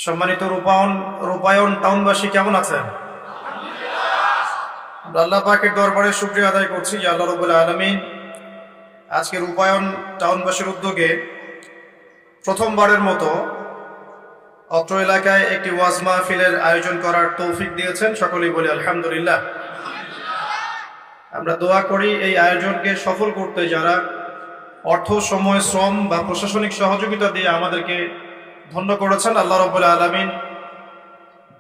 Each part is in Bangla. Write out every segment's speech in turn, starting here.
সম্মানিত রূপায়ণ টাউনবাসী কেমন আছেন? আল্লাহ পাকের দরবারে শুকরিয়া আদায় করছি যে আল্লাহ রাব্বুল আলামিন আজকে রূপায়ণ টাউনবাসীর উদ্যোগে প্রথমবারের মতো অত্র এলাকায় একটি ওয়াজ মাহফিলের আয়োজন করার তৌফিক দিয়েছেন। সকলেই বলি আলহামদুলিল্লাহ। আমরা দোয়া করি এই আয়োজনকে সফল করতে যারা অর্থ, সময়, শ্রম বা প্রশাসনিক সহযোগিতা দিয়ে আমাদেরকে ধন্য করেছেন, আল্লাহ রাব্বুল আলামিন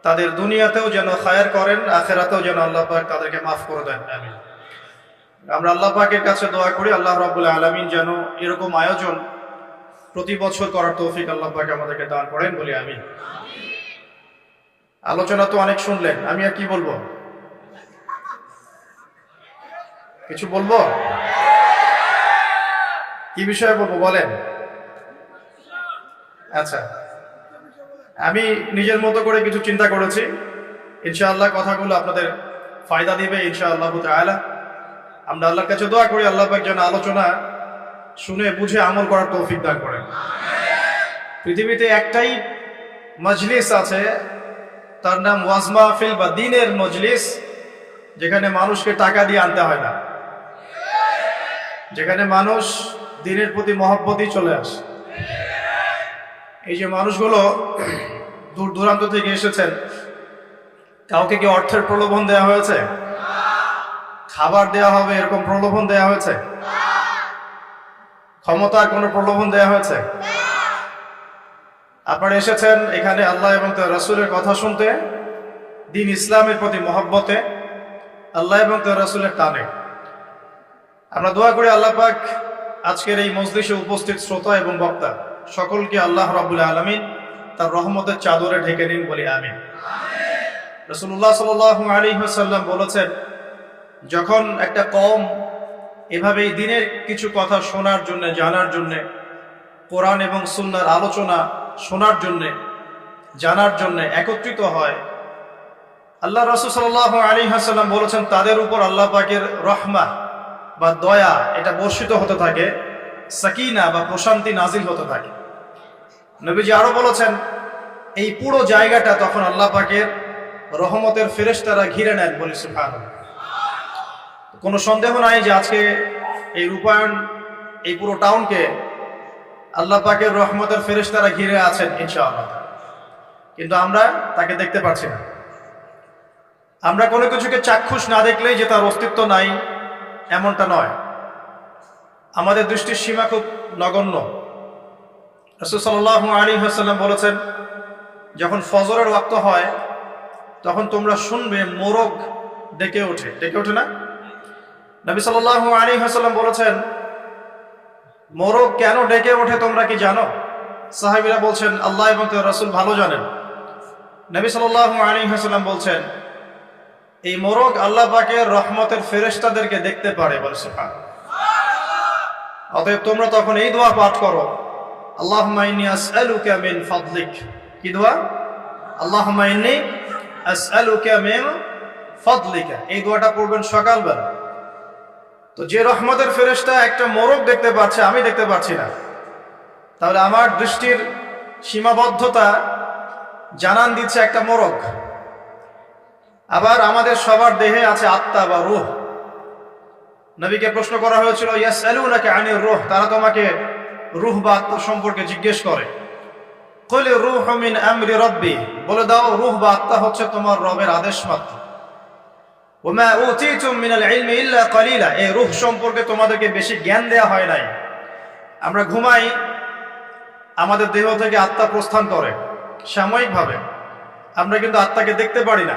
তাদের দুনিয়াতেও যেন খায়ের করেন, আখিরাতেও যেন আল্লাহ পাক তাদেরকে মাফ করে দেন। আমিন। আমরা আল্লাহ পাকের কাছে দোয়া করি আল্লাহ রাব্বুল আলামিন যেন এরকম আয়োজন প্রতি বছর করার তৌফিক আল্লাহ পাক আমাদেরকে দান করেন, বলি আমিন। আলোচনা তো অনেক শুনলেন, আমি আর কি বলবো? কিছু বলবো? কি বিষয়ে বলবো বলেন? আচ্ছা, আমি নিজের মতো করে কিছু চিন্তা করেছি, ইনশাআল্লাহ কথাগুলো আপনাদের ফায়দা দিবে ইনশাআল্লাহ তাআলা। আমরা আল্লাহর কাছে দোয়া করি আল্লাহ পাক যেন আলোচনা শুনে বুঝে আমল করার তৌফিক দান করেন। পৃথিবীতে একটাই মজলিস আছে, তার নাম ওয়াজ মাহফিল বা দ্বীনের মজলিস, যেখানে মানুষকে টাকা দিয়ে আনতে হয় না, যেখানে মানুষ দ্বীনের প্রতি মহব্বতই চলে আসে। এই যে মানুষগুলো দূর দূরান্ত থেকে এসেছেন, কাউকে কি অর্থের প্রলোভন দেওয়া হয়েছে? খাবার দেওয়া হবে এরকম প্রলোভন দেওয়া হয়েছে? ক্ষমতার কোনো প্রলোভন দেওয়া হয়েছে? আপনারা এসেছেন এখানে আল্লাহ এবং তার রাসূলের কথা শুনতে, দ্বীন ইসলামের প্রতি মহব্বতে, আল্লাহ এবং তার রাসূলের টানে। আমরা দোয়া করি আল্লাহ পাক আজকের এই মজলিসে উপস্থিত শ্রোতা এবং বক্তা সকলকে আল্লাহ রাব্বুল আলামিন তার রহমতের চাদরে ঢেকে নিন, বলি আমিন। রাসূলুল্লাহ সাল্লাল্লাহু আলাইহি ওয়াসাল্লাম বলেছেন, যখন একটা কওম এভাবেই দ্বীনের কিছু কথা শোনার জন্য, জানার জন্য, কোরআন এবং সুন্নাহর আলোচনা শোনার জন্য, জানার জন্য একত্রিত হয়, আল্লাহ রাসূল সাল্লাল্লাহু আলাইহি ওয়াসাল্লাম বলেছেন তাদের উপর আল্লাহ পাকের রহমত বা দয়া এটা বর্ষিত হতে থাকে, সাকিনা বা প্রশান্তি নাজিল হতে থাকে। নবীজি আরো বলেছেন এই পুরো জায়গাটা তখন আল্লাহ পাকের রহমতের ফেরেশতারা ঘিরে নেন, বলি সুবহানাল্লাহ। কোনো সন্দেহ নাই যে আজকে এই রূপায়ণ, এই পুরো টাউনকে আল্লাহ পাকের রহমতের ফেরেশতারা ঘিরে আছেন ইনশাআল্লাহ, কিন্তু আমরা তাকে দেখতে পাচ্ছি না। আমরা কোনো কিছুকে চাক্ষুষ না দেখলেই যে তার অস্তিত্ব নাই এমনটা নয়, আমাদের দৃষ্টির সীমা খুব নগণ্য। রাসূল সাল্লাল্লাহু আলাইহি ওয়াসাল্লাম বলেছেন, যখন ফজরের ওয়াক্ত হয় তখন তোমরা শুনবে মোরগ ডেকে ওঠে, ডেকে ওঠে না? নবী সাল্লাল্লাহু আলাইহি ওয়াসাল্লাম বলেছেন, মোরগ কেন ডেকে ওঠে তোমরা কি জানো? সাহাবীরা বলছেন, আল্লাহ এবং তার রাসূল ভালো জানেন। নবী সাল্লাল্লাহু আলাইহি ওয়াসাল্লাম বলছেন, এই মোরগ আল্লাহ পাকের রহমতের ফেরেশতাদেরকে দেখতে পারে, বলে সুবহানাল্লাহ। অতএব তোমরা তখন এই দোয়া পাঠ করো, আল্লাহুম্মা ইন্নী আসআলুকা মিন ফাদলিক। কি দোয়া? আল্লাহুম্মা ইন্নী আসআলুকা মিন ফাদলিকা। এই দোয়াটা পড়বেন সকালবেলা। তো যে রহমতের ফেরেশতা একটা মোরগ দেখতে পাচ্ছে, আমি দেখতে পাচ্ছি না, তাহলে আমার দৃষ্টির সীমাবদ্ধতা জানান দিচ্ছে একটা মোরগ। আবার আমাদের সবার দেহে আছে আত্মা বা রূহ। নবীকে প্রশ্ন করা হয়েছিল, ইয়াসআলুনাকা আনির রূহ, তারা তোমাকে রূহ বা আত্মা সম্পর্কে জিজ্ঞেস করে। কুল রূহু মিন আমরি রাব্বি, বলে দাও রূহ বা আত্মা হচ্ছে তোমার রবের আদেশ মাত্র। ওয়া মা উতীতুম মিনাল ইলমি ইল্লা কালিলা, এই রূহ সম্পর্কে তোমাদেরকে বেশি জ্ঞান দেয়া হয় নাই। আমরা ঘুমাই, আমাদের দেহ থেকে আত্মা প্রস্থান করে সাময়িকভাবে, আমরা কিন্তু আত্মাকে দেখতে পারি না।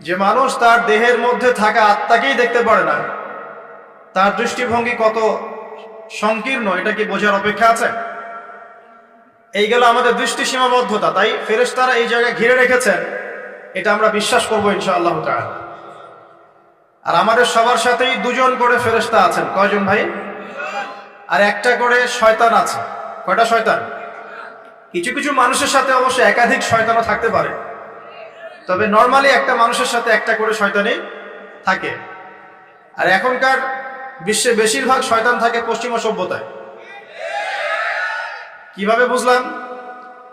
যে মানুষ তার দেহের মধ্যে থাকা আত্মাকেই দেখতে পারে না, তার দৃষ্টিভঙ্গি কত সংকীর্ণ এটা কি বোঝার অপেক্ষা আছে? এই গেল আমাদের দৃষ্টি সীমাবদ্ধতা। তাই ফেরেশতারা এই জায়গায় ঘিরে রেখেছেন, এটা আমরা বিশ্বাস করবো ইনশাআল্লাহ তাআলা। আর আমাদের সবার সাথেই দুজন করে ফেরেশতা আছেন। কয়জন ভাই? আর একটা করে শয়তান আছে। কয়টা শয়তান? কিছু কিছু মানুষের সাথে অবশ্য একাধিক শয়তানও থাকতে পারে, তবে নর্মালি একটা মানুষের সাথে একটা করে শয়তানই থাকে। আর এখনকার বিশ্বে বেশিরভাগ শয়তান থাকে পশ্চিমা সভ্যতায়। কিভাবে বুঝলাম?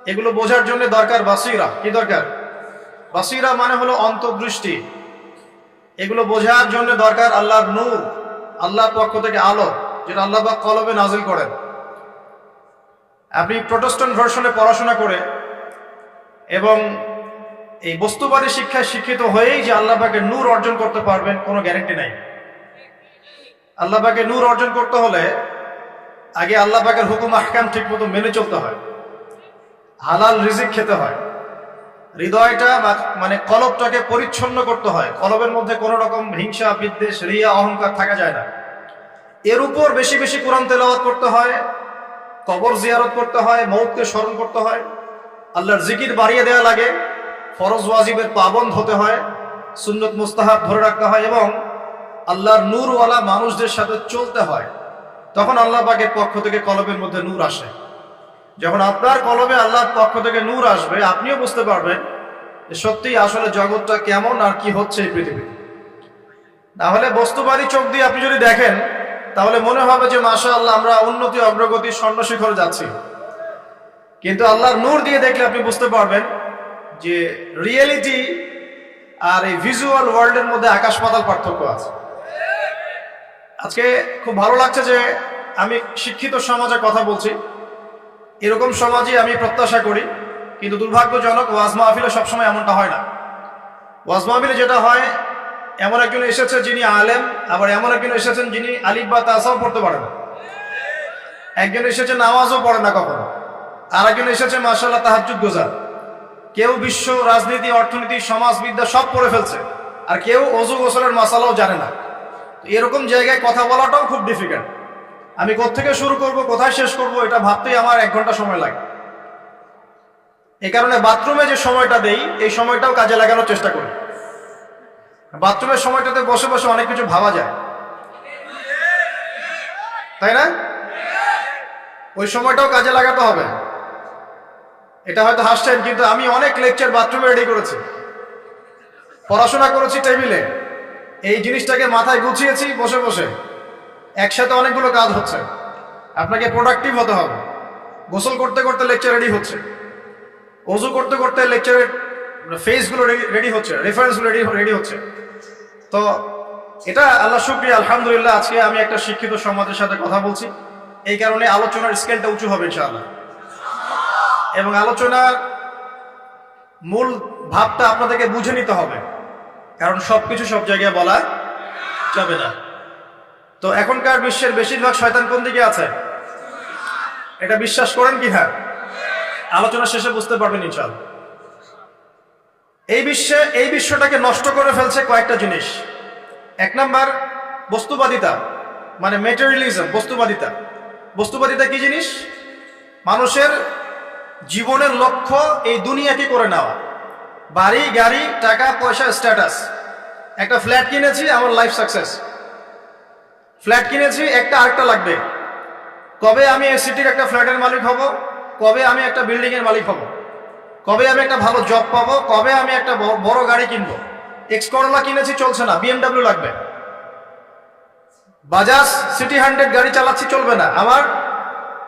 এগুলো বোঝার জন্য দরকার বাসিরা। কি দরকার? বাসিরা মানে হলো অন্তর্দৃষ্টি। এগুলো বোঝার জন্য দরকার আল্লাহর নূর, আল্লাহর পক্ষ থেকে আলো, যেটা আল্লাহ পাক কলবে নাজিল করেন। আপনি প্রোটেস্ট্যান্ট ভার্সনে পড়াশোনা করে এবং এই বস্তুবাদী শিক্ষায় শিক্ষিত হয়েই যে আল্লাহ পাকের নূর অর্জন করতে পারবেন কোনো গ্যারান্টি নাই। আল্লাহ পাকের নূর অর্জন করতে হলে আগে আল্লাহ পাকের হুকুম আহকাম ঠিক মতো মেনে চলতে হয়, হালাল রিজিক খেতে হয়, হৃদয়টা মানে কলবটাকে পরিচ্ছন্ন করতে হয়, কলবের মধ্যে কোনো রকম হিংসা বিদ্বেষ রিয়া অহংকার থাকা যায় না। এর উপর বেশি বেশি কোরআন তেলাওয়াত করতে হয়, কবর জিয়ারত করতে হয়, মৌতকে স্মরণ করতে হয়, আল্লাহর জিকির বাড়িয়ে দেওয়া লাগে, ফরজ ওয়াজিবের পাবন্দ হতে হয়, সুন্নত মুস্তাহাব ধরে রাখতে হয় এবং আল্লাহর নূরওয়ালা মানুষদের সাথে চলতে হয়। তখন আল্লাহ পাকের পক্ষ থেকে কলবের মধ্যে নূর আসে। যখন আপনার কলবে আল্লাহর পক্ষ থেকে নূর আসবে, আপনিও বুঝতে পারবেন যে সত্যি আসলে জগৎটা কেমন আর কি হচ্ছে এই পৃথিবীতে। না হলে বস্তুবাদী চোখ দিয়ে আপনি যদি দেখেন তাহলে মনে হবে যে মাশাআল্লাহ আমরা উন্নতি অগ্রগতি স্বর্ণ শিখরে যাচ্ছি, কিন্তু আল্লাহর নূর দিয়ে দেখলে আপনি বুঝতে পারবেন যে রিয়েলিটি আর এই ভিজুয়াল ওয়ার্ল্ডের মধ্যে আকাশ পাতাল পার্থক্য আছে। আজকে খুব ভালো লাগছে যে আমি শিক্ষিত সমাজের কথা বলছি, এরকম সমাজই আমি প্রত্যাশা করি, কিন্তু দুর্ভাগ্যজনক ওয়াজ মাহফিলে সবসময় এমনটা হয় না। ওয়াজ মাহফিলে যেটা হয়, এমন একজন এসেছে যিনি আলেম, আবার এমন একজন এসেছেন যিনি আলিফ বা তাসাও পড়তে পারেন, একজন এসেছে নামাজও পড়ে না কখনো, আর একজন এসেছে মাশাআল্লাহ তাহাজ্জুদ গোজার। কেউ বিশ্ব রাজনীতি, অর্থনীতি, সমাজবিদ্যা সব পড়ে ফেলছে, আর কেউ অজু গোসলের মাসালাও জানে না। এরকম জায়গায় কথা বলাটাও খুব ডিফিকাল্ট। আমি কোত্থেকে শুরু করব, কোথায় শেষ করব, এটা ভাবতেই আমার 1 ঘন্টা সময় লাগে। এই কারণে বাথরুমে যে সময়টা দেই, এই সময়টাও কাজে লাগানোর চেষ্টা করি। বাথরুমের সময়টাতে বসে বসে অনেক কিছু ভাবা যায়, তাই না? ওই সময়টাও কাজে লাগাতে হবে। এটা হয়তো হাসছেন, কিন্তু আমি অনেক লেকচার বাথরুমে রেডি করেছি, পড়াশোনা করেছি টেবিলে, এই জিনিসটাকে মাথায় গুছিয়েছি বসে বসে। একসাথে অনেকগুলো কাজ হচ্ছে, আপনাকে প্রোডাক্টিভ হতে হবে। গোসল করতে করতে লেকচার রেডি হচ্ছে, ওযু করতে করতে লেকচারের ফেসগুলো রেডি হচ্ছে, রেফারেন্সগুলো রেডি হচ্ছে। তো এটা আল্লাহ শুকরিয়া, আলহামদুলিল্লাহ আজকে আমি একটা শিক্ষিত সমাজের সাথে কথা বলছি, এই কারণে আলোচনার স্কেলটা উঁচু হবে ইনশাআল্লাহ। এবং আলোচনার মূল ভাবটা আপনাদেরকে বুঝে নিতে হবে, কারণ সবকিছু সব জায়গায় বলা যাবে না। তো এখনকার বিশ্বের বেশিরভাগ শয়তান কোন দিকে আছে এটা বিশ্বাস করেন কি? হ্যাঁ, আলোচনা শেষে বুঝতে পারবেন ইনশাআল্লাহ। এই বিশ্বটাকে নষ্ট করে ফেলছে কয়েকটা জিনিস। 1 নাম্বার বস্তুবাদিতা, মানে ম্যাটেরিয়ালিজম। বস্তুবাদিতা কি জিনিস? মানুষের জীবনের লক্ষ্য এই দুনিয়াকে করে নেওয়া, বাড়ি গাড়ি টাকা পয়সা স্ট্যাটাস। একটা ফ্ল্যাট কিনেছি, আমার লাইফ সাকসেস। ফ্ল্যাট কিনেছি, একটা আরেকটা লাগবে। কবে আমি এই সিটির একটা ফ্ল্যাটের মালিক হব, কবে আমি একটা বিল্ডিং এর মালিক হব, কবে আমি একটা ভালো জব পাবো, কবে আমি একটা বড় গাড়ি কিনবো। এক্স করোলা কিনেছি, চলছে না, BMW লাগবে। বাজাজ সিটি 100 গাড়ি চালাচ্ছি, চলবে না, আমার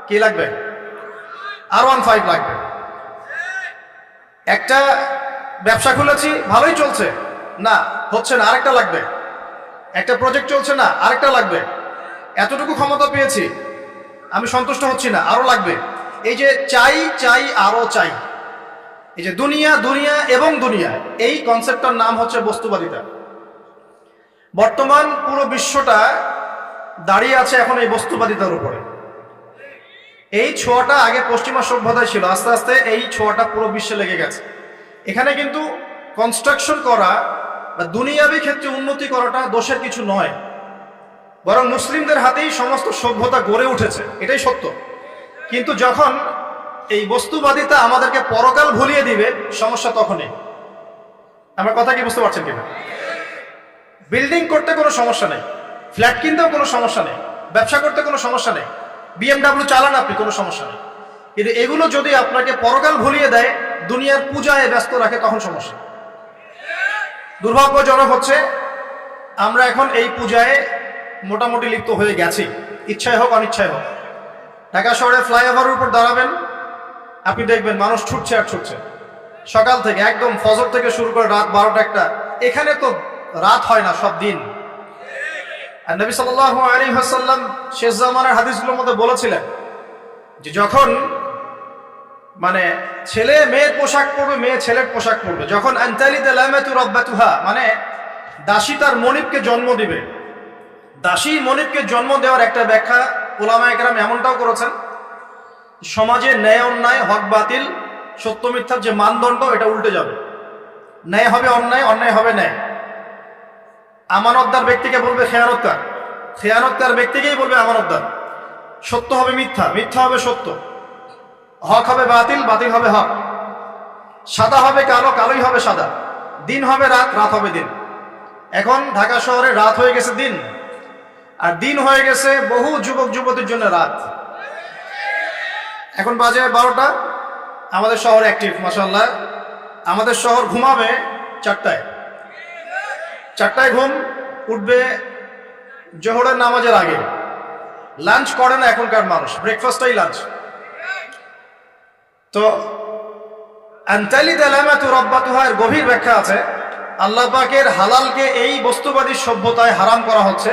কি লাগবে? R15 লাগবে। একটা ব্যবসা খুলেছি, ভালোই চলছে, না হচ্ছে না, আরেকটা লাগবে। একটা প্রজেক্ট চলছে না, আরেকটা লাগবে। এতটুকু ক্ষমতা পেয়েছি, আমি সন্তুষ্ট হচ্ছি না, আরো লাগবে। এই যে চাই চাই আরো চাই, এই যে দুনিয়া দুনিয়া এবং দুনিয়া, এই কনসেপ্টটার নাম হচ্ছে বস্তুবাদিতা। বর্তমান পুরো বিশ্বটা দাঁড়িয়ে আছে এখন এই বস্তুবাদিতার উপরে। এই ছোঁয়াটা আগে পশ্চিমা সভ্যতায় ছিল, আস্তে আস্তে এই ছোঁয়াটা পুরো বিশ্বে লেগে গেছে। এখানে কিন্তু কনস্ট্রাকশন করা বা দুনিয়াবী ক্ষেত্রে উন্নতি করাটা দোষের কিছু নয়, বরং মুসলিমদের হাতেই সমস্ত সভ্যতা গড়ে উঠেছে, এটাই সত্য। কিন্তু যখন এই বস্তুবাদিতা আমাদেরকে পরকাল ভুলিয়ে দিবে, সমস্যা তখনই। আমার কথা কি বুঝতে পারছেন কিনা? বিল্ডিং করতে কোনো সমস্যা নেই, ফ্ল্যাট কিনতেও কোনো সমস্যা নেই, ব্যবসা করতে কোনো সমস্যা নেই, BMW চালান আপনি, কোনো সমস্যা নেই। কিন্তু এগুলো যদি আপনাকে পরকাল ভুলিয়ে দেয়, দুনিয়ার পূজায় ব্যস্ত রাখে, তখন সমস্যা। দুর্ভাগ্যজনক হচ্ছে আমরা এখন এই পূজায় মোটামুটি লিপ্ত হয়ে গেছি, ইচ্ছায় হোক অনিচ্ছায় হোক। ঢাকা শহরে ফ্লাইওভারের উপর দাঁড়াবেন, আপনি দেখবেন মানুষ ছুটছে আর ছুটছে সকাল থেকে, একদম ফজর থেকে শুরু করে রাত 12টা 1টা। এখানে তো রাত হয় না, সব দিন। আর নবী সাল্লাল্লাহু আলাইহি ওয়াসাল্লাম শেষ জামানার হাদিসগুলোর মধ্যে বলেছিলেন যে যখন মানে ছেলে মেয়ের পোশাক পরবে, মেয়ে ছেলের পোশাক পরবে, যখন আনতালিদা লামাতু রাব্বাতুহা, মানে দাসী তার মনিবকে জন্ম দিবে। দাসী মনিবকে জন্ম দেওয়ার একটা ব্যাখ্যা উলামায়ে কেরাম এমনটাও করেছেন, সমাজে ন্যায় অন্যায়, হক বাতিল, সত্য মিথ্যার যে মানদণ্ড, এটা উল্টে যাবে। ন্যায় হবে অন্যায়, অন্যায় হবে ন্যায়। আমানতদার ব্যক্তিকে বলবে খেয়ানতকার, খেয়ানতকার ব্যক্তিকেই বলবে আমানতদার। সত্য হবে মিথ্যা, মিথ্যা হবে সত্য। হক হবে বাতিল, বাতিল হবে হক। সাদা হবে কালো, কালোই হবে সাদা। দিন হবে রাত, রাত হবে দিন। এখন ঢাকা শহরে রাত হয়ে গেছে দিন, আর দিন হয়ে গেছে বহু যুবক যুবতীর জন্য রাত। এখন বাজে 12টা, আমাদের শহর অ্যাক্টিভ মাশাআল্লাহ। আমাদের শহর ঘুমাবে 4টায়, 4টায় ঘুম উঠবে জোহরের নামাজের আগে। লাঞ্চ করে না এখনকার মানুষ, ব্রেকফাস্টটাই লাঞ্চ। তো আনতালিদা লামাতু রাব্বাতুহা এর গভীর ব্যাখ্যা আছে। আল্লাহ পাকের হালালকে এই বস্তুবাদী সভ্যতায় হারাম করা হচ্ছে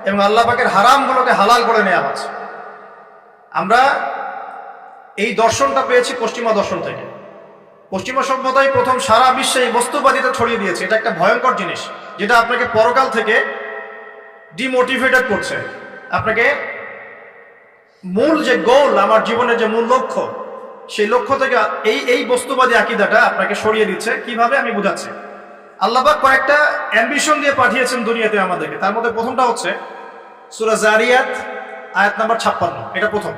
এবং আল্লাহ পাকের হারামগুলোকে হালাল করে নেওয়া হচ্ছে। আমরা এই দর্শনটা পেয়েছি পশ্চিমা দর্শন থেকে। পশ্চিমা সভ্যতাই প্রথম সারা বিশ্বে এই বস্তুবাদিতা ছড়িয়ে দিয়েছে। এটা একটা ভয়ঙ্কর জিনিস, যেটা আপনাকে পরকাল থেকে ডিমোটিভেটেড করছে। আপনাকে মূল যে গোল, আমার জীবনের যে মূল লক্ষ্য, সেই লক্ষ্য থেকে এই বস্তুবাদী আকীদাটা আপনাকে সরিয়ে দিচ্ছে। কিভাবে আমি বুঝাচ্ছি। আল্লাহ পাক কয়েকটা অ্যাম্বিশন দিয়ে পাঠিয়েছেন দুনিয়াতে আমাদেরকে। তার মধ্যে প্রথমটা হচ্ছে সূরা জারিয়াত আয়াত নাম্বার 56। এটা প্রথম।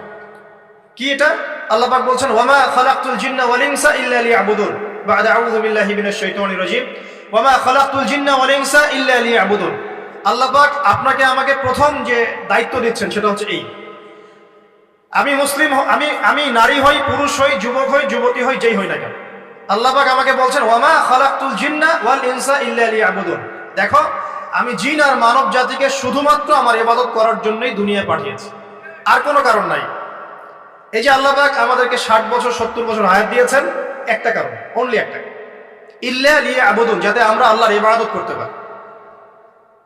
কি এটা? আল্লাহ পাক বলছেন, ওয়ামা খালাকতুল জিন্না ওয়াল ইনসা ইল্লা লিয়াবুদুন, বা'দা আউযু বিল্লাহি মিনাশ শাইতানির রাজীম, ওয়ামা খালাকতুল জিন্না ওয়াল ইনসা ইল্লা লিয়াবুদুন। আল্লাহ পাক আপনাকে আমাকে প্রথম যে দায়িত্ব দিচ্ছেন সেটা হচ্ছে এই, আমি মুসলিম, আমি নারী হই, পুরুষ হই, যুবক হই, যুবতী হই, যেই হই না কেন, আল্লাহ পাক আমাকে বলছেন ওয়ামা খালাকতুল জিন্না ওয়াল ইনসা ইল্লা লিয়াবুদুন। দেখো, আমি জিন আর মানব জাতিকে শুধুমাত্র আমার ইবাদত করার জন্যই দুনিয়ায় পাঠিয়েছি, আর কোনো কারণ নাই। এই যে আল্লাহ পাক আমাদেরকে 60 বছর 70 বছর হায়াত দিয়েছেন, একটা কারণ, অনলি একটা, ইল্লা লিয়াবুদুন, যাতে আমরা আল্লাহর ইবাদত করতে পারি।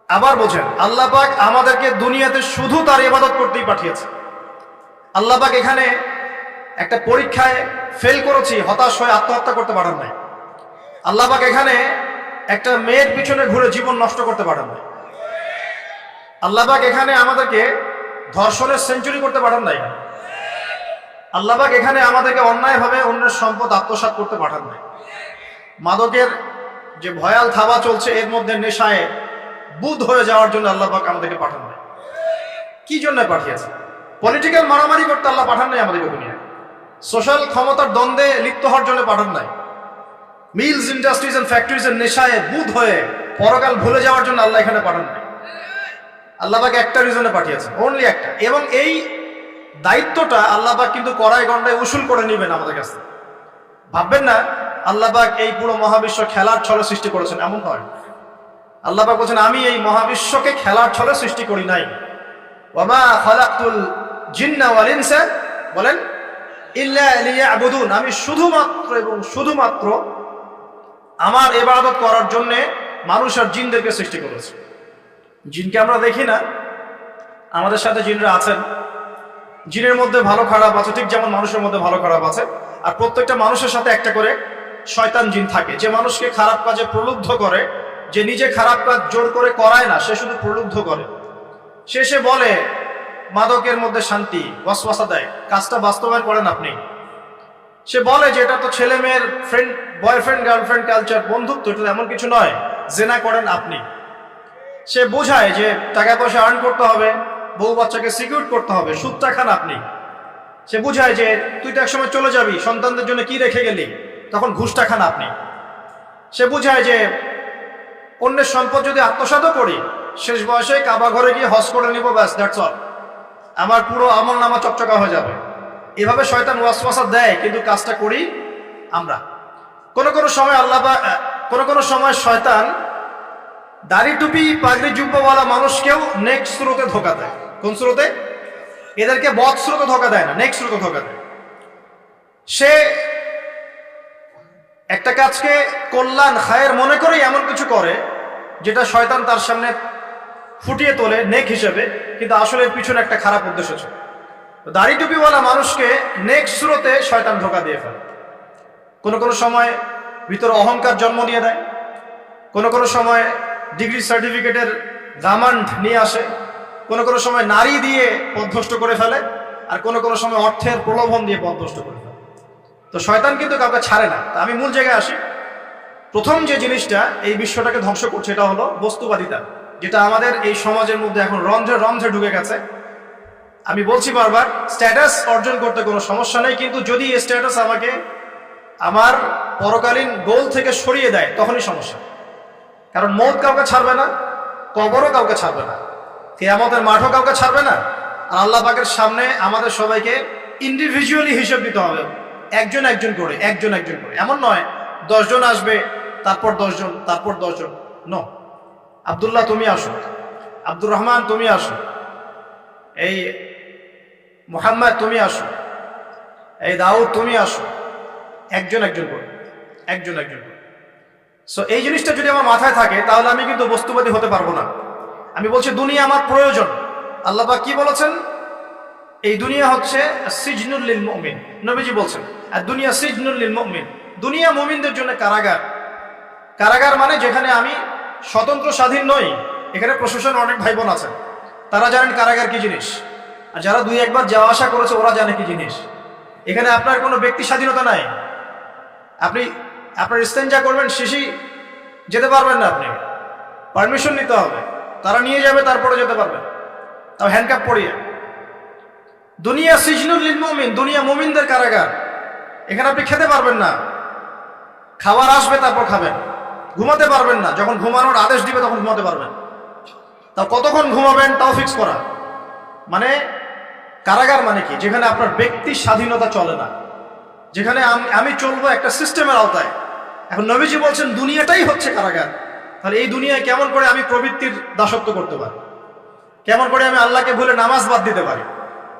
আবার বোঝেন, আল্লাহ পাক আমাদেরকে দুনিয়াতে শুধু তার ইবাদত করতেই পাঠিয়েছে। আল্লাহ পাক এখানে একটা পরীক্ষায় ফেল করেছি, হতাশ হয়ে আত্মহত্যা করতে পারেন নাই। আল্লাহ পাক এখানে একটা মেয়ের পিছনে ঘুরে জীবন নষ্ট করতে পারেন নাই। আল্লাহ পাক এখানে আমাদেরকে ধর্ষণের সেঞ্চুরি করতে পারেন নাই। আল্লাহ পাক এখানে আমাদেরকে অন্যায়ভাবে অন্যের সম্পদ আত্মসাৎ করতে পাঠান নাই। মাদকের যে ভয়াল থাবা চলছে, এর মধ্যে নেশায় বুধ হয়ে যাওয়ার জন্য আল্লাহ পাক আমাদেরকে পাঠান নাই। কি জন্য পাঠিয়েছে? পলিটিক্যাল মারামারি করতে আল্লাহ পাঠান নাই আমাদেরকে দুনিয়ায়। সোশ্যাল ক্ষমতার দ্বন্দ্বে লিপ্ত হওয়ার জন্য পাঠান নাই। মিলস, ইন্ডাস্ট্রিজ এন্ড ফ্যাক্টরিজ এর নেশায় বুধ হয়ে পরকাল ভুলে যাওয়ার জন্য আল্লাহ এখানে পাঠান নাই। আল্লাহ পাক একটা রিজনে পাঠিয়েছেন, অনলি একটা। এবং এই দায়িত্বটা আল্লাহ পাক কিন্তু কড়াই গন্ডায় উসুল করে নেবেন আমাদের কাছে। ভাববেন না আল্লাহ পাক এই পুরো মহাবিশ্ব খেলার ছলে সৃষ্টি করেছেন, এমন নয়। আল্লাহ পাক বলছেন, আমি এই মহাবিশ্বকে খেলার ছলে সৃষ্টি করি নাই। ওয়ামা খালাকতুল জিন্না ওয়াল ইনসা, বলেন, ইল্লা লিয়াবুদুন, আমি শুধুমাত্র এবং শুধুমাত্র আমার ইবাদত করার জন্য মানুষ আর জিনদেরকে সৃষ্টি করেছে। জিনকে আমরা দেখি না, আমাদের সাথে জিনরা আছেন। জিনের মধ্যে ভালো খারাপ আছে, ঠিক যেমন মানুষের মধ্যে ভালো খারাপ আছে। আর প্রত্যেকটা মানুষের সাথে একটা করে শয়তান জিন থাকে, যে মানুষকে খারাপ কাজে প্রলুব্ধ করে, যে নিজে খারাপ কাজ জোর করে করায় না, সে শুধু প্রলুব্ধ করে। সে বলে মাদকের মধ্যে শান্তি, ওয়াসওয়াসা দেয়, কাজটা বাস্তবায়ন করেন আপনি। সে বলে যে এটা তো ছেলে মেয়ের ফ্রেন্ড, বয়ফ্রেন্ড গার্লফ্রেন্ড কালচার, বন্ধুত্ব, এটা এমন কিছু নয়, জেনা করেন আপনি। সে বোঝায় যে টাকা পয়সা আর্ন করতে হবে, বউ বাচ্চাকে সিকিউর করতে হবে, সুদটা খান আপনি। সে বুঝায় যে তুই তো একসময় চলে যাবি, সন্তানদের জন্য কি রেখে গেলি, তখন ঘুষটা খান আপনি। সে বুঝায় যে অন্যের সম্পদ যদি আত্মসাৎ করি, শেষ বয়সে কাবা ঘরে গিয়ে হজ করে নিব, ব্যাস, দ্যাটস অল, আমার পুরো আমল নামা চকচকা হয়ে যাবে। এভাবে শয়তান ওয়াসওয়াসা দেয়, কিন্তু কাজটা করি আমরা। কোন কোন সময় শয়তান দাড়ি টুপি পাগড়ি জুব্বাওয়ালা মানুষকেও নেক্সট স্রোতে ধোকা দেয়। কোন স্রোতে? এদেরকে বদ স্রোতে ধোকা দেয় না, নেক্সট স্রোতে ধোকা দেয়। সে একটা কাজকে কল্যাণ খায়ের মনে করেই এমন কিছু করে যেটা শয়তান তার সামনে ফুটিয়ে তোলে নেক হিসেবে, কিন্তু আসলে এর পিছনে একটা খারাপ উদ্দেশ্য ছিল। দাড়ি টুপিওয়ালা মানুষকে নেক সুরতে শয়তান ধোঁকা দিয়ে ফেলে। কোনো কোনো সময় ভিতরে অহংকার জন্ম দিয়ে দেয়, কোনো কোনো সময় ডিগ্রি সার্টিফিকেটের দামান্ড নিয়ে আসে, কোনো কোনো সময় নারী দিয়ে পথভ্রষ্ট করে ফেলে, আর কোনো কোনো সময় অর্থের প্রলোভন দিয়ে পথভ্রষ্ট করে ফেলে। তো শয়তান কিন্তু কাউকে ছাড়ে না। তা আমি মূল জায়গায় আসি। প্রথম যে জিনিসটা এই বিশ্বটাকে ধ্বংস করছে এটা হলো বস্তুবাদিতা, যেটা আমাদের এই সমাজের মধ্যে এখন রন্ধ্রে রন্ধ্রে ঢুকে গেছে। আমি বলছি বারবার, স্ট্যাটাস অর্জন করতে কোনো সমস্যা নেই, কিন্তু যদি এই স্ট্যাটাস আমাকে আমার পরকালীন গোল থেকে সরিয়ে দেয় তখনই সমস্যা। কারণ মৌত কাউকে ছাড়বে না, কবরও কাউকে ছাড়বে না, কিয়ামতের মাঠও কাউকে ছাড়বে না। আর আল্লাহ পাকের সামনে আমাদের সবাইকে ইন্ডিভিজুয়ালি হিসেব দিতে হবে, একজন একজন করে, একজন একজন করে। এমন নয় 10 জন আসবে, তারপর 10 জন, তারপর 10 জন। নো, আব্দুল্লাহ তুমি আসো, আব্দুর রহমান তুমি আসো, এই মুহাম্মদ তুমি আসো, এই দাউদ তুমি আসো, একজন একজন করে, একজন একজন করে। সো এই জিনিসটা যদি আমার মাথায় থাকে তাহলে আমি কিন্তু বস্তুবাদী হতে পারবো না। আমি বলছি দুনিয়া আমার প্রয়োজন। আল্লাহ পাক কি বলেছেন? এই দুনিয়া হচ্ছে সিজনুল লিল মুমিন। নবীজি বলছেন আর দুনিয়া সিজনুল লিল মুমিন, দুনিয়া মুমিনদের জন্য কারাগার। কারাগার মানে যেখানে আমি স্বতন্ত্র স্বাধীন নই। এখানে প্রশাসন অনেক ভাই বোন আছেন, তারা জানেন কারাগার কি জিনিস, আর যারা 2 একবার যাওয়া আসা করেছে ওরা জানে কি জিনিস। এখানে আপনার কোনো ব্যক্তি স্বাধীনতা নাই। আপনি আপনার ইস্তেঞ্জা করবেন, শিশি যেতে পারবেন না, আপনি পারমিশন নিতে হবে, তারা নিয়ে যাবে, তারপরে যেতে পারবেন, তাও হ্যান্ডকাপ পরিয়ে। দুনিয়া সিজনুল লিল মুমিন, দুনিয়া মুমিনদের কারাগার। এখানে আপনি খেতে পারবেন না, খাবার আসবে তারপর খাবেন, ঘুমাতে পারবেন না, যখন ঘুমানোর আদেশ দিবে তখন ঘুমাতে পারবেন, তাও কতক্ষণ ঘুমাবেন তাও ফিক্স করা। মানে কারাগার মানে কি? যেখানে আপনার ব্যক্তি স্বাধীনতা চলে না, যেখানে আমি চলবো একটা সিস্টেমের আওতায়। এখন নবীজি বলছেন দুনিয়াটাই হচ্ছে কারাগার। তাহলে এই দুনিয়ায় কেমন করে আমি প্রবৃত্তির দাসত্ব করতে পারি? কেমন করে আমি আল্লাহকে ভুলে নামাজ বাদ দিতে পারি?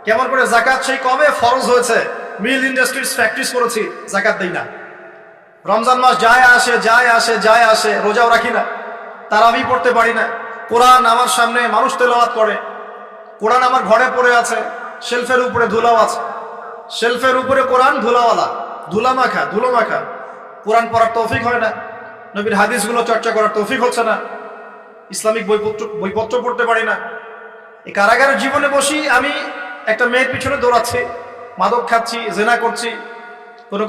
কেমন করে জাকাত সেই কবে ফরজ হয়েছে, মিল ইন্ডাস্ট্রিজ প্র্যাকটিস করেছি, জাকাত দেই না। রমজান মাস যায় আসে যায় আসে যায় আসে, রোজাও রাখি না, তারাবি পড়তে পারি না। কোরআন আমার সামনে মানুষ তেলাওয়াত করে, কোরআন আমার ঘরে পড়ে আছে, শেলফের উপরে ধুলাও আছে, শেলফের উপরে কোরআন ধুলাওয়ালা, ধুলো মাখা। কোরআন পড়ার তৌফিক হয় না, নবীর হাদিসগুলো চর্চা করার তৌফিক হচ্ছে না, ইসলামিক বইপত্র পড়তে পারি না। এই কারাগারের জীবনে বসি আমি একটা মেয়ের পিছনে দৌড়াচ্ছি, মাদক খাচ্ছি, জেনা করছি,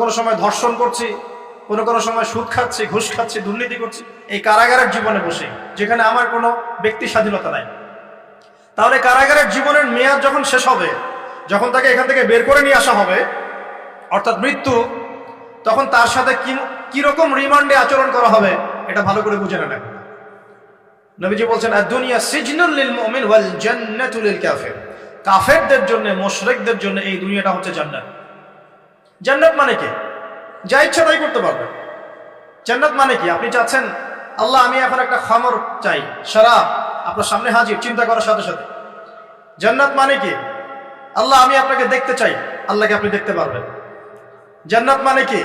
কোনো সময় ধর্ষণ করছি, কোনো সময় সুদ খাচ্ছি, ঘুষ খাচ্ছি, দুর্নীতি করছি, এই কারাগারের জীবনে বসে, যেখানে আমার কোনো ব্যক্তি স্বাধীনতা নাই। তাহলে কারাগারের জীবনের মেয়াদ যখন শেষ হবে, যখন তাকে এখান থেকে বের করে নিয়ে আসা হবে, অর্থাৎ মৃত্যু, তখন তার সাথে কিরকম রিমান্ডে আচরণ করা হবে এটা ভালো করে বুঝে নেন। নবীজি বলছেন দুনিয়া সিজনুল লিল মুমিন ওয়াল জান্নাতু লিল কাফির। কাফেরদের জন্য, মুশরিকদের জন্য এই দুনিয়াটা হচ্ছে জান্নাত। জান্নাত মানে কি? যা ইচ্ছা তাই করতে পারবেন। জান্নাত মানে কি? আপনি চাচ্ছেন আল্লাহ আমি এখন একটা খামর চাই, শরাব আপনার সামনে হাজির, চিন্তা করার সাথে সাথে। জান্নাত মানে কি? আল্লাহ আমি আপনাকে দেখতে চাই, আল্লাহকে আপনি দেখতে পারবেন। জান্নাত মানে কি?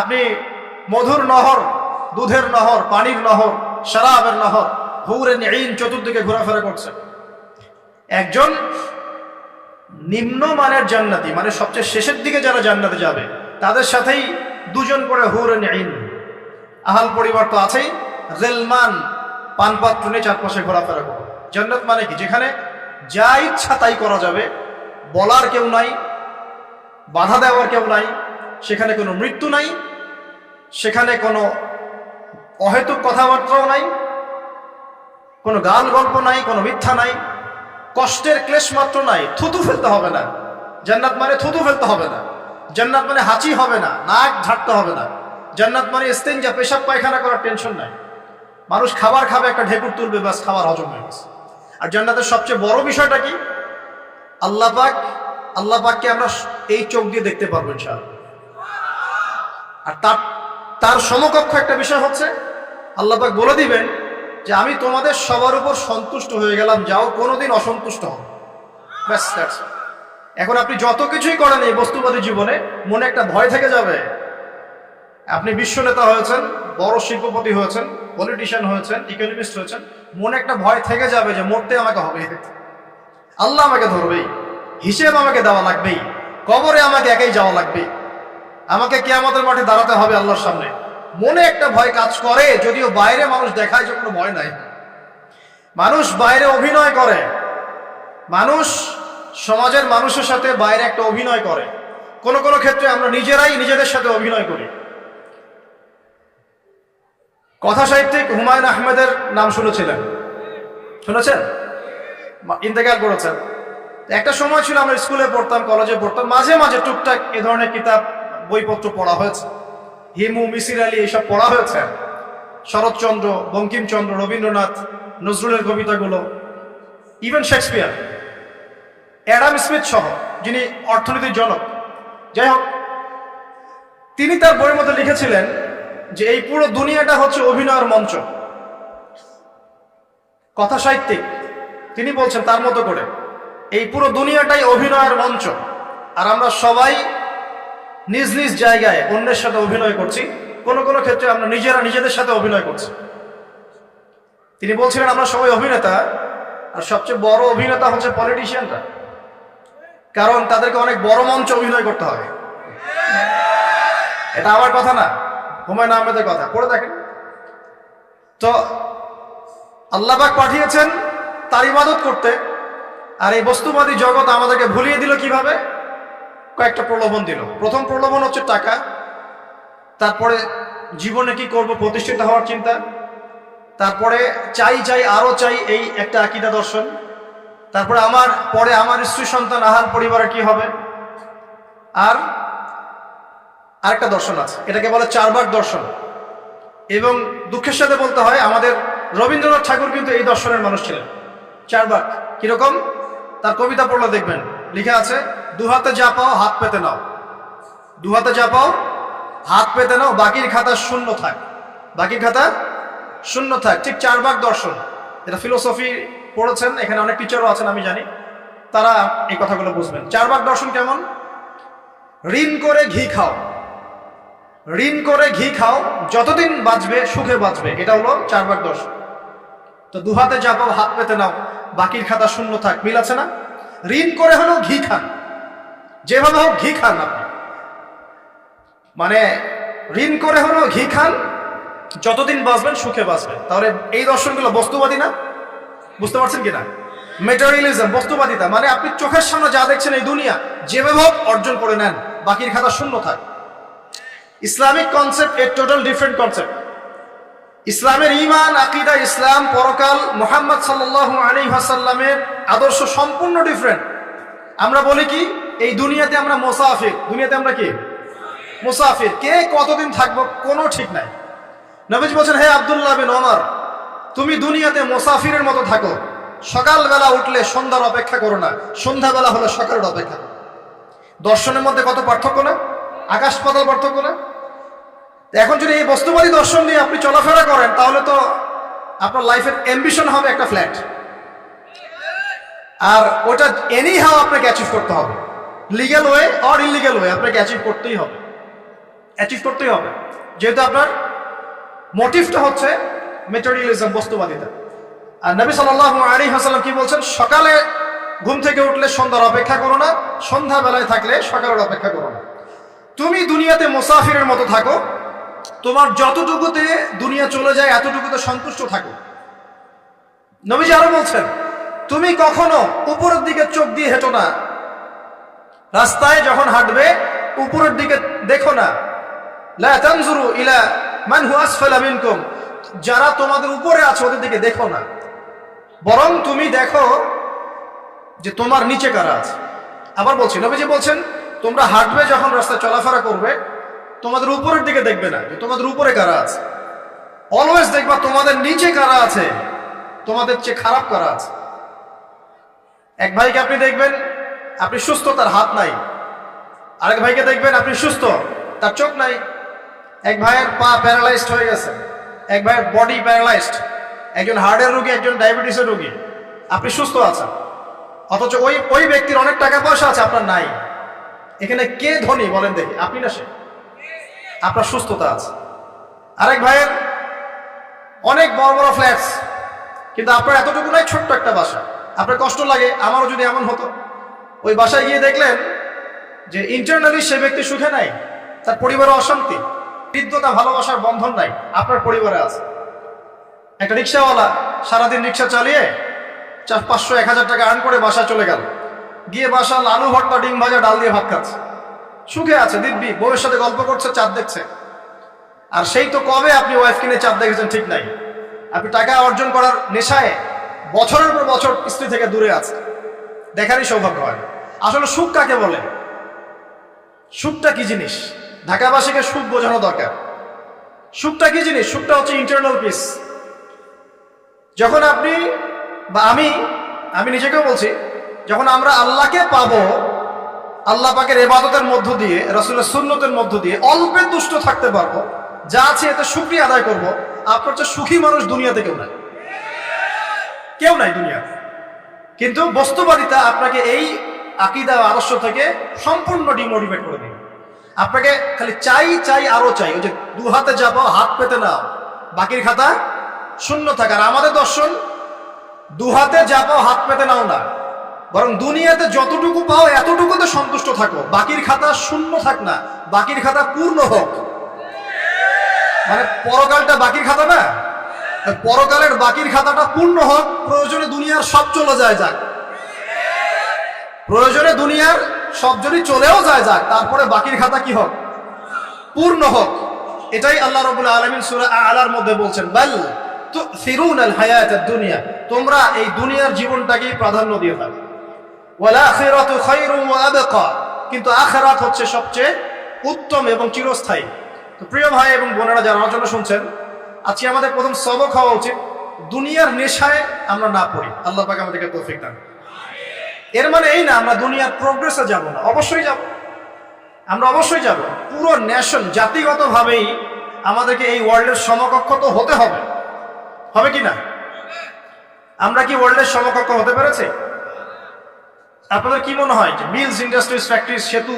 আপনি মধুর নহর, দুধের নহর, পানির নহর, শরাবের নহর, হুরে ঈন চতুর্দিকে ঘোরাফেরা করছে। একজন নিম্নমানের জান্নাতি, মানে সবচেয়ে শেষের দিকে যারা জান্নাতে যাবে, তাদের সাথেই 2 জন করে হুরে ঈন, আহাল পরিবার তো আছেই, গিলমান পানপাত্র নিয়ে চারপাশে ঘোরাফেরা করে। জান্নাত মানে কি? যেখানে যা ইচ্ছা তাই করা যাবে, বলার কেউ নাই, বাধা দেওয়ার কেউ নাই, সেখানে কোনো মৃত্যু নাই, সেখানে কোনো অহেতুক কথাবার্তাও নাই, কোনো গান গল্প নাই, কোনো মিথ্যা নাই, কষ্টের ক্লেশ মাত্র নাই, থুতু ফেলতে হবে না। জান্নাত মানে থুতু ফেলতে হবে না। জান্নাত মানে হাঁচি হবে না, নাক ঝাড়তে হবে না। জান্নাত মানে ইস্তেঞ্জা, পেশাব পায়খানা করার টেনশন নাই। মানুষ খাবার খাবে, একটা ঢেকুর তুলবে, ব্যাস খাবার হজম হয়ে গেছে। আর জান্নাতের সবচেয়ে বড় বিষয়টা কি? আল্লাহ পাককে আমরা এই চোখ দিয়ে দেখতে পারবো ইনশাআল্লাহ। আর তার সমকক্ষ একটা বিষয় হচ্ছে আল্লাহ পাক বলে দিবেন যে আমি তোমাদের সবার উপর সন্তুষ্ট হয়ে গেলাম, যাও কোনোদিন অসন্তুষ্ট হও, ব্যাস। এখন আপনি যত কিছুই করেন এই বস্তুবাদী জীবনে, মনে একটা ভয় থেকে যাবে। আপনি বিশ্ব নেতা হয়েছেন, বড় শিল্পপতি হয়েছেন, পলিটিশিয়ান হয়েছেন, ইকোনমিস্ট হয়েছেন, মনে একটা ভয় থেকে যাবে যে মরতে আমাকে হবে, আল্লাহ আমাকে ধরবেই, হিসেব আমাকে দেওয়া লাগবেই, কবরে আমাকে একাই যাওয়া লাগবে, আমাকে কিয়ামতের মাঠে দাঁড়াতে হবে আল্লাহর সামনে। মনে একটা ভয় কাজ করে, যদিও বাইরে মানুষ দেখায় যে কোনো ভয় নাই। মানুষ বাইরে অভিনয় করে, মানুষ সমাজের মানুষের সাথে বাইরে একটা অভিনয় করে। কোনো কোনো ক্ষেত্রে আমরা নিজেরাই নিজেদের সাথে অভিনয় করি। কথা সাহিত্যিক হুমায়ুন আহমেদের নাম শুনেছিলেন? শুনেছেন? ইন্তেকাল করেছেন। একটা সময় ছিল আমরা স্কুলে পড়তাম, কলেজে পড়তাম, মাঝে মাঝে টুকটাক এ ধরনের কিতাব বইপত্র পড়া হয়েছে। হিমু, মিসির আলী এইসব পড়া হয়েছে। শরৎচন্দ্র, বঙ্কিমচন্দ্র, রবীন্দ্রনাথ, নজরুলের কবিতাগুলো, ইভেন শেক্সপিয়ার, অ্যাডাম স্মিথ সহ, যিনি অর্থনীতির জনক। যাই হোক, তিনি তার বইয়ের মধ্যে লিখেছিলেন যে এই পুরো দুনিয়াটা হচ্ছে অভিনয়ের মঞ্চ। কথা সাহিত্যিক, তিনি বলছেন তার মতো করে এই পুরো দুনিয়াটাই অভিনয়ের মঞ্চ, আর আমরা সবাই নিজ নিজ জায়গায় অন্যের সাথে অভিনয় করছি। কোনো কোনো ক্ষেত্রে আমরা নিজেরা নিজেদের সাথে অভিনয় করছি। তিনি বলছিলেন আমরা সবাই অভিনেতা, আর সবচেয়ে বড় অভিনেতা হচ্ছে পলিটিশিয়ানরা, কারণ তাদেরকে অনেক বড় মঞ্চ অভিনয় করতে হবে। এটা আমার কথা না, হুমায়ুন আহমেদের কথা, পড়ে দেখেন তো। আল্লাহ পাক পাঠিয়েছেন তার ইবাদত করতে, আর এই বস্তুবাদী জগৎ আমাদেরকে ভুলিয়ে দিল কিভাবে? কয়েকটা প্রলোভন দিল। প্রথম প্রলোভন হচ্ছে টাকা, তারপরে জীবনে কি করব প্রতিষ্ঠিত হওয়ার চিন্তা, তারপরে চাই চাই আরো চাই এই একটা আকীদা দর্শন, তারপরে আমার স্ত্রী সন্তান আহার পরিবারের কি হবে, আর আরেকটা দর্শন আছে, এটাকে বলে চারবাক দর্শন। এবং দুঃখের সাথে বলতে হয় আমাদের রবীন্দ্রনাথ ঠাকুর কিন্তু এই দর্শনের মানুষ ছিলেন। চারবাক কিরকম? তার কবিতা পড়লে দেখবেন লিখে আছে, দুহাতে যা পাও হাত পেতে নাও, দুহাতে যা পাও হাত পেতে নাও, বাকির খাতা শূন্য থাক, বাকির খাতা শূন্য থাক। ঠিক চারবাক দর্শন। এটা ফিলোসফি পড়েছেন, এখানে অনেক টিচারও আছেন আমি জানি, তারা এই কথাগুলো বুঝবেন। চারবাক দর্শন কেমন? ঋণ করে ঘি খাও, ঋণ করে ঘি খাও, যতদিন বাঁচবে সুখে বাঁচবে, এটা হলো চারবাক দর্শন। তো দুহাতে যা পাও হাত পেতে নাও, বাকির খাতা শূন্য থাক, মিল আছে না? ঋণ করে হলেও ঘি খান, যেভাবে হোক ঘি খান আপনি, মানে ঋণ করে হলেও ঘি খান, যতদিন বাঁচবেন সুখে বাঁচবেন। তাহলে এই দর্শনগুলো বস্তুবাদী না? বুঝতে পারছেন কিনা? মেটেরিয়ালিজম, বস্তুবাদিতা, মানে আপনি চোখের সামনে যা দেখছেন এই দুনিয়া, যেভাবে হোক অর্জন করে নেন, বাকির খাতা শূন্য থাক। ইসলামিক কনসেপ্ট এর টোটাল ডিফারেন্ট কনসেপ্ট। ইসলামের ঈমান, আকীদা, ইসলাম, পরকাল, মুহাম্মদ সাল্লাল্লাহু আলাইহি ওয়াসাল্লামের আদর্শ সম্পূর্ণ ডিফারেন্ট। আমরা বলি কি, এই দুনিয়াতে আমরা মুসাফির, দুনিয়াতে আমরা কি মুসাফির, কে কতদিন থাকবো কোনো ঠিক নাই। নবীজি বলছেন, হে আব্দুল্লাহ বিন ওমর, তুমি দুনিয়াতে মুসাফিরের মতো থাকো, সকালবেলা উঠলে সন্ধ্যার অপেক্ষা করো না, সন্ধ্যাবেলা হলে সকালের অপেক্ষা করো। দর্শনের মধ্যে কত পার্থক্য না, আকাশ পাতাল পার্থক্য না? এখন যদি এই বস্তুবাদী দর্শন নিয়ে আপনি চলাফেরা করেন, তাহলে তো আপনার লাইফের অ্যাম্বিশন হবে একটা ফ্ল্যাট, আর ওটা এনি হাও আপনাকে অ্যাচিভ করতে হবে, legal way or illegal way, আপনাকে অ্যাচিভ করতেই হবে, অ্যাচিভ করতেই হবে, যেহেতু আপনার মোটিভটা হচ্ছে মেটেরিয়ালিজম, বস্তুবাদিতা। আর নবী সাল্লাল্লাহু আলাইহি ওয়াসাল্লাম কি বলছেন? সকালে ঘুম থেকে উঠলে সন্ধ্যার অপেক্ষা করো না, সন্ধ্যাবেলায় থাকলে সকালের অপেক্ষা করো না। তুমি দুনিয়াতে মুসাফিরের মতো থাকো, তোমার যতটুকুতে দুনিয়া চলে যায় এতটুকুতে সন্তুষ্ট থাকো। নবীজি আরো বলছেন, তুমি কখনো উপরের দিকে চোখ দিয়ে হেঁটো না, রাস্তায় যখন হাঁটবে উপরের দিকে দেখো না। লা তানজুরু ইলা মান হুয়া আসফালা মিনকুম, যারা তোমাদের উপরে আছে ওদের দিকে দেখো না, বরং তুমি দেখো যে তোমার নিচে কারা আছে। আবার বলছি, নবীজি বলছেন, তোমরা হাঁটবে যখন রাস্তায় চলাফেরা করবে, তোমাদের উপরের দিকে দেখবে না যে তোমাদের উপরে কারা আছে, অলওয়েজ দেখবা তোমাদের নিচে কারা আছে, তোমাদের চেয়ে খারাপ কারা আছে। এক ভাইকে আপনি দেখবেন আপনি সুস্থ, তার হাত নাই। আরেক ভাইকে দেখবেন আপনি সুস্থ, তার চোখ নাই। এক ভাইয়ের পা প্যারালাইজড হয়ে গেছে, এক ভাইয়ের বডি প্যারালাইজড, একজন হার্টের রোগী, একজন ডায়াবেটিসের রোগী, আপনি সুস্থ আছেন। অথচ ওই ওই ব্যক্তির অনেক টাকা পয়সা আছে, আপনার নাই। এখানে কে ধনী বলেন দেখি? আপনি না সে? আপনার সুস্থতা আছে। আরেক ভাইয়ের অনেক বড় বড় ফ্ল্যাটস, কিন্তু আপনার এতটুকু নাই, ছোট্ট একটা বাসা। আপনার কষ্ট লাগে, আমারও যদি এমন হতো। ওই বাসায় গিয়ে দেখলেন যে ইন্টারনালি সে ব্যক্তি সুখে নাই, তার পরিবারে অশান্তি, হৃদ্যতা ভালোবাসার বন্ধন নাই, আপনার পরিবারে আছে। একটা রিক্সাওয়ালা সারাদিন রিক্সা চালিয়ে 500-1000 টাকা আর্ন করে বাসায় চলে গেল, গিয়ে বাসা আলু ভর্তা, ডিম ভাজা, ডাল দিয়ে ভাত খাচ্ছে, সুখে আছে, দিব্যি বউয়ের সাথে গল্প করছে, চাঁদ দেখছে। আর সেই তো কবে আপনি ওয়াইফ কিনে চাঁদ দেখেছেন ঠিক নাই। আপনি টাকা অর্জন করার নেশায় বছরের পর বছর স্ত্রী থেকে দূরে আছে, দেখারই সৌভাগ্য হয়। আসলে সুখ কাকে বলে? সুখটা কি জিনিস? ঢাকাবাসীকে সুখ বোঝানো দরকার। সুখটা কি জিনিস? সুখটা হচ্ছে ইন্টারনাল পিস। যখন আপনি বা আমি নিজেকেও বলছি, যখন আমরা আল্লাহকে পাবো, আল্লাহ পাকের ইবাদতের মধ্য দিয়ে, রাসূলের সুন্নতের মধ্য দিয়ে অল্পে তুষ্ট থাকতে পারবো, যা আছে এতে শুকরিয়া আদায় করব, আপনার চেয়ে সুখী মানুষ দুনিয়াতে কেউ নাই, কেউ নাই দুনিয়াতে। কিন্তু বস্তুবাদিতা আপনাকে এই আকীদা আদর্শ থেকে সম্পূর্ণ ডিমোটিভেট করে দিবে। আপনাকে খালি চাই আরো চাই। ওই যে দু হাতে যাবো, হাত পেতে নাও, বাকির খাতা শূন্য থাক। আর আমাদের দর্শন, দু হাতে যাবো, হাত পেতে নাও না, বরং দুনিয়াতে যতটুকু পাও এতটুকুতে সন্তুষ্ট থাকো, বাকির খাতা শূন্য থাক না, বাকির খাতা পূর্ণ হোক। মানে পরকালটা বাকির খাতা না, পরকালের বাকির খাতাটা পূর্ণ হোক। প্রয়োজনে দুনিয়ার সব চলে যায় যাক, প্রয়োজনে দুনিয়ার সব যদি চলেও যায় যাক, তারপরে বাকির খাতা কি হোক? পূর্ণ হোক। এটাই আল্লাহ রাব্বুল আলামিন সূরা আ'লার মধ্যে বলছেন, বাল তুসিরুনাল হায়াতাদ দুনিয়া, তোমরা এই দুনিয়ার জীবনটাকেই প্রাধান্য দিয়ে থাকো। ওয়াল আখিরাতু খায়রুন ওয়া আবকা, কিন্তু আখিরাত হচ্ছে সবচেয়ে উত্তম এবং চিরস্থায়ী। তো প্রিয় ভাই এবং বোনেরা যারা আলোচনা শুনছেন, আজকে আমাদের প্রথম সবক হওয়া উচিত দুনিয়ার নেশায় আমরা না পড়ি। আল্লাহ পাক আমাদেরকে তৌফিক দান। এর মানে এই না আমরা দুনিয়ার প্রোগ্রেসে যাব না, অবশ্যই যাব, আমরা অবশ্যই যাব। পুরো নেশন, জাতিগতভাবেই আমাদেরকে এই ওয়ার্ল্ডের সমকক্ষ তো হতে হবে, হবে কি না? আমরা কি ওয়ার্ল্ডের সমকক্ষ হতে পেরেছি? আপনাদের কি মনে হয় যে মিলস, ইন্ডাস্ট্রিজ, ফ্যাক্টরিজ, সেতু,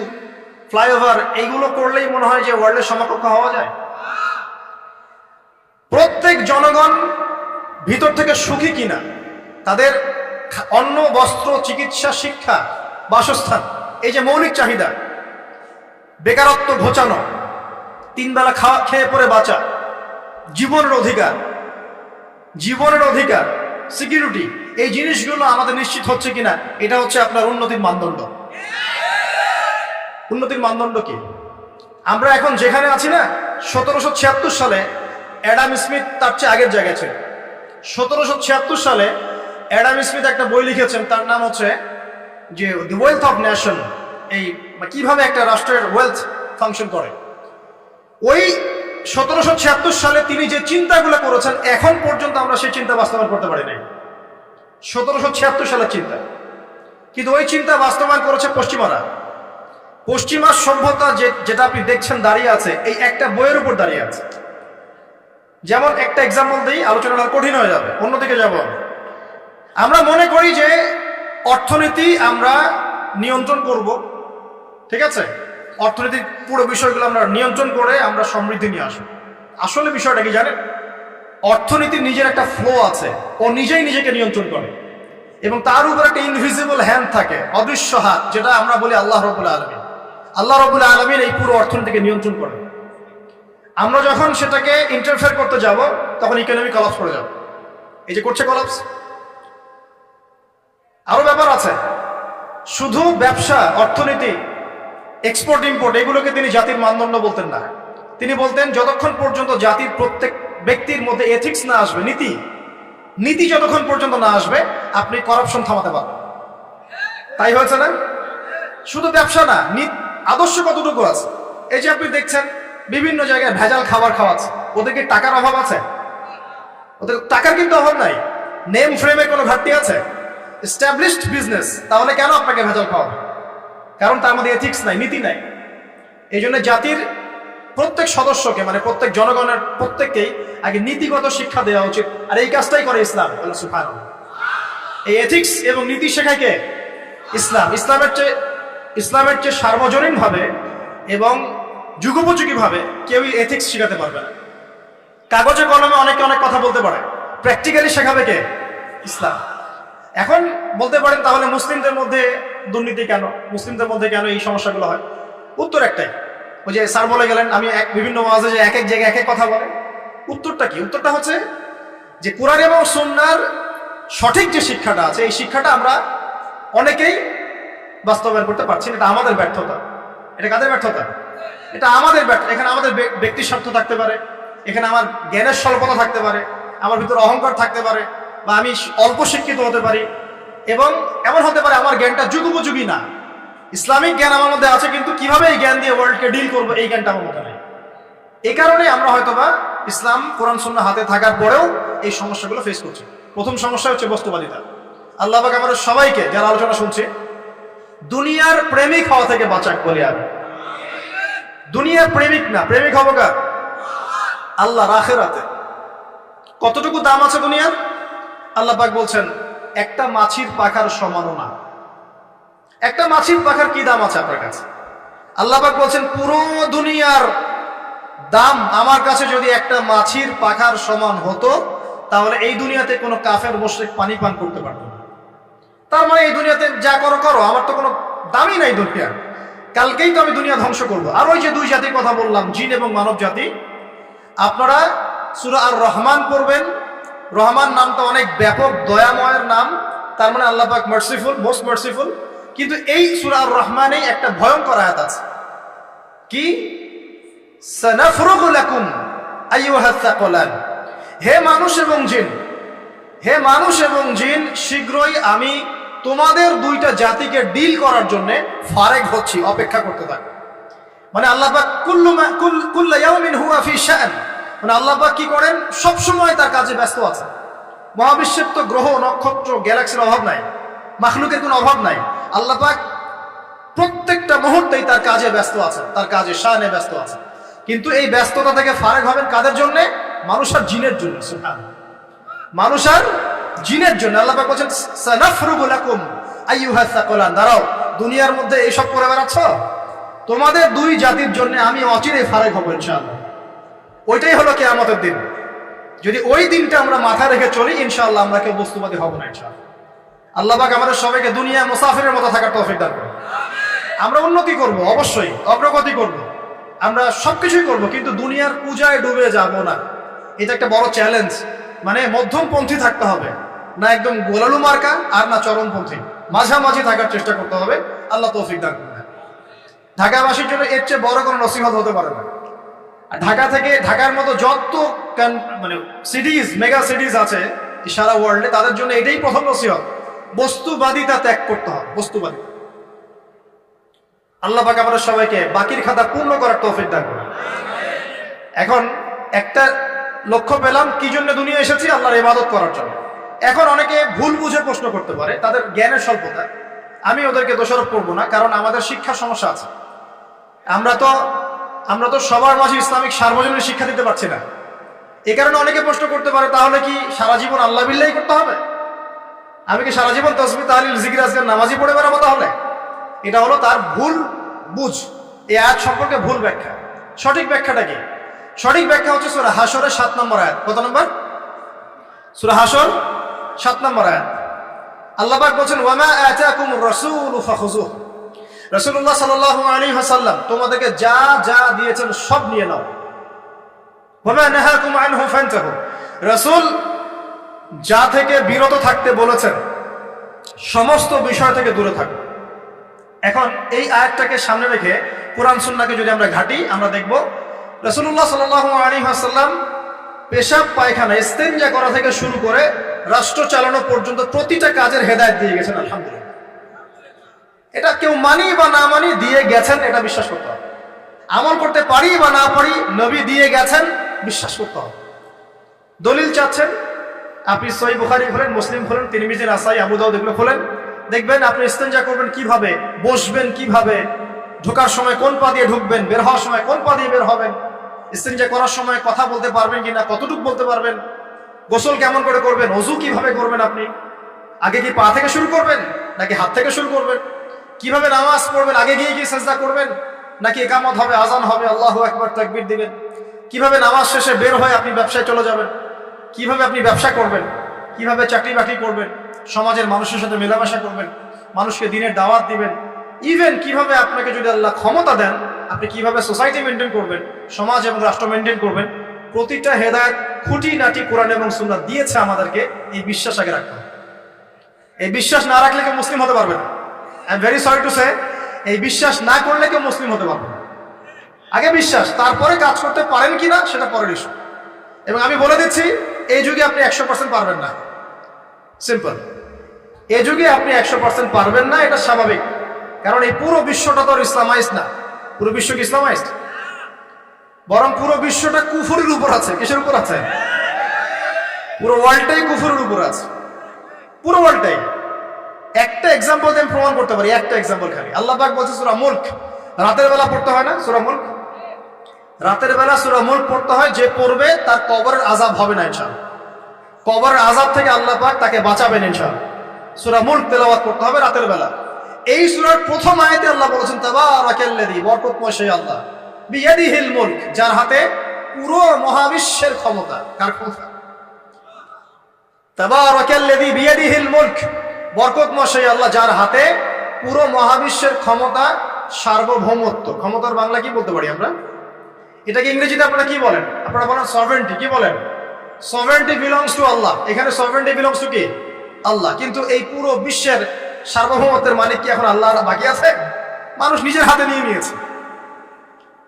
ফ্লাইওভার এইগুলো করলেই মনে হয় যে ওয়ার্ল্ডের সমকক্ষ হওয়া যায়? প্রত্যেক জনগণ ভিতর থেকে সুখী কিনা, তাদের অন্ন, বস্ত্র, চিকিৎসা, শিক্ষা, বাসস্থান, এই যে মৌলিক চাহিদা, বেকারত্ব ঘোচানো, 3 বেলা খাওয়া খেয়ে পরে বাঁচা, জীবনের অধিকার, সিকিউরিটি, এই জিনিসগুলো আমাদের নিশ্চিত হচ্ছে কিনা, এটা হচ্ছে আপনার উন্নতির মানদণ্ড। উন্নতির মানদণ্ড কি? আমরা এখন যেখানে আছি না, 1776 সালে অ্যাডাম স্মিথ তার চেয়ে আগের জায়গায় ছিল। 1776 সালে অ্যাডাম স্মিথ একটা বই লিখেছেন, তার নাম হচ্ছে যে দি ওয়েলথ অফ নেশন, এই কিভাবে একটা রাষ্ট্রের ওয়েলথ ফাংশন করে। ওই 1776 সালে তিনি যে চিন্তাগুলো করেছেন, এখন পর্যন্ত আমরা সেই চিন্তা বাস্তবায়ন করতে পারি নাই। 1776 সালের চিন্তা, কিন্তু ওই চিন্তা বাস্তবায়ন করেছে পশ্চিমারা। পশ্চিমা সভ্যতা যেটা আপনি দেখছেন দাঁড়িয়ে আছে, এই একটা বইয়ের উপর দাঁড়িয়ে আছে। যেমন একটা এক্সাম্পল দিই, আলোচনা কঠিন হয়ে যাবে, অন্যদিকে যাব। আমরা মনে করি যে অর্থনীতি আমরা নিয়ন্ত্রণ করব, ঠিক আছে, অর্থনীতির পুরো বিষয়গুলো আমরা নিয়ন্ত্রণ করে আমরা সমৃদ্ধি নিয়ে আসবো। আসলে বিষয়টা কি জানেন? অর্থনীতির নিজের একটা ফ্লো আছে, ও নিজেই নিজেকে নিয়ন্ত্রণ করে, এবং তার উপর একটা ইনভিজিবল হ্যান্ড থাকে, অদৃশ্য হাত, যেটা আমরা বলি আল্লাহ রাব্বুল আলামিন। আল্লাহ রাব্বুল আলামিন এই পুরো অর্থনীতিকে নিয়ন্ত্রণ করে। আমরা যখন সেটাকে ইন্টারফেয়ার করতে যাব, তখন ইকোনমি কলাপস করে যাবে। এই যে করছে কলাপস। আরো ব্যাপার আছে, শুধু ব্যবসা, অর্থনীতি, এক্সপোর্ট ইম্পোর্ট, এগুলোকে তিনি জাতির মানদণ্ড বলতেন না। তিনি বলতেন যতক্ষণ পর্যন্ত জাতির প্রত্যেক ব্যক্তির মধ্যে এথিক্স না আসবে, নীতি যতক্ষণ পর্যন্ত না আসবে, আপনি করাপশন থামাতে পারবেন। তাই হয়েছে না? শুধু ব্যবসা না, আদর্শ কতটুকু আছে। এই যে আপনি দেখছেন বিভিন্ন জায়গায় ভেজাল খাবার খাওয়াচ্ছে, ওদের কি টাকার অভাব আছে? ওদের টাকার কিন্তু অভাব নাই। নেম ফ্রেমের কোনো ঘাটতি আছে? এস্টাবলিশড বিজনেস, তাহলে কেন আপনাকে ভেজাল খাওয়াবে? কারণ তার মধ্যে এথিক্স নাই, নীতি নাই। এই জন্য জাতির প্রত্যেক সদস্যকে, মানে প্রত্যেক জনগণের প্রত্যেককেই আগে নীতিগত শিক্ষা দেওয়া উচিত। আর এই কাজটাই করে ইসলাম। সুবহানাল্লাহ। এই এথিক্স এবং নীতি শেখায় কে? ইসলামের চেয়ে সার্বজনীনভাবে এবং যুগোপযোগীভাবে কেউই এথিক্স শেখাতে পারবে না। কাগজে কলমে অনেকে অনেক কথা বলতে পারে, প্র্যাকটিক্যালি শেখাবে কে? ইসলাম। এখন বলতে পারেন তাহলে মুসলিমদের মধ্যে দুর্নীতি কেন, মুসলিমদের মধ্যে কেন এই সমস্যাগুলো হয়? উত্তর একটাই, ওই যে স্যার বলে গেলেন আমি বিভিন্ন ওয়াজে যে এক এক জায়গায় এক এক কথা বলে। উত্তরটা কি? উত্তরটা হচ্ছে যে কোরআন এবং সুন্নাহর সঠিক যে শিক্ষাটা আছে, এই শিক্ষাটা আমরা অনেকেই বাস্তবায়ন করতে পারছি না। এটা আমাদের ব্যর্থতা। এটা কাদের ব্যর্থতা? এটা আমাদের ব্যর্থ। এখানে আমাদের ব্যক্তি স্বার্থ থাকতে পারে, এখানে আমার জ্ঞানের স্বল্পতা থাকতে পারে, আমার ভিতরে অহংকার থাকতে পারে, বা আমি অল্প শিক্ষিত হতে পারি, এবং এমন হতে পারে আমার জ্ঞানটা যুগোপযোগী না। ইসলামিক জ্ঞান আমার মধ্যে আছে, কিন্তু কিভাবে এই জ্ঞান দিয়ে ওয়ার্ল্ডকে ডিল করবো এই জ্ঞানটা আমার মধ্যে নেই। এই কারণে আমরা হয়তোবা ইসলাম কোরআন সুন্নাহ হাতে থাকার পরেও এই সমস্যাগুলো ফেস করছি। প্রথম সমস্যা হচ্ছে বস্তুবাদিতা। আল্লাহ পাক আমাদের সবাইকে যারা আলোচনা শুনছে দুনিয়ার প্রেমিক হওয়া থেকে বাঁচাক বলি আমি। দুনিয়ার প্রেমিক না, প্রেমিক হবো কার? আল্লাহর আখিরাতে। কতটুকু দাম আছে দুনিয়ার? আল্লাহ পাক বলছেন একটা মাছির পাখার সমানও না। একটা মাছির পাখার কি দাম আছে আপনার কাছে? আল্লাহ পাক বলছেন পুরো দুনিয়ার দাম আমার কাছে যদি একটা মাছির পাখার সমান হতো, তাহলে এই দুনিয়াতে কোনো কাফের মুশরিক পানি পান করতে পারতো না। তার মানে এই দুনিয়াতে যা করো করো, আমার তো কোনো দামই নাই দুনিয়া। কালকেই তো আমি দুনিয়া ধ্বংস করবো। আর ওই যে দুই জাতির কথা বললাম, জিন এবং মানব জাতি, আপনারা সূরা আর রহমান পড়বেন। রহমান নামটা অনেক ব্যাপক, দয়াময়ের নাম, তার মানে আল্লাহ পাক মার্সিফুল, মোস্ট মার্সিফুল। কিন্তু এই সূরা আর রহমানেই একটা ভয়ঙ্কর আয়াত আছে, কি? সানাফরুগু লাকুম আইয়ুহাস সাকলান। হে মানুষ এবং জিন, হে মানুষ এবং জিন, শীঘ্রই আমি তোমাদের দুইটা জাতিকে ডিল করার জন্য ফারেক হচ্ছি, অপেক্ষা করতে থাকো। মানে আল্লাহ পাক কুল্লু ইয়াউমিন হুয়া ফি শাআন, মানে আল্লাহ পাক কি করেন? সব সময় তার কাজে ব্যস্ত আছে। মহাবিশ্বের তো গ্রহ নক্ষত্র গ্যালাক্সির অভাব নাই, মাখলুকের কোনো অভাব নাই। আল্লাহ পাক প্রত্যেকটা মুহূর্তেই তার কাজে ব্যস্ত আছেন, তার কাজে শানে ব্যস্ত আছেন। কিন্তু এই ব্যস্ততা থেকে ফারেক হবেন কাদের জন্য? মানুষ আর জিনের জন্য। সুবহানাল্লাহ, মানুষ আর জিনের জন্য। আল্লাহ পাক বলেন সানাফরুগু লাকুম আইয়ুহাস সাকলান। দাঁড়াও, দুনিয়ার মধ্যে এইসব করে বেড়াচ্ছ, তোমাদের দুই জাতির জন্য আমি অচিরেই ফারেক হব ইনশাআল্লাহ। ওইটাই হলো কিয়ামতের দিন। যদি ওই দিনটা আমরা মাথায় রেখে চলি, ইনশাআল্লাহ আমরা কেউ বস্তুবাদী হব না ইনশাআল্লাহ। আল্লাহ পাক আমাদের সবাইকে দুনিয়া মুসাফিরের মতো থাকার তৌফিক দান করুন। আমরা উন্নতি করব, অবশ্যই অগ্রগতি করব, আমরা সবকিছুই করব, কিন্তু দুনিয়ার পূজায় ডুবে যাব না। এটা একটা বড় চ্যালেঞ্জ। মানে মধ্যমপন্থী থাকতে হবে, না একদম গোলালু মার্কা আর না চরমপন্থী, মাঝামাঝি থাকার চেষ্টা করতে হবে। আল্লাহ তৌফিক দান করুন। ঢাকাবাসীর জন্য এর চেয়ে বড় কোনো নসিহত হতে পারে না। আর ঢাকার মতো যত মানে সিটিজ, মেগা সিটিজ আছে সারা ওয়ার্ল্ডে, তাদের জন্য এটাই প্রথম নসিহত, বস্তুবাদিতা ত্যাগ করতে হবে। বস্তুবাদিতা। আল্লাহ পাক আমাদের সবাইকে বাকির খাতা পূর্ণ করার তৌফিক দান করুন। এখন একটা লক্ষ্য পেলাম, কি জন্য দুনিয়া এসেছি? আল্লাহর ইবাদত করার জন্য। এখন অনেকে ভুল বুঝে প্রশ্ন করতে পারে, তাদের জ্ঞানের স্বল্পতা। আমি ওদেরকে দোষারোপ করবো না, কারণ আমাদের শিক্ষার সমস্যা আছে। আমরা তো সবার মাঝে ইসলামিক সার্বজনীন শিক্ষা দিতে পারছি না। এই কারণে অনেকে প্রশ্ন করতে পারে, তাহলে কি সারা জীবন আল্লাহ বিল্লাহি করতে হবে? আমি কি সারা জীবন তাসবিহ তাহলিল জিকির আজকার নামাজি পড়ে বেড়াবো? তাহলে এটা হলো তার ভুল বুঝ। এই আয়াত সম্পর্কে ভুল ব্যাখ্যা। সঠিক ব্যাখ্যাটা কি? সঠিক ব্যাখ্যা হচ্ছে সূরা হাশরের 7 নম্বর আয়াত। কত নম্বর? সূরা হাশর 7 নম্বর আয়াত। আল্লাহ পাক বলেন ওয়ামা আতাকুমুর রাসূলু ফাখুযুহু। রাসূলুল্লাহ সাল্লাল্লাহু আলাইহি ওয়াসাল্লাম তোমাদেরকে যা যা দিয়েছেন সব নিয়ে নাও। ওয়ামা নাহাকুম আনহু ফান্তাহু। রাসূল যা থেকে বিরত থাকতে বলেছেন সমস্ত বিষয় থেকে দূরে থাকো। এখন এই আয়াতটাকে সামনে রেখে কোরআন সুন্নাহকে যদি আমরা ঘাঁটি, আমরা দেখব রাসূলুল্লাহ সাল্লাল্লাহু আলাইহি ওয়াসাল্লাম পেশাব পায়খানা ইস্তেনজা করা থেকে শুরু করে রাষ্ট্র চালানো পর্যন্ত প্রতিটা কাজের হেদায়েত দিয়ে গেছেন। আলহামদুলিল্লাহ। এটা কেউ মানি বা না মানি, দিয়ে গেছেন, এটা বিশ্বাস করতে হবে। আমল করতে পারি বা না পারি, নবী দিয়ে গেছেন, বিশ্বাস করতে হবে। দলিল চাচ্ছেন, আপনি সহিহ বুখারী খোলেন, মুসলিম খোলেন, তিরমিজি, নাসাই, আবু দাউদ এগুলো খোলেন, দেখবেন আপনি ইস্তেনজা করবেন কিভাবে, বসবেন কিভাবে, ঢোকার সময় কোন পা দিয়ে ঢুকবেন, বের হওয়ার সময় কোন পা দিয়ে বের হবেন, ইস্তেনজা করার সময় কথা বলতে পারবেন কিনা, কতটুকু বলতে পারবেন, গোসল কেমন করে করবেন, ওযু কিভাবে করবেন, আপনি আগে কি পা থেকে শুরু করবেন নাকি হাত থেকে শুরু করবেন? কিভাবে নামাজ পড়বেন? আগে গিয়ে গিয়ে সেজদা করবেন, নাকি একামত হবে, আজান হবে, আল্লাহু আকবার তাকবীর দিবেন? কিভাবে নামাজ শেষে বের হয়ে আপনি ব্যবসায় চলে যাবেন? কিভাবে আপনি ব্যবসা করবেন? কিভাবে চাকরি বাকরি করবেন? সমাজের মানুষের সাথে মেলামেশা করবেন, মানুষকে দিনের দাওয়াত দিবেন? ইভেন কিভাবে আপনাকে যদি আল্লাহ ক্ষমতা দেন, আপনি কিভাবে সোসাইটি মেনটেন করবেন, সমাজ এবং রাষ্ট্র মেনটেন করবেন? প্রতিটা হেদায়েত খুঁটিনাটি কোরআন এবং সুন্নাহ দিয়েছে আমাদেরকে। এই বিশ্বাস আগে রাখতে হবে। এই বিশ্বাস না রাখলে কেউ মুসলিম হতে পারবে না। I am very sorry to say, এই বিশ্বাস না করলে কেউ মুসলিম হতে পারবে না। আগে বিশ্বাস, তারপরে কাজ করতে পারেন কিনা সেটা পরের ইস্যু। এবং আমি বলে দিচ্ছি, এই যুগে আপনি 100% পারবেন না। সিম্পল, এই যুগে আপনি 100% পারবেন না, এটা স্বাভাবিক। কারণ এই পুরো বিশ্বটা তো ইসলামাইজড না। পুরো বিশ্ব কি ইসলামাইজড? বরং পুরো বিশ্বটা কুফরের উপর আছে। কিসের উপর আছে? পুরো ওয়ার্ল্ডটাই কুফরের উপর আছে, পুরো ওয়ার্ল্ডটাই। একটা এক্সাম্পল দিয়ে আমি প্রমাণ করতে পারি, একটা এক্সাম্পল খালি। আল্লাহ পাক বলছে সূরা মুলক, রাতের বেলা পড়তে হয় না সূরা মুলক? রাতের বেলা সূরা মুলক পড়তে হয়, যে পড়বে তার কবরের আযাব হবে না ইনশাআল্লাহ। কবরের আযাব থেকে আল্লাহ পাক তাকে বাঁচাবেন ইনশাআল্লাহ। সূরা মুলক তেলাওয়াত করতে হবে রাতের বেলা। এই সূরার প্রথম আয়াতে আল্লাহ বলেছেন তাবারাকাল্লাযী, বরকতময় সেই আল্লাহ, বিয়াদিহিল মুলক, যার হাতে পুরো মহাবিশ্বের ক্ষমতা। কার ক্ষমতা? তাবারাকাল্লাযী বিয়াদিহিল মুলক, বরকতময় সেই আল্লাহ যার হাতে পুরো মহাবিশ্বের ক্ষমতা, সার্বভৌমত্ব। ক্ষমতার বাংলা কি বলতে পারি আমরা? এটাকে ইংরেজিতে আপনারা কি বলেন? আপনারা বলেন সভারেন্টি। কি বলেন? সভারেন্টি বিলংস টু আল্লাহ। এখানে সভারেন্টি বিলংস টু কি? আল্লাহ। কিন্তু এই পুরো বিশ্বের সার্বভৌমত্বের মালিক কি এখন আল্লাহ বাকি আছে? মানুষ নিজের হাতে নিয়ে নিয়েছে।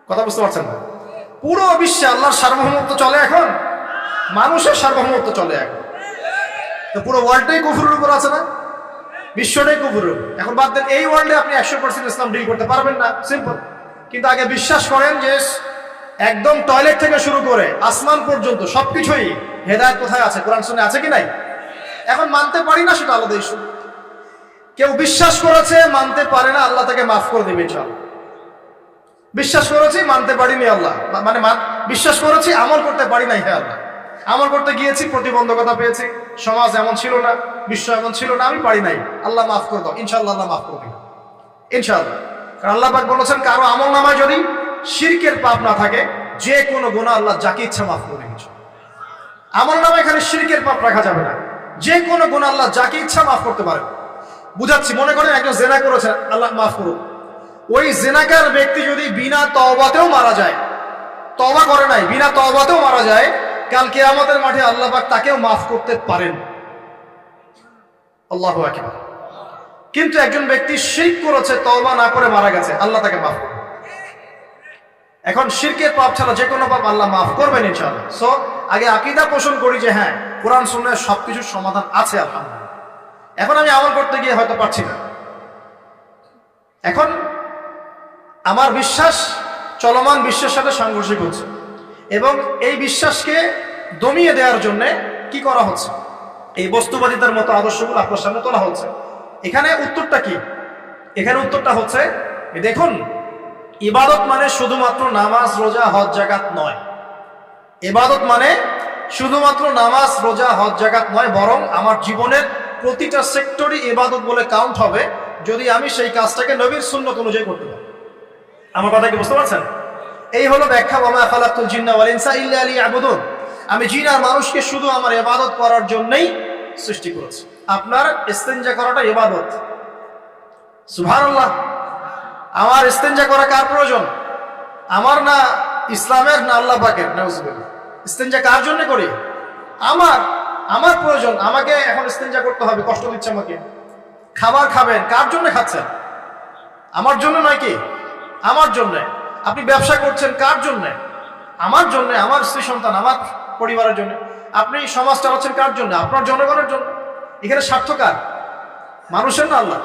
কথা বুঝতে পারছেন না? পুরো বিশ্বে আল্লাহর সার্বভৌমত্ব চলে এখন, মানুষের সার্বভৌমত্ব চলে এখন। তো পুরো ওয়ার্ল্ডটাই কুফরের উপর আছে না? বিশ্বটাই কুফরের উপর। এখন বাদ দেন, এই ওয়ার্ল্ডে আপনি 100% ইসলাম ডিল করতে পারবেন না, সিম্পল। কিন্তু আগে বিশ্বাস করেন যে একদম টয়লেট থেকে শুরু করে আসমান পর্যন্ত সবকিছুই হেদায়েত কোথায় আছে? কোরআন সুন্নাহ আছে কি নাই? এখন মানতে পারি না, সেটা আলাদা ইস্যু। কেউ বিশ্বাস করেছে, মানতে পারে না, আল্লাহ তাকে মাফ করে দেবে ইনশাআল্লাহ। বিশ্বাস করেছি, মানতে পারিনি, আল্লাহ মানে বিশ্বাস করেছি, আমল করতে পারি নাই, হে আল্লাহ আমল করতে গিয়েছি, প্রতিবন্ধকতা পেয়েছি, সমাজ এমন ছিল না, বিশ্ব এমন ছিল না, আমি পারি নাই, আল্লাহ মাফ করে দাও। ইনশাআল্লাহ আল্লাহ মাফ করে দিবে ইনশাআল্লাহ। কারণ আল্লাহ পাক বলেছেন, কারো আমল নামায় যদি শিরকের পাপ না থাকে, যে কোনো গুনাহ আল্লাহ যাকে ইচ্ছা মাফ করে দিবে। আমল নামায় এখানে শিরকের পাপ রাখা যাবে না, যে কোনো গুনাহ আল্লাহ যাকে ইচ্ছা মাফ করতে পারে। বুঝাচ্ছি, মনে করেন একজন জেনা করেছে, আল্লাহ মাফ করুন। ওই জেনাকার ব্যক্তি যদি বিনা তওবাতেও মারা যায়, তওবা করে নাই, বিনা তওবাতেও মারা যায়, কাল কিয়ামতের মাঠে আল্লাহ পাক তাকেও মাফ করতে পারেন। আল্লাহু আকবার। কিন্তু একজন ব্যক্তি শিরক করেছে, তওবা না করে মারা গেছে, আল্লাহ তাকে মাফ করবেন। এখন শিরকের পাপ ছাড়া যে কোনো পাপ আল্লাহ মাফ করবেন ইনশাআল্লাহ। সো আগে আকীদা পোষণ করি যে হ্যাঁ, কোরআন সুন্নাহ সবকিছুর সমাধান আছে আলহামদুলিল্লাহ। এখন আমি আমল করতে গিয়ে হয়তো পারছি না, এখন আমার বিশ্বাস চলমান বিশ্বের সাথে সাংঘর্ষিক হচ্ছে, এবং এই বিশ্বাসকে দমিয়ে দেওয়ার জন্য কি করা হচ্ছে? এই বস্তুবাদিতার মতো আদর্শগুলো আপনার সামনে তোলা হচ্ছে। এখানে উত্তরটা কি? এখানে উত্তরটা হচ্ছে, দেখুন, ইবাদত মানে শুধুমাত্র নামাজ, রোজা, হজ, যাকাত নয়। ইবাদত মানে শুধুমাত্র নামাজ, রোজা, হজ, যাকাত নয়, বরং আমার জীবনের প্রতিটা সেক্টরই ইবাদত বলে কাউন্ট হবে যদি আমি সেই কাজটাকে নবীর সুন্নাত অনুযায়ী করতে পারি। আমার কথা কি বুঝতে পারছেন? এই হলো ব্যাখ্যা, ওয়া মা খালাকতুল জিন্না ওয়াল ইনসা ইল্লা লিয়াবুদুন। আমি জিন আর মানুষকে শুধু আমার ইবাদত করার জন্যই সৃষ্টি করেছি। আপনার ইস্তেনজা করাটা ইবাদত। সুবহানাল্লাহ। আমার ইস্তেনজা করা কার প্রয়োজন? আমার না ইসলামের, না আল্লাহ পাকের? নাউজুবিল্লাহ। ইস্তেনজা কার জন্য করি? আমার প্রয়োজন। আমাকে এখন ইস্তেনজা করতে হবে, কষ্ট দিচ্ছে আমাকে। খাবার খাবেন, কার জন্য খাচ্ছেন? আমার জন্য নয় কি? আমার জন্য। আপনি ব্যবসা করছেন, কার জন্য? আমার জন্য, আমার স্ত্রী সন্তান, আমার পরিবারের জন্য। আপনি সমাজ চালাচ্ছেন, কার জন্য? আপনার জনগণের জন্য। এখানে স্বার্থ কার? মানুষের না আল্লাহ?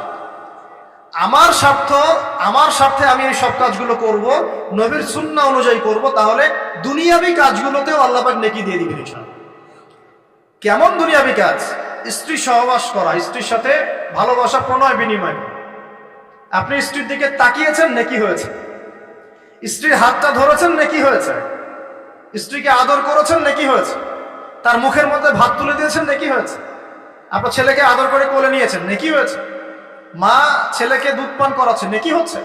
আমার স্বার্থ, আমার স্বার্থে আমি এই সব কাজগুলো করব, নবীর সুন্নাহ অনুযায়ী করব, তাহলে দুনিয়াবি কাজগুলোতেও আল্লাহ পাক নেকি দিয়ে দিবেন ইনশাআল্লাহ। কেমন দুনিয়াবি কাজ? স্ত্রী সহবাস করা, স্ত্রীর সাথে ভালোবাসা, প্রণয় বিনিময়। আপনি স্ত্রীর দিকে তাকিয়েছেন, নেকি হয়েছে। স্ত্রীর হাতটা ধরেছেন, নেকি হয়েছে। স্ত্রীকে আদর করেছেন, নেকি হয়েছে। তার মুখের মধ্যে ভাত তুলে দিয়েছেন, নেকি হয়েছে। আপনার ছেলেকে আদর করে কোলে নিয়েছেন, নেকি হয়েছে। মা ছেলেকে দুধ পান করাচ্ছে, নেকি হচ্ছে।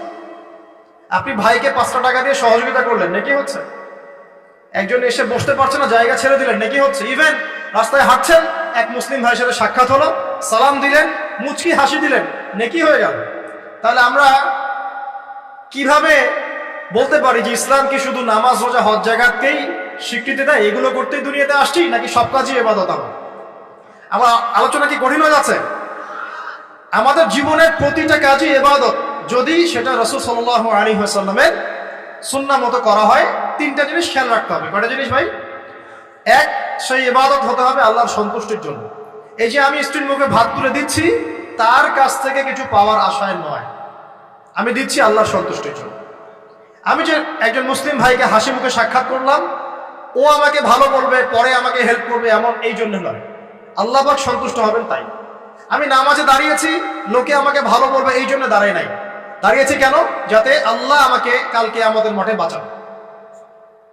আপনি ভাইকে 5টা টাকা দিয়ে সহযোগিতা করলেন, নেকি হচ্ছে। একজন এসে বসতে পারছে না, জায়গা ছেড়ে দিলেন, নেকি হচ্ছে। ইভেন রাস্তায় হাঁটছেন, এক মুসলিম ভাইয়ের সাথে সাক্ষাৎ হলো, সালাম দিলেন, মুচকি হাসি দিলেন, নেকি হয়ে গেল। তাহলে আমরা কিভাবে বলতে পারি যে ইসলাম কি শুধু নামাজ রোজা হজ জাকাতকেই স্বীকৃতি দেয়, এগুলো করতেই দুনিয়াতে আসছি, নাকি সব কাজই ইবাদত? আমার আলোচনা কি কঠিন হয়ে যাচ্ছে? আমাদের জীবনের প্রতিটা কাজই ইবাদত, যদি সেটা রাসূল সাল্লাল্লাহু আলাইহি ওয়াসাল্লামের সুন্নাহ মতো করা হয়। 3টা জিনিস খেয়াল রাখতে হবে। কয়টা জিনিস ভাই? এক, সেই ইবাদত হতে হবে আল্লাহর সন্তুষ্টির জন্য। এই যে আমি স্ত্রীর মুখে ভাত তুলে দিচ্ছি, তার কাছ থেকে কিছু পাওয়ার আশায় নয়, আমি দিচ্ছি আল্লাহর সন্তুষ্টির জন্য। আমি যে একজন মুসলিম ভাইকে হাসি মুখে সাক্ষাৎ করলাম, ও আমাকে ভালো বলবে, পরে আমাকে হেল্প করবে, এমন এই জন্য নয়, আল্লাহ পাক সন্তুষ্ট হবেন তাই। আমি নামাজে দাঁড়িয়েছি, লোকে আমাকে ভালো বলবে এই জন্য দাঁড়াই নাই, দাঁড়িয়েছি কেন? যাতে আল্লাহ আমাকে কালকে আমাদের মাঠে বাঁচান।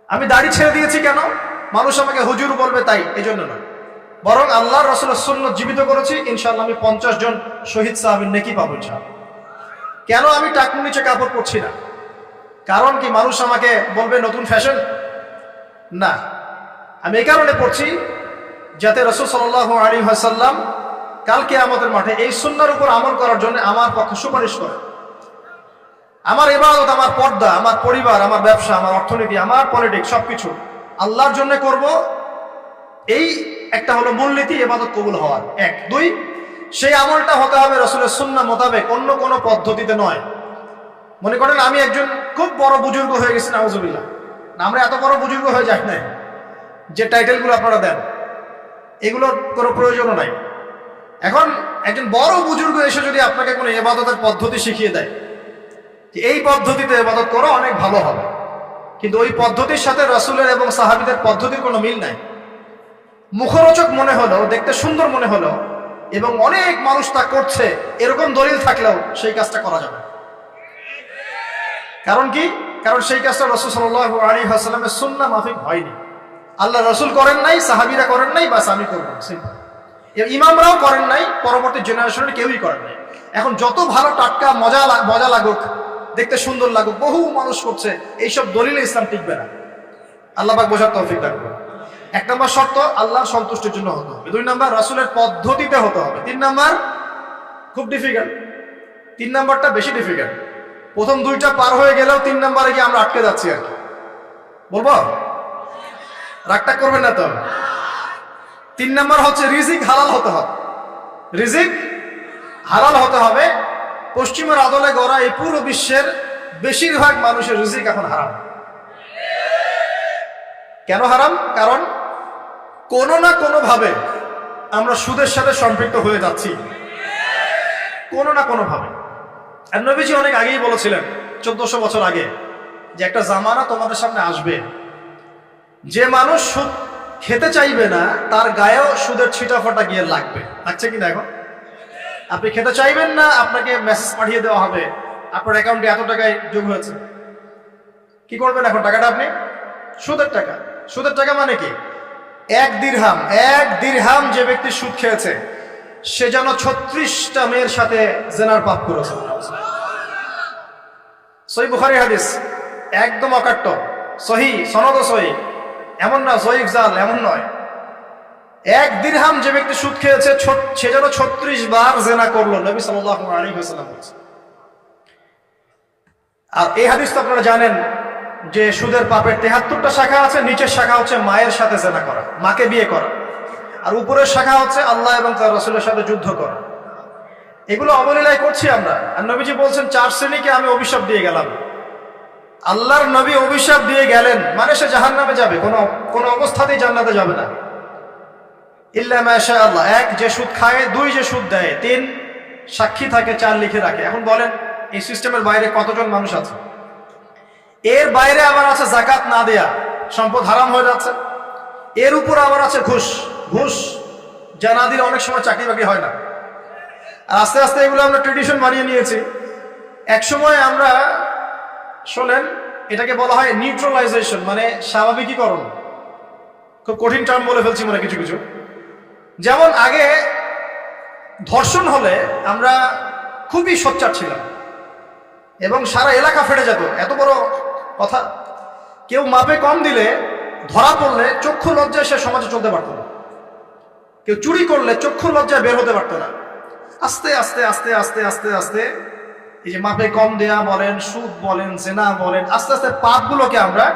আমি দাড়ি ছেড়ে দিয়েছি কেন? মানুষ আমাকে হুজুর বলবে তাই, এই জন্য নয়, বরং আল্লাহর রাসূলের সুন্নাত জীবিত করেছি, ইনশাআল্লাহ আমি 50 জন শহীদ সাহাবীর নেকি পাবো ইনশাআল্লাহ। কেন আমি টাকনুর নিচে কাপড় পরছি না? কারণ কি মানুষ আমাকে বলবে নতুন ফ্যাশন? না, আমি এই কারণে পড়ছি যাতে রাসূল সাল্লাল্লাহু আলাইহি ওয়াসাল্লাম কালকে আমাদের মাঠে এই সুন্নাহর উপর আমল করার জন্য আমার পক্ষে সুপারিশ করে। আমার ইবাদত, আমার পর্দা, আমার পরিবার, আমার ব্যবসা, আমার অর্থনীতি, আমার পলিটিক্স সবকিছু আল্লাহর জন্য করব, এই একটা হলো মূলনীতি ইবাদত কবুল হওয়ার। 1 2, সেই আমলটা হতে হবে রাসূলের সুন্নাহ মোতাবেক, অন্য কোনো পদ্ধতিতে নয়। মনে করেন আমি একজন খুব বড় বুজুর্গ হয়ে গেছি, নাউজুবিল্লাহ, না আমরা এত বড় বুজুর্গ হয়ে যাই না, যে টাইটেলগুলো আপনারা দেন এগুলোর কোনো প্রয়োজনও নাই। এখন একজন বড় বুজুর্গ এসে যদি আপনাকে কোনো ইবাদতের পদ্ধতি শিখিয়ে দেয় যে এই পদ্ধতিতে ইবাদত করো, অনেক ভালো হবে, কিন্তু ওই পদ্ধতির সাথে রাসূলের এবং সাহাবীদের পদ্ধতির কোনো মিল নাই। মুখরোচক মনে হলো, দেখতে সুন্দর মনে হলো, এবং অনেক মানুষ তা করছে, এরকম দলিল থাকলেও সেই কাজটা করা যাবে। কারণ কি? কারণ সেই কাজটা রাসূল সাল্লাল্লাহু আলাইহি ওয়াসাল্লামের সুন্নাহ মাফিক হয়নি। আল্লাহ রাসূল করেন নাই, সাহাবীরা করেন নাই, বাস আমি করব, সিম্পল। ইমামরাও করেন নাই, পরবর্তী জেনারেশনের কেউই করেন নাই। এখন যত ভালো টাটকা মজা লাগুক, দেখতে সুন্দর লাগুক, বহু মানুষ করছে, এইসব দলিলে ইসলাম টিকবে না। আল্লাহ পাক বোঝার তৌফিক দান করুন। 1 নম্বর শর্ত আল্লাহর সন্তুষ্টির জন্য হতে হবে। 2 নম্বর রাসূলের পদ্ধতিতে হতে হবে। 3 নম্বর খুব ডিফিকাল্ট, 3 নম্বরটা বেশি ডিফিকাল্ট। প্রথম 2টা পার হয়ে গেলেও 3 নম্বরে গিয়ে আমরা আটকে যাচ্ছি আর কি। বলবো? রাগটা করবেন না তো? 3 নম্বর হচ্ছে রিজিক হালাল হতে হবে। রিজিক হালাল হতে হবে। পশ্চিমের আদলে গড়া এই পুরো বিশ্বের বেশিরভাগ মানুষের রিজিক এখন হারাম। কেন হারাম? কারণ কোনো না কোনো ভাবে আমরা সুদের সাথে সম্পৃক্ত হয়ে যাচ্ছি, কোনো না কোনো ভাবে। আর নবীজি অনেক আগেই বলেছিলেন, 1400 বছর আগে, যে একটা জামানা তোমাদের সামনে আসবে, যে মানুষ সুদ খেতে চাইবে না তার গায়েও সুদের ছিটাফাটা গিয়ে লাগবে। লাগছে কিনা? এখন আপনি খেতে চাইবেন না, আপনাকে মেসেজ পাঠিয়ে দেওয়া হবে আপনার অ্যাকাউন্টে এত টাকায় যোগ হয়েছে। কি করবেন এখন? টাকাটা আপনি সুদের টাকা। সুদের টাকা মানে কি? 1 দিরহাম যে ব্যক্তি সুদ খেয়েছে, সে যেন 36টা মেয়ের সাথে জিনার পাপ করেছে। সহিহ বুখারী হাদিস, একদম অকাট্য, সহিহ, সনদ সহিহ, এমন না জয়ীফ জাল, এমন নয়। 1 দিরহাম যে ব্যক্তি সুদ খেয়েছে, সে যেন 36 বার জিনা করলো, নবী সাল্লাল্লাহু আলাইহি ওয়াসাল্লাম বলেছেন। আর এই হাদিস তো আপনারা জানেন যে সুদের পাপের 73টা শাখা আছে। নিচের শাখা হচ্ছে মায়ের সাথে জিনা করা, মাকে বিয়ে করা, আর উপরের শাখা হচ্ছে আল্লাহ এবং তার রাসূলের সাথে যুদ্ধ করা। এগুলো অবলীলায় করছি আমরা। আর নবীজি বলছেন 4 শ্রেণীকে আমি অভিশাপ দিয়ে গেলাম। আল্লাহর নবী অভিশাপ দিয়ে গেলেন মানে সে জাহান্নামে যাবে, কোনো অবস্থাতেই জান্নাতে যাবে না, ইল্লা মাশা আল্লাহ। 1, যে সুদ খায়। 2, যে সুদ দেয়। 3, সাক্ষী থাকে। 4, লিখে রাখে। এখন বলেন এই সিস্টেমের বাইরে কতজন মানুষ আছে? এর বাইরে আবার আছে যাকাত না দেয়া, সম্পদ হারাম হয়ে যাচ্ছে। এর উপর আবার আছে ঘুষ, যা না দিলে অনেক সময় চাকরি বাকরি হয় না। আর আস্তে আস্তে এগুলো আমরা ট্রেডিশন বানিয়ে নিয়েছি। এক সময় আমরা, শোনেন, এটাকে বলা হয় নিউট্রালাইজেশন, মানে স্বাভাবিকীকরণ। খুব কঠিন টার্ম বলে ফেলছি মনে কিছু কিছু। যেমন আগে ধর্ষণ হলে আমরা খুবই সোচ্চার ছিলাম এবং সারা এলাকা ফেটে যেত। এত বড় কথা, কেউ মাপে কম দিলে ধরা পড়লে চক্ষু লজ্জায় সে সমাজে চলতে পারতো না। কেউ চুরি করলে চক্ষু লজ্জায় বের হতে পারতো না। আস্তে আস্তে আস্তে আস্তে আস্তে আস্তে এই যে মাপে কম দেয়া বলেন, সুদ বলেন, জেনা বলেন, আস্তে আস্তে পাপগুলোকে আমরা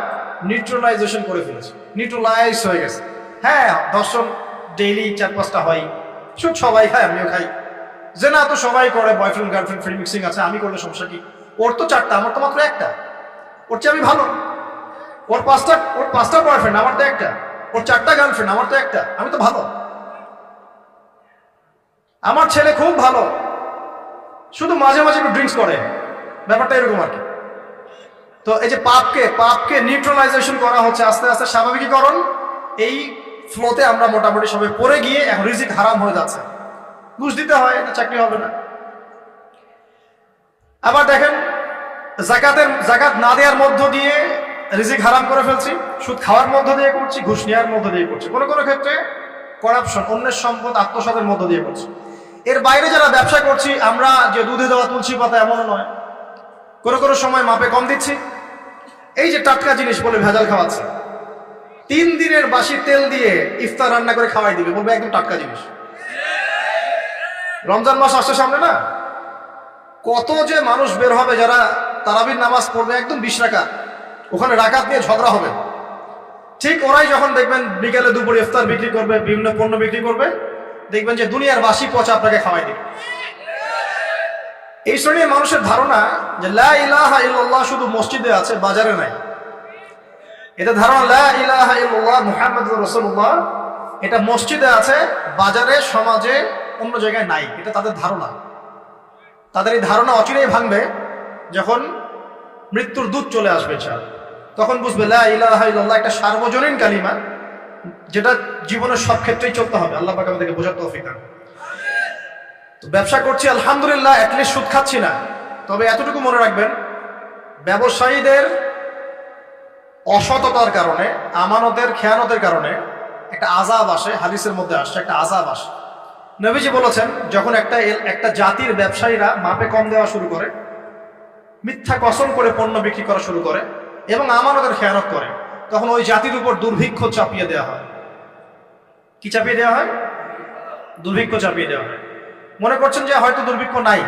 নিউট্রালাইজেশন করে ফেলেছি, নিউট্রালাইজ হয়ে গেছে। হ্যাঁ, দর্শন ডেইলি 4-5টা হয়, সুদ সবাই খায়, আমিও খাই, জেনা তো সবাই করে, বয়ফ্রেন্ড গার্লফ্রেন্ড ফ্রি মিক্সিং আছে, আমি করলে সমস্যা কি? ওর তো 4টা, আমার তো মাত্র 1টা। ওর চেয়ে আমি ভালো। ওর 5টা বয়ফ্রেন্ড, আমার তো 1টা। ওর 4টা গার্লফ্রেন্ড, আমার তো 1টা। আমি তো ভালো। আমার ছেলে খুব ভালো, শুধু মাঝে মাঝে একটু ড্রিঙ্কস করে, ব্যাপারটা এরকম আর কি। তো এই যে পাপকে নিউট্রালাইজেশন করা হচ্ছে আস্তে আস্তে, স্বাভাবিকীকরণ। এই ফ্লোতে আমরা মোটামুটি সবাই পড়ে গিয়ে এখন রিজিক হারাম হয়ে যাচ্ছে। ঘুষ দিতে হয়, এটা চাকরি হবে না। আবার দেখেন, জাকাত না দেওয়ার মধ্য দিয়ে রিজিক হারাম করে ফেলছি, সুদ খাওয়ার মধ্য দিয়ে করছি, ঘুষ নেওয়ার মধ্য দিয়ে করছি, কোনো কোনো ক্ষেত্রে করাপশন, অন্যের সম্পদ আত্মসাতের মধ্য দিয়ে করছি। এর বাইরে যারা ব্যবসা করছি, আমরা যে দুধে দেওয়া তুলসী পাতা এমনও নয়, কোনো কোনো সময় মাপে কম দিচ্ছি। এই যে টাটকা জিনিস বলে ভেজাল খাওয়াচ্ছে, 3 দিনের বাসি তেল দিয়ে ইফতার রান্না করে খাওয়াই দিবে, বলবে একদম টাটকা জিনিস। রমজান মাস আসছে সামনে না, কত যে মানুষ বের হবে যারা তারাবির নামাজ পড়বে একদম 20 রাকাত, ওখানে রাকাত নিয়ে ঝগড়া হবে। ঠিক ওরাই যখন দেখবেন বিকেলে দুপুরে ইফতার বিক্রি করবে, বিভিন্ন পণ্য বিক্রি করবে, দেখবেন যে দুনিয়ার বাসি পচা আপনাকে খাওয়াই দিবে। এই শ্রেণীর মানুষের ধারণা যে লা ইলাহা ইল্লাল্লাহ শুধু মসজিদে আছে, বাজারে নাই। এটা ধারণা, লা ইলাহা ইল্লাল্লাহ মুহাম্মাদুর রাসূলুল্লাহ, এটা মসজিদে আছে, বাজারে, সমাজে, অন্য জায়গায় নাই। এটা তাদের ধারণা। তাদের এই ধারণা অচিরেই ভাঙবে যখন মৃত্যুর দূত চলে আসবে। তখন বুঝবে লা ইলাহা ইল্লাল্লাহ একটা সার্বজনীন কালিমা, যেটা জীবনের সব ক্ষেত্রেই চলতে হবে। আল্লাহ পাক আমাদেরকে বোঝার তৌফিক দান। তো ব্যবসা করছি আলহামদুলিল্লাহ, অ্যাটলিস্ট সুদ খাচ্ছি না। তবে এতটুকু মনে রাখবেন, ব্যবসায়ীদের অসততার কারণে, আমানতের খেয়ানতের কারণে একটা আযাব আসে। হাদিসের মধ্যে আসছে একটা আযাব আসে। নবীজি বলেছেন, যখন একটা জাতির ব্যবসায়ীরা মাপে কম দেওয়া শুরু করে, মিথ্যা কসম করে পণ্য বিক্রি করা শুরু করে এবং আমানতের খেয়ানত করে, তখন ওই জাতির উপর দুর্ভিক্ষ চাপিয়ে দেওয়া হয়। কি চাপিয়ে দেওয়া হয়? দুর্ভিক্ষ চাপিয়ে দেওয়া হয়। মনে করছেন যে হয়তো দুর্ভিক্ষ নাই,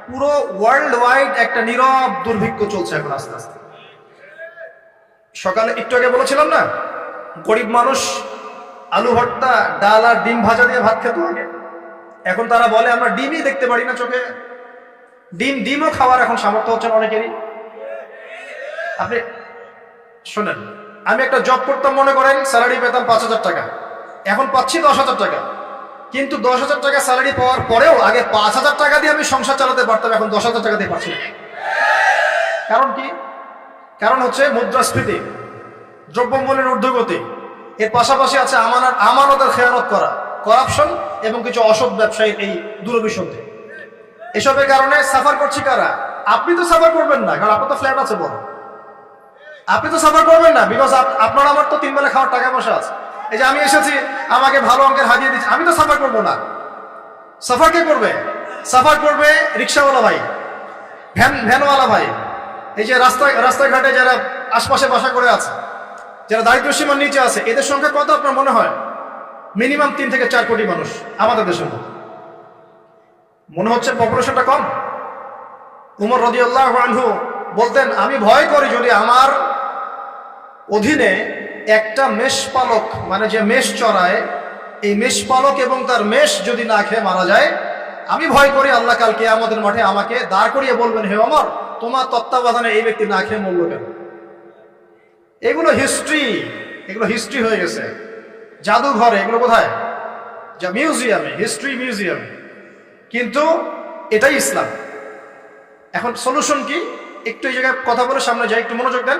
পুরো ওয়ার্ল্ড ওয়াইড একটা নীরব দুর্ভিক্ষ চলছে এখন আস্তে আস্তে। সকালে একটু আগে বলেছিলাম না, গরিব মানুষ আলু ভর্তা, ডাল আর ডিম ভাজা দিয়ে ভাত খেত আগে। এখন তারা বলে আমরা ডিমই দেখতে পারি না চোখে। ডিমও খাওয়ার এখন সামর্থ্য হচ্ছে অনেকেরই। আপনি শোনেন, আমি একটা জব করতাম, মনে করেন স্যালারি পেতাম 5,000 টাকা, এখন পাচ্ছি 10,000 টাকা। কিন্তু 10,000 টাকা স্যালারি পাওয়ার পরেও আগে 5,000 টাকা দিয়ে আমি সংসার চালাতে পারতাম, এখন 10,000 টাকা দিয়ে পারছি না। কারণ কি? কারণ হচ্ছে মুদ্রাস্ফীতি, দ্রব্যমূল্যের ঊর্ধ্বগতি, এর পাশাপাশি আছে আমানতের খেয়ানত করা, করাপশন এবং কিছু অসৎ ব্যবসায়ীর এই দুরভিসন্ধি। এসবের কারণে সাফার করছি কারা? আপনি তো সাফার করবেন না, কারণ আপনার তো ফ্ল্যাট আছে বড়। আপনি তো সাফার করবেন না, বিকজ আপনার আমার তো 3 বেলা খাওয়ার টাকা পয়সা আছে। এই যে আমি এসেছি, আমাকে ভালো অঙ্কের হাতিয়ে দিচ্ছি, আমি তো সাফার করবো না। সাফার কে করবে? সাফার করবে রিক্সাওয়ালা ভাই, ভ্যানওয়ালা ভাই, এই যে রাস্তাঘাটে যারা আশপাশে বাসা করে আছে, যারা দারিদ্র সীমার নিচে আছে। এদের সংখ্যা কত আপনার মনে হয়? মিনিমাম 3 থেকে 4 কোটি মানুষ আমাদের দেশের মধ্যে। মনে হচ্ছে পপুলেশনটা কম? উমর রাদিয়াল্লাহু আনহু বলতেন, আমি ভয় করি যদি আমার অধীনে একটা মেষপালক, মানে যে মেষ চড়ায়, এই মেষপালক এবং তার মেষ যদি না খেয়ে মারা যায়, আমি ভয় করি আল্লাহ কাল কিয়ামতের মাঠে আমাকে দাঁড় করিয়ে বলবেন, হে ওমর, তোমার তত্ত্বাবধানে এই ব্যক্তি না খেয়ে মরল কেন? এগুলো হিস্ট্রি হয়ে গেছে জাদুঘরে। এগুলো কোথায়? যা মিউজিয়ামে, হিস্ট্রি মিউজিয়ামে। কিন্তু এটাই ইসলাম। এখন সলিউশন কি? একটু এই জায়গায় কথা বলে সামনে যাই, একটু মনোযোগ দেন।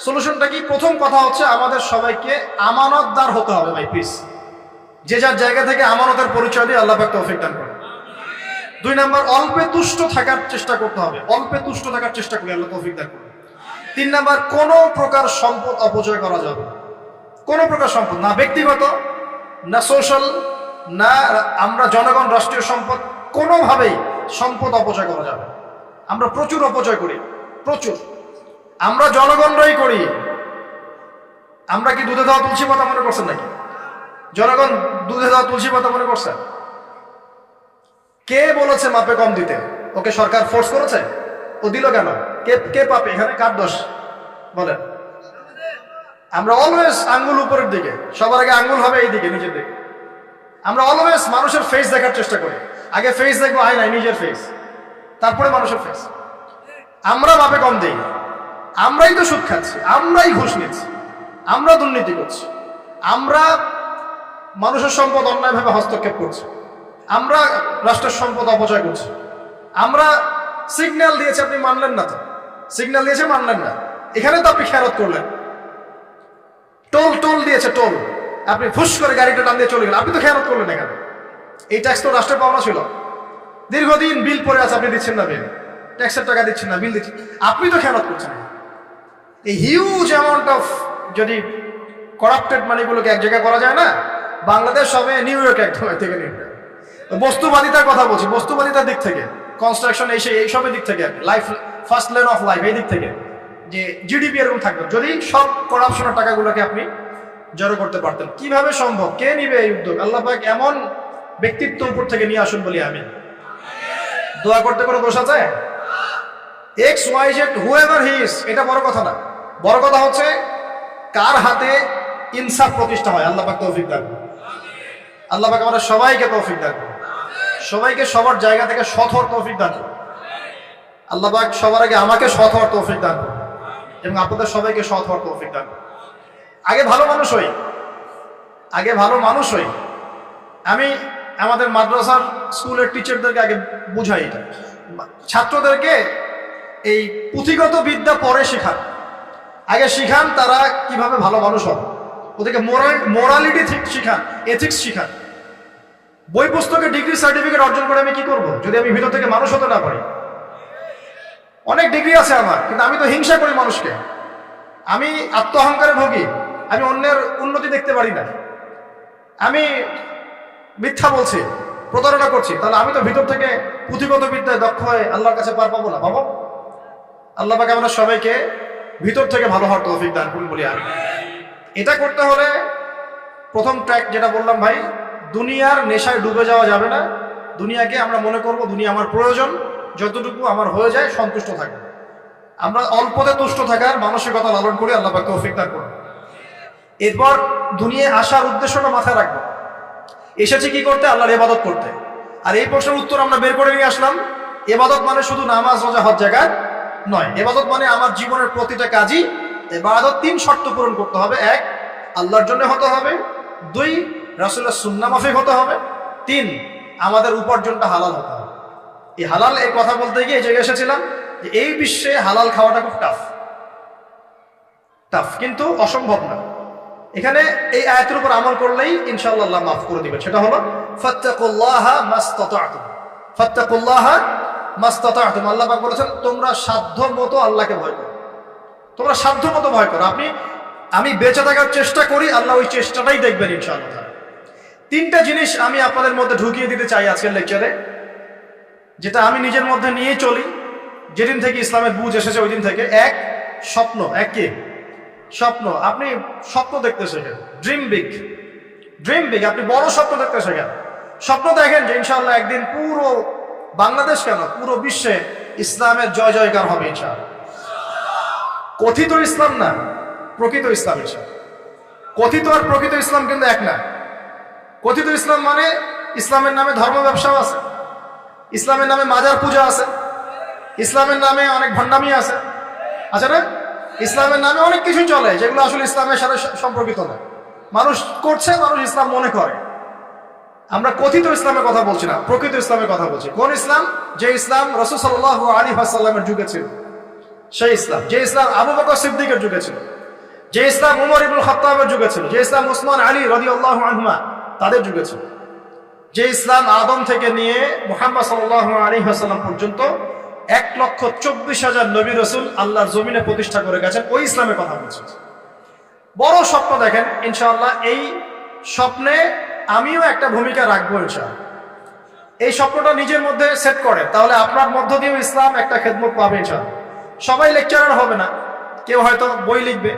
সলিউশনটা কি? প্রথম কথা হচ্ছে আমাদের সবাইকে আমানতদার হতে হবে ভাই, প্লিজ। যে যার জায়গা থেকে আমানতের পরিচয় দিয়ে আল্লাহ পাক তৌফিক দান করেন। 2 নাম্বার, অল্পে তুষ্ট থাকার চেষ্টা করতে হবে। অল্পে তুষ্ট থাকার চেষ্টা করি, আল্লাহ তৌফিক দান করেন। 3 নাম্বার, কোনো প্রকার সম্পদ অপচয় করা যাবে না। কোনো প্রকার সম্পদ, না ব্যক্তিগত, না সোশ্যাল, না আমরা জনগণ, রাষ্ট্রীয় সম্পদ, কোনোভাবেই সম্পদ অপচয় করা যাবে। আমরা প্রচুর অপচয় করি, প্রচুর। আমরা জনগণরাই করি। আমরা কি দুধে দেওয়া তুলসী পাতা মনে করছেন নাকি? জনগণ দুধে দেওয়া তুলসী পাতা মনে করছেন? কে বলেছে মাপে কম দিতে? ওকে সরকার ফোর্স করেছে? ও দিল কেন? কে কে পাপে? এখানে কার দোষ বলেন? আমরা অলওয়েজ আঙ্গুল উপরের দিকে, সবার আগে আঙ্গুল হবে এই দিকে, নিজের দিকে। আমরা অলওয়েজ মানুষের ফেস দেখার চেষ্টা করি। আগে ফেস দেখবো, নাই নিজের ফেস, তারপরে মানুষের ফেস। আমরা মাপে কম দিই। আমরাই তো সুদ খাচ্ছি, আমরাই ঘুষ নিচ্ছি, আমরা দুর্নীতি করছি, আমরা মানুষের সম্পদ অন্যায়ভাবে হস্তক্ষেপ করছি, আমরা রাষ্ট্রের সম্পদ অপচয় করছি। আমরা সিগন্যাল দিয়েছে, আপনি মানলেন না তো। সিগন্যাল দিয়েছে, মানলেন না। এখানে তো আপনি খেয়ারত করলেন। টোল দিয়েছে, টোল, আপনি ফুস করে গাড়িটা টান দিয়ে চলে গেলেন, আপনি তো খেয়ারত করলেন। এখানে এই ট্যাক্স তো রাষ্ট্রের পাওনা ছিল। দীর্ঘদিন বিল পড়ে আছে, আপনি দিচ্ছেন না বিল, ট্যাক্সের টাকা দিচ্ছেন না, বিল দিচ্ছেন, আপনি তো খেয়ারত করছেন। এই হিউজ অ্যামাউন্ট অফ যদি করাপ্টেড মানিগুলোকে এক জায়গায় করা যায় না, বাংলাদেশ হবে নিউ ইয়র্ক একদম থেকে নিউ ইয়র্ক। বস্তুবাদিতার কথা বলছি, বস্তুবাদিতার দিক থেকে, কনস্ট্রাকশন এইসবের দিক থেকে, life first lane of life এই দিক থেকে, যে জিডিপি এরকম থাকবে যদি সব করাপশনের টাকাগুলোকে আপনি জড়ো করতে পারতেন। কিভাবে সম্ভব? কে নিবে এই উদ্যোগ? আল্লাহ পাক এমন ব্যক্তিত্ব উপর থেকে নিয়ে আসুন বলি আমি। দোয়া করতে কোনো দোষ আছে? X Y Z whoever he is, এটা বড় কথা না। বড় কথা হচ্ছে কার হাতে ইনসাফ প্রতিষ্ঠা হয়। আল্লাহ পাক তৌফিক দান। আল্লাহ পাক আমাদের সবাইকে তৌফিক দান, সবাইকে সবার জায়গা থেকে সৎ হওয়ার তৌফিক দান। আল্লাহ পাক সবার আগে আমাকে সৎ হওয়ার তৌফিক দান এবং আপনাদের সবাইকে সৎ হওয়ার তৌফিক দান। আগে ভালো মানুষ হই, আগে ভালো মানুষ হই। আমি আমাদের মাদ্রাসার স্কুলের টিচারদেরকে আগে বুঝাই, ছাত্রদেরকে এই পুঁথিগত বিদ্যা পরে শেখান, আগে শিখান তারা কিভাবে ভালো মানুষ হবে। ওদেরকে মোরালিটি শিখান, এথিক্স শিখান। বই পুস্তকে ডিগ্রি সার্টিফিকেট অর্জন করে আমি কি করব যদি আমি ভিতর থেকে মানুষ হতে না পারি? অনেক ডিগ্রি আছে আমার, কিন্তু আমি তো হিংসা করি মানুষকে, আমি আত্ম অহংকারে ভোগী, আমি অন্যের উন্নতি দেখতে পারি না, আমি মিথ্যা বলছি, প্রতারণা করছি, তাহলে আমি তো ভিতর থেকে পুঁথিগত বিদ্যায় দক্ষ হয়ে আল্লাহর কাছে পার পাবো না। বাবা, আল্লাহ পাক আমরা সবাইকে ভিতর থেকে ভালো হওয়ার তৌফিক দান করুন বলি আমি। এটা করতে হলে প্রথম ট্র্যাক যেটা বললাম ভাই, দুনিয়ার নেশায় ডুবে যাওয়া যাবে না। দুনিয়াকে আমরা মনে করব দুনিয়া আমার প্রয়োজন, যতটুকু আমার হয়ে যায় সন্তুষ্ট থাকবে। আমরা অল্পতে তুষ্ট থাকার মানসিকতা লালন করে আল্লাহ পাক তৌফিক দান করুন। এরপর দুনিয়ায় আসার উদ্দেশ্যটা মাথায় রাখবো, এসেছি কি করতে? আল্লাহর ইবাদত করতে। আর এই প্রশ্নের উত্তর আমরা বের করে নিয়ে আসলাম। ইবাদত মানে শুধু নামাজ, রোজা, হজ জাকাত নয়। ইবাদত মানে আমার জীবনের প্রতিটা কাজই ইবাদত। 3 শর্ত পূরণ করতে হবে। 1, আল্লাহর জন্য হতে হবে। 2, রাসূলের সুন্নাহ মাফিক হতে হবে। 3, আমাদের উপার্জনটা হালাল হতে হবে। এই হালাল এই কথা বলতে গিয়ে এই জায়গায় এসেছিলাম যে এই বিশ্বে হালাল খাওয়াটা খুব টাফ, কিন্তু অসম্ভব না। এখানে এই আয়াতের উপর আমল করলেই ইনশাআল্লাহ আল্লাহ মাফ করে দিবেন। সেটা হলো ফাত্তাকুল্লাহা মাসতাতা'তুম, ফাত্তাকুল্লাহা মাসতাতা'তুম। আল্লাহ পাক বলেছেন তোমরা সাধ্য মতো আল্লাহকে ভয় করো, তোমরা সাধ্য মতো ভয় করো। আমি বেঁচে থাকার চেষ্টা করি, আল্লাহ ওই চেষ্টাটাই দেখবেন ইনশাআল্লাহ। 3টা জিনিস আমি আপনাদের মধ্যে ঢুকিয়ে দিতে চাই আজকের লেকচারে, যেটা আমি নিজের মধ্যে নিয়ে চলি যেদিন থেকে ইসলামের বুঝ এসেছে ওই দিন থেকে। 1, স্বপ্ন। 1 কি? স্বপ্ন। আপনি স্বপ্ন দেখতে শেখেন, ড্রিম বিগ। আপনি বড় স্বপ্ন দেখতে শেখেন। স্বপ্ন দেখেন যে ইনশাআল্লাহ একদিন পুরো বাংলাদেশ কেন পুরো বিশ্বে ইসলামের জয় জয়কার হবে ইনশাআল্লাহ। কথিত ইসলাম না, প্রকৃত ইসলাম ইনশাআল্লাহ। কথিত আর প্রকৃত ইসলাম কিন্তু এক না। কথিত ইসলাম মানে ইসলামের নামে ধর্ম ব্যবসাও আছে, ইসলামের নামে মাজার পূজা আছে, ইসলামের নামে অনেক ভণ্ডামি আছে, আচ্ছা না? ইসলামের নামে অনেক কিছু চলে যেগুলো আসলে ইসলামের সাথে সম্পর্কিত না। মানুষ করছে, মানুষ ইসলাম মনে করে। আমরা কথিত ইসলামের কথা বলছি না, প্রকৃত ইসলামের কথা বলছি। কোন ইসলাম? যে ইসলাম রাসূল সাল্লাল্লাহু আলাইহি ওয়াসাল্লামের যুগে ছিল, সেই ইসলাম। যে ইসলাম আবু বকর সিদ্দিকের যুগে ছিল, যে ইসলাম উমর ইবনুল খাত্তাবের যুগে ছিল, যে ইসলাম উসমান আলী রাদিয়াল্লাহু আনহুমা তাদের যুগে ছিল, যে ইসলাম আদম থেকে নিয়ে মুহাম্মদ সাল্লাল্লাহু আলাইহি ওয়াসাল্লাম পর্যন্ত 1,24,000 নবী রাসূল আল্লাহর জমিনে প্রতিষ্ঠা করে গেছেন, ওই ইসলামের কথা বলছি। বড় স্বপ্ন দেখেন ইনশাআল্লাহ। এই স্বপ্নে আমিও একটা ভূমিকা রাখবো ইনশাআল্লাহ। এই স্বপ্নটা নিজের মধ্যে সেট করে, তাহলে আপনার মধ্য দিয়েও ইসলাম একটা খেদমত পাবে ইনশাআল্লাহ। সবাই লেকচারার হবে না, কেউ হয়তো বই লিখবে,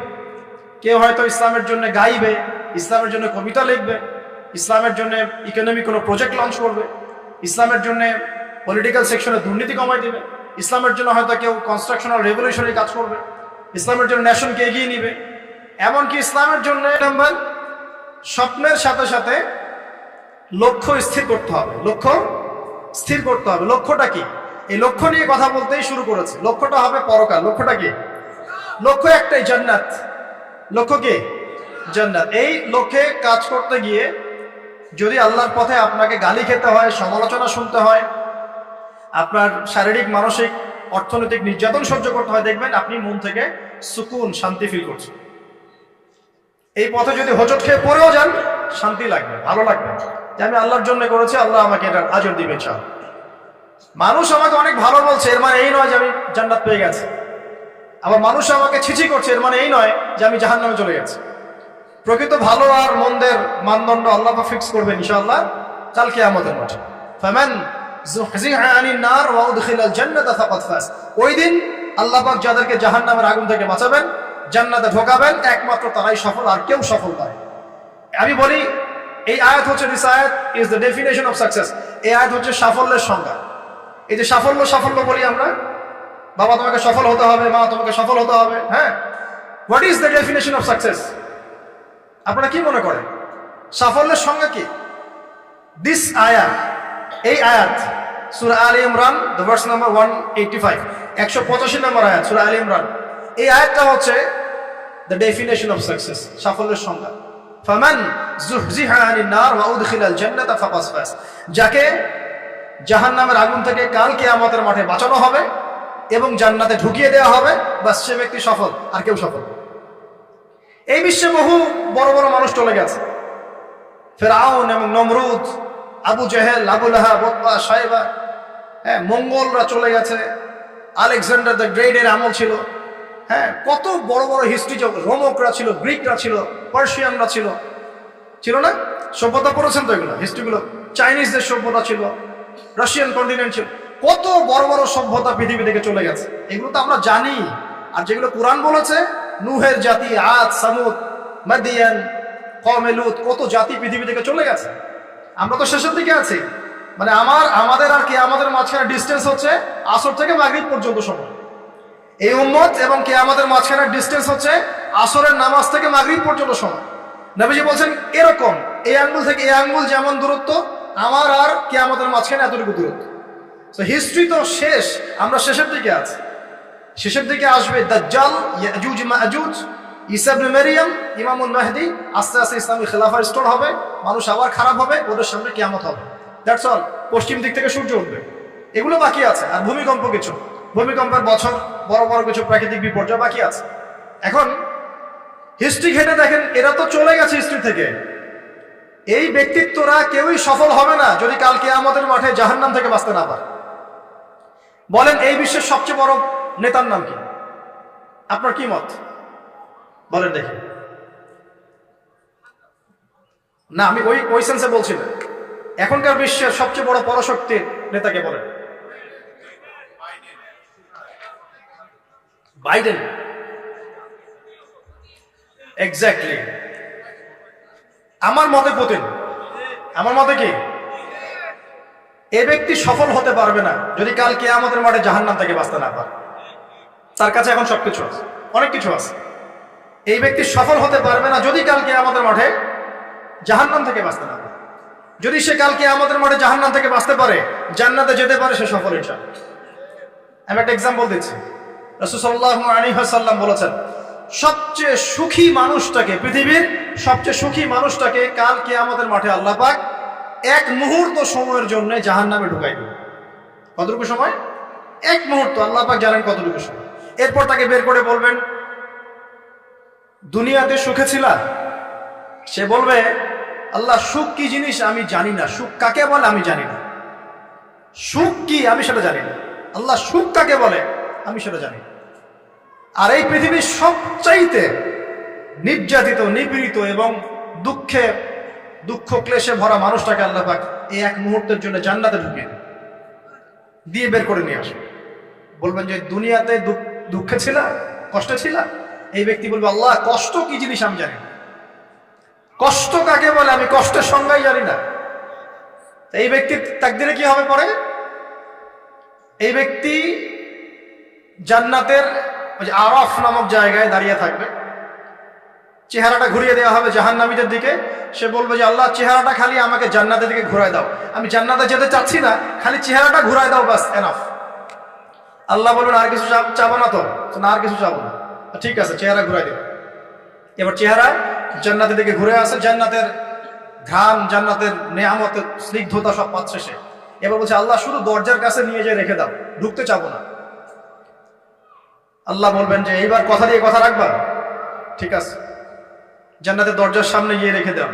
কেউ হয়তো ইসলামের জন্য গাইবে, ইসলামের জন্য কবিতা লিখবে, ইসলামের জন্য ইকোনমিক কোনো প্রজেক্ট লঞ্চ করবে, ইসলামের জন্য পলিটিক্যাল সেকশনে দুর্নীতি কমাই দিবে, ইসলামের জন্য হয়তো কেউ কনস্ট্রাকশনাল রেভলিউশনারি কাজ করবে, ইসলামের জন্য নেশনকে এগিয়ে নিবে। এমনকি ইসলামের জন্য নাম্বার স্বপ্নের সাথে সাথে লক্ষ্য স্থির করতে হবে। লক্ষ্য স্থির করতে হবে। লক্ষ্যটা কি? এই লক্ষ্য নিয়ে কথা বলতেই শুরু করেছে। লক্ষ্যটা হবে পরকাল। লক্ষ্যটা কি? লক্ষ্য একটাই, জান্নাত। লক্ষ্য কি? জান্নাত। এই লক্ষ্যে কাজ করতে গিয়ে যদি আল্লাহর পথে আপনাকে গালি খেতে হয়, সমালোচনা শুনতে হয়, আপনার শারীরিক, মানসিক, অর্থনৈতিক নির্যাতন সহ্য করতে হয়, দেখবেন আপনি মন থেকে সুকুন, শান্তি ফিল করছেন। এই পথে যদি হোঁচট খেয়ে পড়েও যান, শান্তি লাগবে, ভালো লাগবে যে আমি আল্লাহর জন্য করেছি, আল্লাহ আমাকে এটার আজর দিবে। চাও মানুষ আমাকে অনেক ভালো বলছে, এর মানে এই নয় যে আমি জান্নাত পেয়ে গেছি। আবার মানুষ আমাকে ছিছি করছে, এর মানে এই নয় যে আমি জাহান্নামে চলে গেছি। প্রকৃত ভালো আর মন্দের মানদণ্ড আল্লাহ ফিক্স করবেন ইনশাআল্লাহ কাল কিয়ামতের মাঠে। ফামান যুহজিহা আনিন নার ওয়া উদখিলাল জান্নাতা ফাকাদ ফাজ। ওই দিন আল্লাহ পাক যাদেরকে জাহান্নামের আগুন থেকে বাঁচাবেন, জান্নাতে ঢোকাবেন, একমাত্র তারাই সফল, আর কেউ সফল নয়। আমি বলি এই আয়াত হচ্ছে, দিস আয়াত is the definition of success. এই আয়াত হচ্ছে সাফল্যের সংজ্ঞা। এই যে সাফল্য সাফল্য বলি আমরা, বাবা তোমাকে সফল হতে হবে, মা তোমাকে সফল হতে হবে, হ্যাঁ, what is the definition of success? আপনারা কি মনে করেন সাফল্যের সংজ্ঞা কি? দিস আয়াত, এই আয়াত সূরা আলে ইমরান, দ্য ভার্স নাম্বার 185, 185 নম্বর আয়াত সূরা আলে ইমরান। এই আয়াতটা হচ্ছে দ্য ডেফিনেশন অফ সাকসেস, সাফল্যের সংজ্ঞা। ফামান যুহজিহা আনিন নার ওয়া উদখিলাল জান্নাতা ফাকাদ ফাজ। যাকে জাহান্নামের আগুন থেকে কাল কিয়ামতের মাঠে বাঁচানো হবে এবং জান্নাতে ঢুকিয়ে দেওয়া হবে, বাস সে ব্যক্তি সফল, আর কেউ সফল। এই বিশ্বে বহু বড় বড় মানুষ চলে গেছে, ফেরাউন এবং নমরুদ, আবু জেহেল, আবু লাহাব, উতবা, শাইবা, হ্যাঁ, মঙ্গলরা চলে গেছে, আলেকজান্ডার দ্য গ্রেট এর আমল ছিল, হ্যাঁ, কত বড় বড় হিস্ট্রি, রোমকরা ছিল, গ্রিকরা ছিল, পার্সিয়ানরা ছিল, ছিল না? সভ্যতা পড়েছেন তো এগুলো, হিস্ট্রিগুলো। চাইনিজদের সভ্যতা ছিল, রাশিয়ান কন্টিনেন্ট ছিল, কত বড় বড় সভ্যতা পৃথিবী থেকে চলে গেছে। এগুলো তো আমরা জানি। আর যেগুলো কোরআন বলেছে, নূহের জাতি, আদ, সামুদ, মাদিয়ান, কওমে লূত, কত জাতি পৃথিবী থেকে চলে গেছে। আমরা তো শেষের দিকে আছি। মানে আমাদের আর কিয়ামতের মাঝখানে ডিস্টেন্স হচ্ছে আসর থেকে মাগরিব পর্যন্ত সময়। এই উম্মত এবং কিয়ামতের মাঝখানে ডিস্টেন্স হচ্ছে আসরের নামাজ থেকে মাগরিব পর্যন্ত সময়। নবীজি বলছেন এরকম, এই আঙ্গুল থেকে এই আঙ্গুল যেমন দূরত্ব, আমার আর কিয়ামতের মাঝখানে এতটুকু দূরত্ব। তো হিস্ট্রি তো শেষ, আমরা শেষের দিকে আছি। শেষের দিকে আসবে দাজ্জাল, ইয়াজুজ মাজুজ, ঈসা ইবনে মারইয়াম, ইমামুল মাহদি। আস্তে আস্তে ইসলামী খেলাফা রিস্টোর হবে, মানুষ আবার খারাপ হবে, ওদের সামনে কিয়ামত হবে। That's all. পশ্চিম দিক থেকে সূর্য উঠবে, এগুলো বাকি আছে। আর ভূমিকম্প কিছু, ভূমিকম্পের বছর, বড় বড় কিছু প্রাকৃতিক বিপর্যয় বাকি আছে। এখন হিস্ট্রি ঘেটে দেখেন, এরা তো চলে গেছে হিস্ট্রি থেকে। এই ব্যক্তিত্বরা কেউই সফল হবে না যদি কাল কিয়ামতের মাঠে জাহান্নাম থেকে বাঁচতে না পারে। বলেন এই বিশ্বের সবচেয়ে বড় নেতার নাম কি? আপনার কি মত বলেন দেখি। না, আমি ওই সেন্সে বলছি না। এখনকার বিশ্বের সবচেয়ে বড় পরাশক্তির নেতাকে বলেন। বাইডেন। এক্স্যাক্টলি। আমার মতে পুতিন। আমার মতে কি? এ ব্যক্তি সফল হতে পারবে না যদি কাল কিয়ামতের মাঠে জাহান্নাম থেকে বাঁচতে না পারে। তার কাছে এখন সবকিছু আছে, অনেক কিছু আছে। এই ব্যক্তি সফল হতে পারবে না যদি কাল কিয়ামতের মাঠে জাহান্নাম থেকে বাঁচতে না পারে। যদি সে কাল কিয়ামতের মাঠে জাহান্নাম থেকে বাঁচতে পারে, জান্নাতে যেতে পারে, সে সফল ইনশাআল্লাহ। আমি একটা এক্সাম্পল দিচ্ছি। রাসূল সাল্লাল্লাহু আলাইহি ওয়াসাল্লাম বলেছেন, সবচেয়ে সুখী মানুষটাকে, পৃথিবীর সবচেয়ে সুখী মানুষটাকে কাল কিয়ামতের মাঠে আল্লাহ পাক এক মুহূর্ত সময়ের জন্য জাহান্নামে ঢুকাই দেবে। কতটুকু সময়? এক মুহূর্ত। আল্লাহ পাক জানেন কতটুকু সময়। এরপর তাকে বের করে বলবেন, দুনিয়াতে সুখে ছিলা? সে বলবে, আল্লাহ সুখ কি জিনিস আমি জানি না, সুখ কাকে বলে আমি জানি না, সুখ কি আমি সেটা জানি না। আল্লাহ সুখ কাকে বলে আমি সেটা জানি না। আর এই পৃথিবীর সবচাইতে নির্যাতিত, নিপীড়িত এবং দুঃখে দুঃখ ক্লেশে ভরা মানুষটাকে আল্লাহ পাক এই এক মুহূর্তের জন্য জান্নাতে ঢুকিয়ে দিয়ে বের করে নিয়ে আসে। বলবেন যে দুনিয়াতে দুঃখে ছিল, কষ্টে ছিল, এই ব্যক্তি বলবে আল্লাহ কষ্ট কি জিনিস আমি জানি না, কষ্ট কাকে বলে আমি কষ্টের সংজ্ঞাই জানি না। এই ব্যক্তির তাকদিরে কি হবে পরে? এই ব্যক্তি জান্নাতের ওই যে আরাফ নামক জায়গায় দাঁড়িয়ে থাকবে, চেহারাটা ঘুরিয়ে দেওয়া হবে জাহান্নামীদের দিকে। সে বলবে যে আল্লাহ চেহারাটা খালি আমাকে জান্নাতের দিকে ঘুরায় দাও, আমি জান্নাতে যেতে চাচ্ছি না, খালি চেহারাটা ঘুরায় দাও, বাস এনাফ। আল্লাহ বলবেন আর কিছু চাবো না? তো না, আর কিছু চাবো না। ঠিক আছে, চেহারা ঘুরাই দেব। এবার চেহারা জান্নাতের দিকে ঘুরে আসে, জান্নাতের ঘ্রাণ, জান্নাতের নেয়ামতের স্নিগ্ধতা সব পাচ্ছে সে। এবার বলছে আল্লাহ শুধু দরজার কাছে নিয়ে যেয়ে রেখে দাও, ঢুকতে চাবো না। আল্লাহ বলবেন যে এইবার কথা দিয়ে কথা রাখবা, ঠিক আছে, জান্নাতের দরজার সামনে গিয়ে রেখে দাও।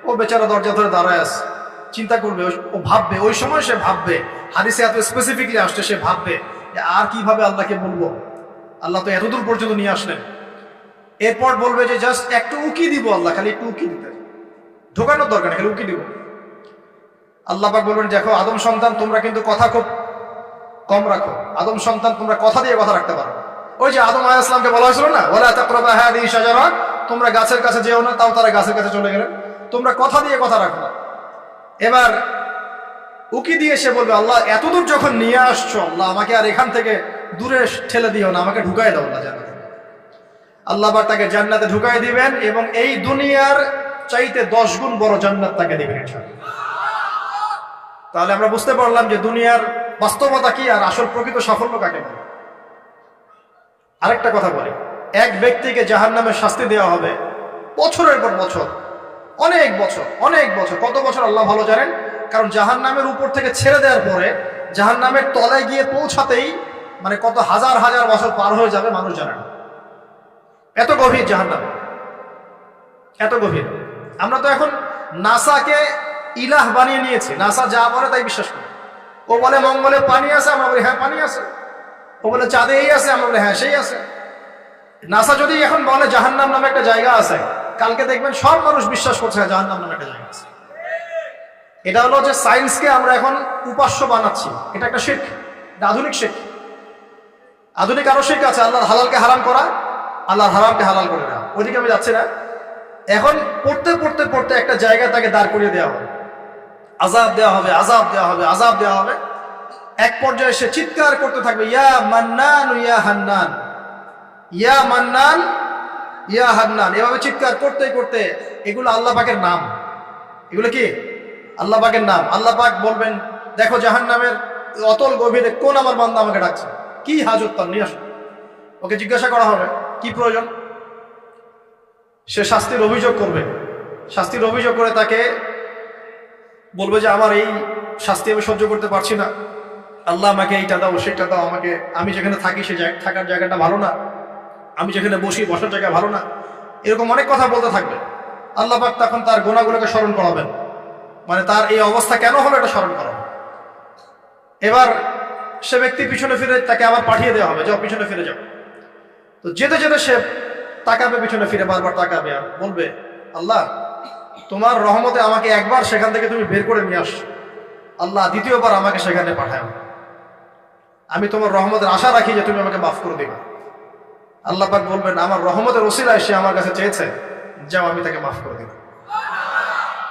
ও বেচারা দরজা ধরে দাঁড়ায় আছে, চিন্তা করবে, ও ভাববে, ওই সময় সে ভাববে, হাদিসে এত স্পেসিফিকলি আসছে, সে ভাববে যে আর কিভাবে আল্লাহকে বলবো, আল্লাহ তো এতদূর পর্যন্ত নিয়ে আসলেন। এরপর বলবে যে জাস্ট একটু উকি দিব, আল্লাহ খালি একটু উকি দিতে, ঢোকানোর দরকার নেই, খালি উকি দিব। আল্লাহ পাক বলবেন দেখো আদম সন্তান তোমরা কিন্তু কথা খুব কম রাখো, আদম সন্তান তোমরা কথা দিয়ে কথা রাখতে পারো। ওই যে আদম আলাইহিস সালামকে বলা হয়েছিল না, ওয়ালা তাকরাবা হাদিহি শাজারা, তোমরা গাছের কাছে যেও না, তাও তারা গাছের কাছে চলে গেলেন। তোমরা কথা দিয়ে কথা রাখো না। এবার উকি দিয়ে সে বলবে আল্লাহ এতদূর যখন নিয়ে আসছো, আল্লাহ আমাকে আর এখান থেকে দূরে ঠেলে দিও না, আমাকে ঢুকাই দাও আল্লাহ জান্নাতে। আল্লাহ পাক তাকে জান্নাতে ঢুকাই দিবেন এবং এই দুনিয়ার চাইতে 10 গুণ বড় জান্নাত তাকে দিবেন ইনশাআল্লাহ। তাহলে আমরা বুঝতে পারলাম যে দুনিয়ার বাস্তবতা কি আর আসল প্রকৃত সাফল্য কাকে বলে। আরেকটা কথা বলি, এক ব্যক্তিকে জাহান্নামের শাস্তি দেওয়া হবে বছরের পর বছর, অনেক বছর, অনেক বছর। কত বছর আল্লাহ ভালো জানেন, কারণ জাহান্নামের উপর থেকে ছেড়ে দেওয়ার পরে জাহান্নামের তলায় গিয়ে পৌঁছাতেই মানে কত হাজার হাজার বছর পার হয়ে যাবে মানুষ জানে না। এত গভীর জাহান্নাম, এত গভীর। আমরা তো এখন নাসাকে ইলাহ বানিয়ে নিয়েছি, নাসা যা বলে তাই বিশ্বাস করি। ও বলে মঙ্গলে পানি আছে, আমরা বলি হ্যাঁ পানি আছে। ও বলে চাঁদে এই আছে, আমরা বলি হ্যাঁ সেই আছে। নাসা যদি এখন বলে জাহান্নাম নামে একটা জায়গা আছে, কালকে দেখবেন সব মানুষ বিশ্বাস করছে জাহান্নাম নামে একটা জায়গা আছে। এটা হলো যে সায়েন্সকে আমরা এখন উপাস্য বানাচ্ছি, এটা একটা শিরক, এটা আধুনিক শিরক। আধুনিক আরো শিরক আছে, আল্লাহর হালালকে হারাম করা, আল্লাহর হারামকে হালাল করে দেওয়া। ওইদিকে আমি যাচ্ছি না। এখন পড়তে পড়তে পড়তে একটা জায়গায় তাকে দাঁড় করিয়ে দেওয়া হবে, আযাব দেওয়া হবে, আযাব দেওয়া হবে, আযাব দেওয়া হবে। এক পর্যায়ে সে চিৎকার করতে থাকবে ইয়া মান্নান ইয়া হান্নান, ইয়া মান্নান ইয়া হান্নান, এভাবে চিৎকার করতে করতে। এগুলো আল্লাহ পাকের নাম, এগুলো কি আল্লাহ পাকের নাম। আল্লাহ পাক বলবেন দেখো জাহান্নামের অতল গভীরে কোন আমার বান্দা আমাকে ডাকছে, কি হাজত তার, নিয়ে আসো। ওকে জিজ্ঞাসা করা হবে কি প্রয়োজন, সে শাস্তির অভিযোগ করবে। শাস্তির অভিযোগ করে তাকে বলবে যে আমার এই শাস্তি আমি সহ্য করতে পারছি না, আল্লাহ আমাকে এইটা দাও সেটা দাও, আমাকে, আমি যেখানে থাকি সে থাকার জায়গাটা ভালো না, আমি যেখানে বসি বসার জায়গা ভালো না, এরকম অনেক কথা বলতে থাকবে। আল্লাহ পাক তখন তার গুনাহগুলোকে স্মরণ করাবেন, মানে তার এই অবস্থা কেন হলো এটা স্মরণ করাবেন। এবার সে ব্যক্তি পিছনে ফিরে, তাকে আবার পাঠিয়ে দেওয়া হবে, যাও পিছনে ফিরে যাও। তো যেতে যেতে সে তাকাবে পিছনে ফিরে, বারবার তাকাবে আর বলবে আল্লাহ তোমার রহমতে আমাকে একবার সেখান থেকে তুমি বের করে নিয়ে আসছো, আল্লাহ দ্বিতীয়বার আমাকে সেখানে পাঠাও, আমি তোমার রহমতের আশা রাখি যে তুমি আমাকে মাফ করে দিবে। আল্লাহ পাক বলবেন আমার রহমতের ওসিলায় সে আমার কাছে চেয়েছে, যাও আমি তাকে মাফ করে দিব।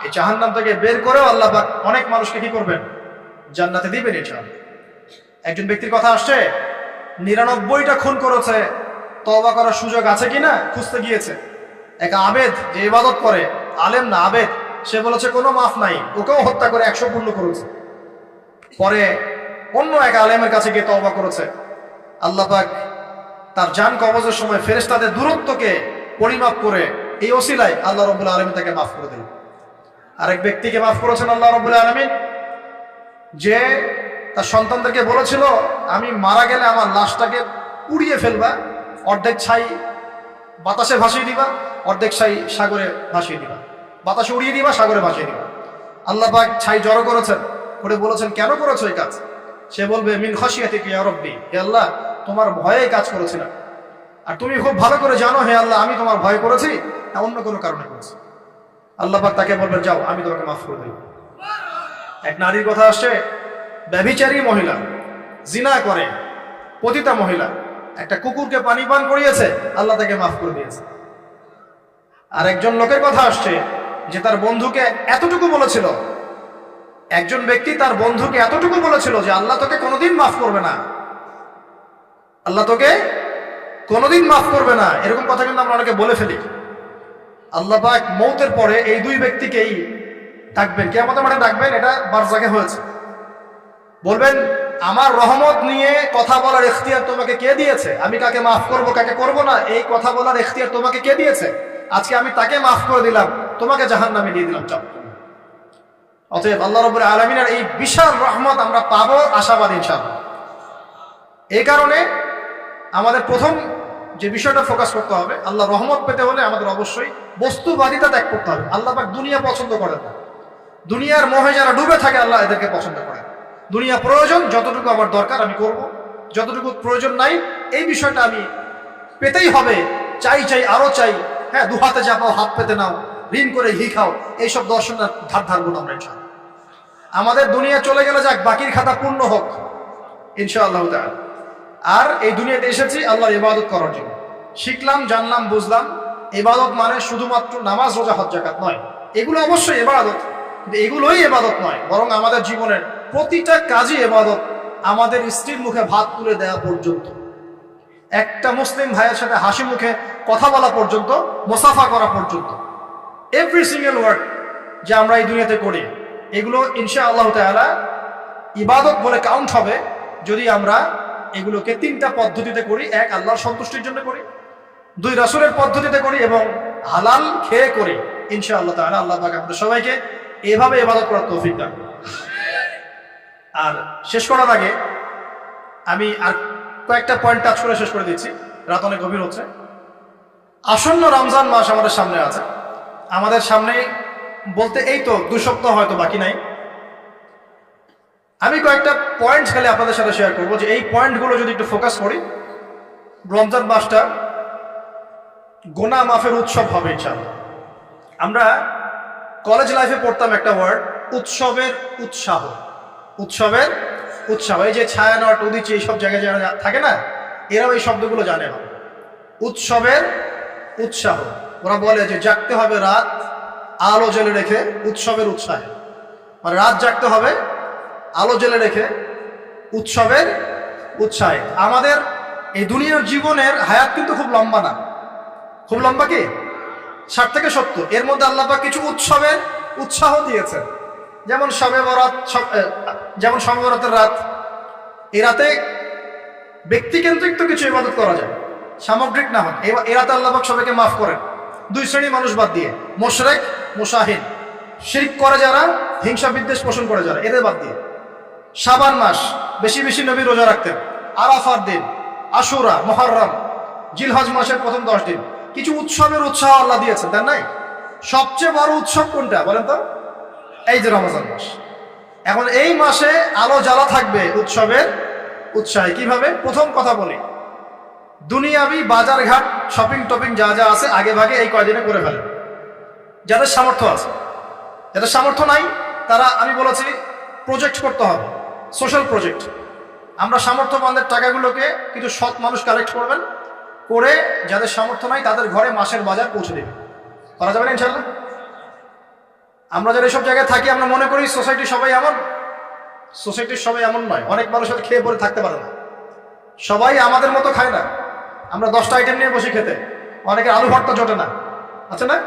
এই জাহান্নাম থেকে বের করেও আল্লাহ পাক অনেক মানুষকে কি করবেন, জান্নাতে দিবেন ইনশাআল্লাহ। একজন ব্যক্তির কথা আসছে 99টা খুন করেছে, তওবা করার সুযোগ আছে কিনা খুঁজতে গিয়েছে। এক আবেদ যে ইবাদত করে, আলেম না আবেদ, সে বলেছে কোনো মাফ নাই, ওকেও হত্যা করে 100 পূর্ণ করেছে। পরে অন্য এক আলেমের কাছে গিয়ে তওবা করেছে, আল্লাহ পাক তার জান কবজের সময় ফেরেশতাদের দূরত্বকে পরিমাপ করে এই ওসিলায় আল্লাহ রাব্বুল আলামিন তাকে মাফ করে দিলেন। আরেক ব্যক্তিকে মাফ করেছেন আল্লাহ রাব্বুল আলামিন, যে তার সন্তানদেরকে বলেছিল আমি মারা গেলে আমার লাশটাকে পুড়িয়ে ফেলবা, অর্ধেক ছাই বাতাসে ভাসিয়ে দিবা, অর্ধেক ছাই সাগরে ভাসিয়ে দিবা, বাতাসে উড়িয়ে দিবা, সাগরে ভাসিয়ে দিবা। আল্লাহ পাক ছাই জড়ো করেছেন, করে বলেছেন কেন করেছো এই কাজ? সে বলবে মিন খাশিয়াতিকা ইয়া রাব্বি, হে আল্লাহ তোমার ভয়ে কাজ করেছিলাম, আর তুমি খুব ভালো করে জানো হে আল্লাহ আমি তোমার ভয় করেছি না অন্য কোনো কারণে করেছি। আল্লাহ পাক তাকে বলবেন, যাও আমি তোমাকে মাফ করে দিলাম। এক নারীর কথা আসছে, ব্যভিচারী মহিলা, জিনা করে, পতিতা মহিলা, একটা কুকুরকে পানি পান করিয়েছে, আল্লাহ তাকে মাফ করে দিয়েছে। আর একজন লোকের কথা আসছে যে তার বন্ধুকে এতটুকু বলেছিল, একজন ব্যক্তি তার বন্ধুকে এতটুকু বলেছিল যে আল্লাহ তোকে কোনোদিন মাফ করবে না, আল্লাহ তোকে কোনোদিন মাফ করবে না। এরকম কথা কিন্তু আমরা অনেকে বলে ফেলি। আল্লাহ পাক মৌতের পরে এই দুই ব্যক্তিকেই ডাকবেন, কিয়ামতের মাঠে ডাকবেন। এটা বারজাখে হয়েছে। বলবেন, আমার রহমত নিয়ে কথা বলার ইখতিয়ার তোমাকে কে দিয়েছে? আমি কাকে মাফ করব কাকে করব না, এই কথা বলার ইখতিয়ার তোমাকে কে দিয়েছে? আজকে আমি তাকে মাফ করে দিলাম, তোমাকে জাহান্নামে দিয়ে দিলাম। চাপ। অতএব আল্লাহ রাব্বুল আলামিনের এই বিশাল রহমত আমরা পাবো, আশাবাদী ইনশাআল্লাহ। এই কারণে আমাদের প্রথম যে বিষয়টা ফোকাস করতে হবে, আল্লাহ রহমত পেতে হলে আমাদের অবশ্যই বস্তুবাদিতা ত্যাগ করতে হবে। আল্লাহ পাক দুনিয়া পছন্দ করেন না। দুনিয়ার মোহে যারা ডুবে থাকে আল্লাহ এদেরকে পছন্দ করেন। দুনিয়া প্রয়োজন, যতটুকু আমার দরকার আমি করব, যতটুকু প্রয়োজন নাই এই বিষয়টা আমি পেতেই হবে, চাই চাই আরো চাই, হ্যাঁ দু হাতে চাপাও হাত পেতে নাও, ঋণ করে ঘি খাও, এইসব দর্শনের ধার ধারবো না আমরা ইনশাআল্লাহ। আমাদের দুনিয়া চলে গেলে যাক, বাকির খাতা পূর্ণ হোক ইনশাআল্লাহ তাআলা। আর এই দুনিয়াতে এসেছি আল্লাহর ইবাদত করার জন্য। শিখলাম, জানলাম, বুঝলাম ইবাদত মানে শুধুমাত্র নামাজ, রোজা, হজ, যাকাত নয়। এগুলো অবশ্যই ইবাদত, কিন্তু এগুলোই ইবাদত নয়, বরং আমাদের জীবনের প্রতিটা কাজই ইবাদত। আমাদের স্ত্রীর মুখে ভাত তুলে দেওয়া পর্যন্ত, একটা মুসলিম ভাইয়ের সাথে হাসি মুখে কথা বলা পর্যন্ত, মুসাফা করা পর্যন্ত, এভরি সিঙ্গেল ওয়ার্ড যে আমরা এই দুনিয়াতে করি, এগুলো ইনশাআল্লাহ তাআলা ইবাদত বলে কাউন্ট হবে যদি আমরা এগুলোকে তিনটা পদ্ধতিতে করি। এক, আল্লাহর সন্তুষ্টির জন্য করি। দুই, রাসূলের পদ্ধতিতে করি। এবং হালাল খেয়ে করি। ইনশাআল্লাহ তাআলা আল্লাহ পাক আমাদের সবাইকে এভাবে ইবাদত করার তৌফিক দান। আর শেষ করার আগে আমি আর কয়েকটা পয়েন্ট টাচ করে শেষ করে দিচ্ছি, রাত অনেক গভীর হচ্ছে। আসন্ন রমজান মাস আমাদের সামনে আছে। আমাদের সামনে বলতে এই তো 2 সপ্তাহ হয়তো বাকি নাই। আমি কয়েকটা পয়েন্ট খালি আপনাদের সাথে শেয়ার করবো, যে এই পয়েন্টগুলো যদি একটু ফোকাস করি, রমজান মাসটা গুনাহ মাফের উৎসব হবে ইনশাআল্লাহ। আমরা কলেজ লাইফে পড়তাম একটা ওয়ার্ড, উৎসবের উৎসাহ। উৎসবের উৎসাহ, এই যে ছায়ানট, উদিচি, এইসব জায়গায় যারা থাকে না, এরাও এই শব্দগুলো জানে না। উৎসবের উৎসাহ, ওরা বলে যে জাগতে হবে রাত আলো জ্বেলে রেখে উৎসবের উৎসাহে। মানে রাত জাগতে হবে আলো জ্বেলে রেখে উৎসবের উৎসাহে। আমাদের এই দুনিয়ার জীবনের হায়াত কিন্তু খুব লম্বা না, খুব লম্বা কি 60 থেকে 70। এর মধ্যে আল্লাহ পাক কিছু উৎসবের উৎসাহ দিয়েছেন, যেমন শবে বরাত, যেমন শবে বরাতের রাত। এই রাতে ব্যক্তিকেন্দ্রিক তো কিছু ইবাদত করা যায়, সামগ্রিক না হয়। এই রাতে আল্লাহ পাক সবাইকে মাফ করেন, 2 শ্রেণীর মানুষ বাদ দিয়ে, মুশরিক, মুশাহিন, শিরক করে যারা, হিংসা বিদ্বেষ পোষণ করে যারা, এদের বাদ দিয়ে। শাবান মাস বেশি বেশি নবী রোজা রাখতেন। আরাফার দিন, আশুরা, মুহররম, জিলহজ মাসের প্রথম 10 দিন কিছু উৎসবের উৎসাহ আল্লাহ দিয়েছেন, তাই নাই? সবচেয়ে বড় উৎসব কোনটা বলেন তো? এই যে রমজান মাস। এখন এই মাসে আলো জ্বালা থাকবে উৎসবের উৎসাহে। কিভাবে? প্রথম কথা বলি, দুনিয়াবি বাজার ঘাট, শপিং টপিং যা যা আছে আগে ভাগে এই কয়দিনে করে ফেলে, যাদের সামর্থ্য আছে। যাদের সামর্থ্য নাই তারা, আমি বলেছি, প্রজেক্ট করতে হবে, সোশ্যাল প্রজেক্ট। আমরা সামর্থ্যবানদের টাকাগুলোকে কিছু সৎ মানুষ কালেক্ট করবেন, করে যাদের সামর্থ্য নাই তাদের ঘরে মাসের বাজার পৌঁছে দেবে। করা যাবে না ইনশাল্লাহ? আমরা যারা এসব জায়গায় থাকি আমরা মনে করি সোসাইটির সবাই এমন। সোসাইটির সবাই এমন নয়। অনেক মানুষের খেয়ে পরে থাকতে পারে না, সবাই আমাদের মতো খায় না। আমরা 10টা আইটেম নিয়ে বসে খেতে, অনেকের আলু ভর্তা জোটে না, আছে না?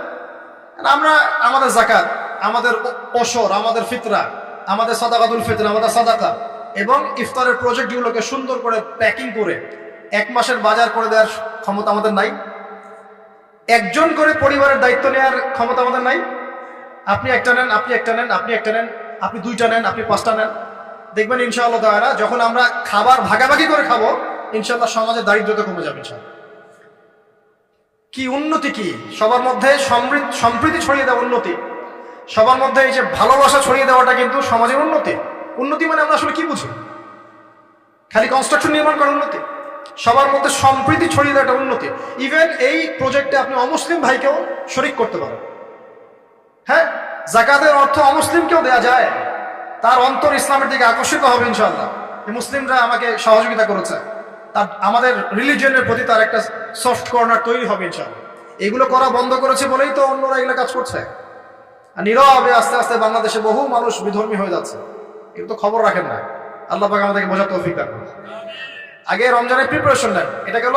আমরা আমাদের যাকাত, আমাদের ওশর, আমাদের ফিতরা, আমাদের সাদাকাতুল ফিতর, আমাদের সাদাকা এবং ইফতারের প্রজেক্টগুলোকে সুন্দর করে প্যাকিং করে 1 মাসের বাজার করে দেওয়ার ক্ষমতা আমাদের নাই। একজন করে পরিবারের দায়িত্ব নেওয়ার ক্ষমতা আমাদের নাই। আপনি একটা নেন, আপনি একটা নেন, আপনি একটা নেন, আপনি 2টা নেন, আপনি 5টা নেন। দেখবেন ইনশাআল্লাহ তাআলা যখন আমরা খাবার ভাগাভাগি করে খাবো, ইনশাআল্লাহ সমাজে দারিদ্রতা কমে যাবে ইনশাআল্লাহ। কি উন্নতি, কি সবার মধ্যে সম্প্রীতি ছড়িয়ে দেওয়া উন্নতি, সবার মধ্যে এই যে ভালোবাসা ছড়িয়ে দেওয়াটা কিন্তু সমাজের উন্নতি। উন্নতি মানে আমরা আসলে কি বুঝি? খালি কনস্ট্রাকশন নির্মাণ করার উন্নতি? সবার মধ্যে সম্প্রীতি ছড়িয়ে দেওয়াটা উন্নতি। ইভেন এই প্রজেক্টে আপনি অমুসলিম ভাইকেও শরিক করতে পারেন। হ্যাঁ, যাকাতের অর্থ অমুসলিমকেও দেয়া যায়, তার অন্তর ইসলামের দিকে আকর্ষিত হবে ইনশাআল্লাহ। মুসলিমরা আমাকে সহযোগিতা করেছে, তার আমাদের রিলিজিয়নের প্রতি তার একটা সফট কর্নার তৈরি হবে ইনশাআল্লাহ। এগুলো করা বন্ধ করেছে বলেই তো অন্যরা এগুলো কাজ করছে। আর নীরবে আস্তে আস্তে বাংলাদেশে বহু মানুষ বিধর্মী হয়ে যাচ্ছে, এগুলো তো খবর রাখেন না। আল্লাহ পাক আমাদেরকে বোঝার তৌফিক দান করুন। আগে রমজানের প্রিপারেশন নেন, এটা গেল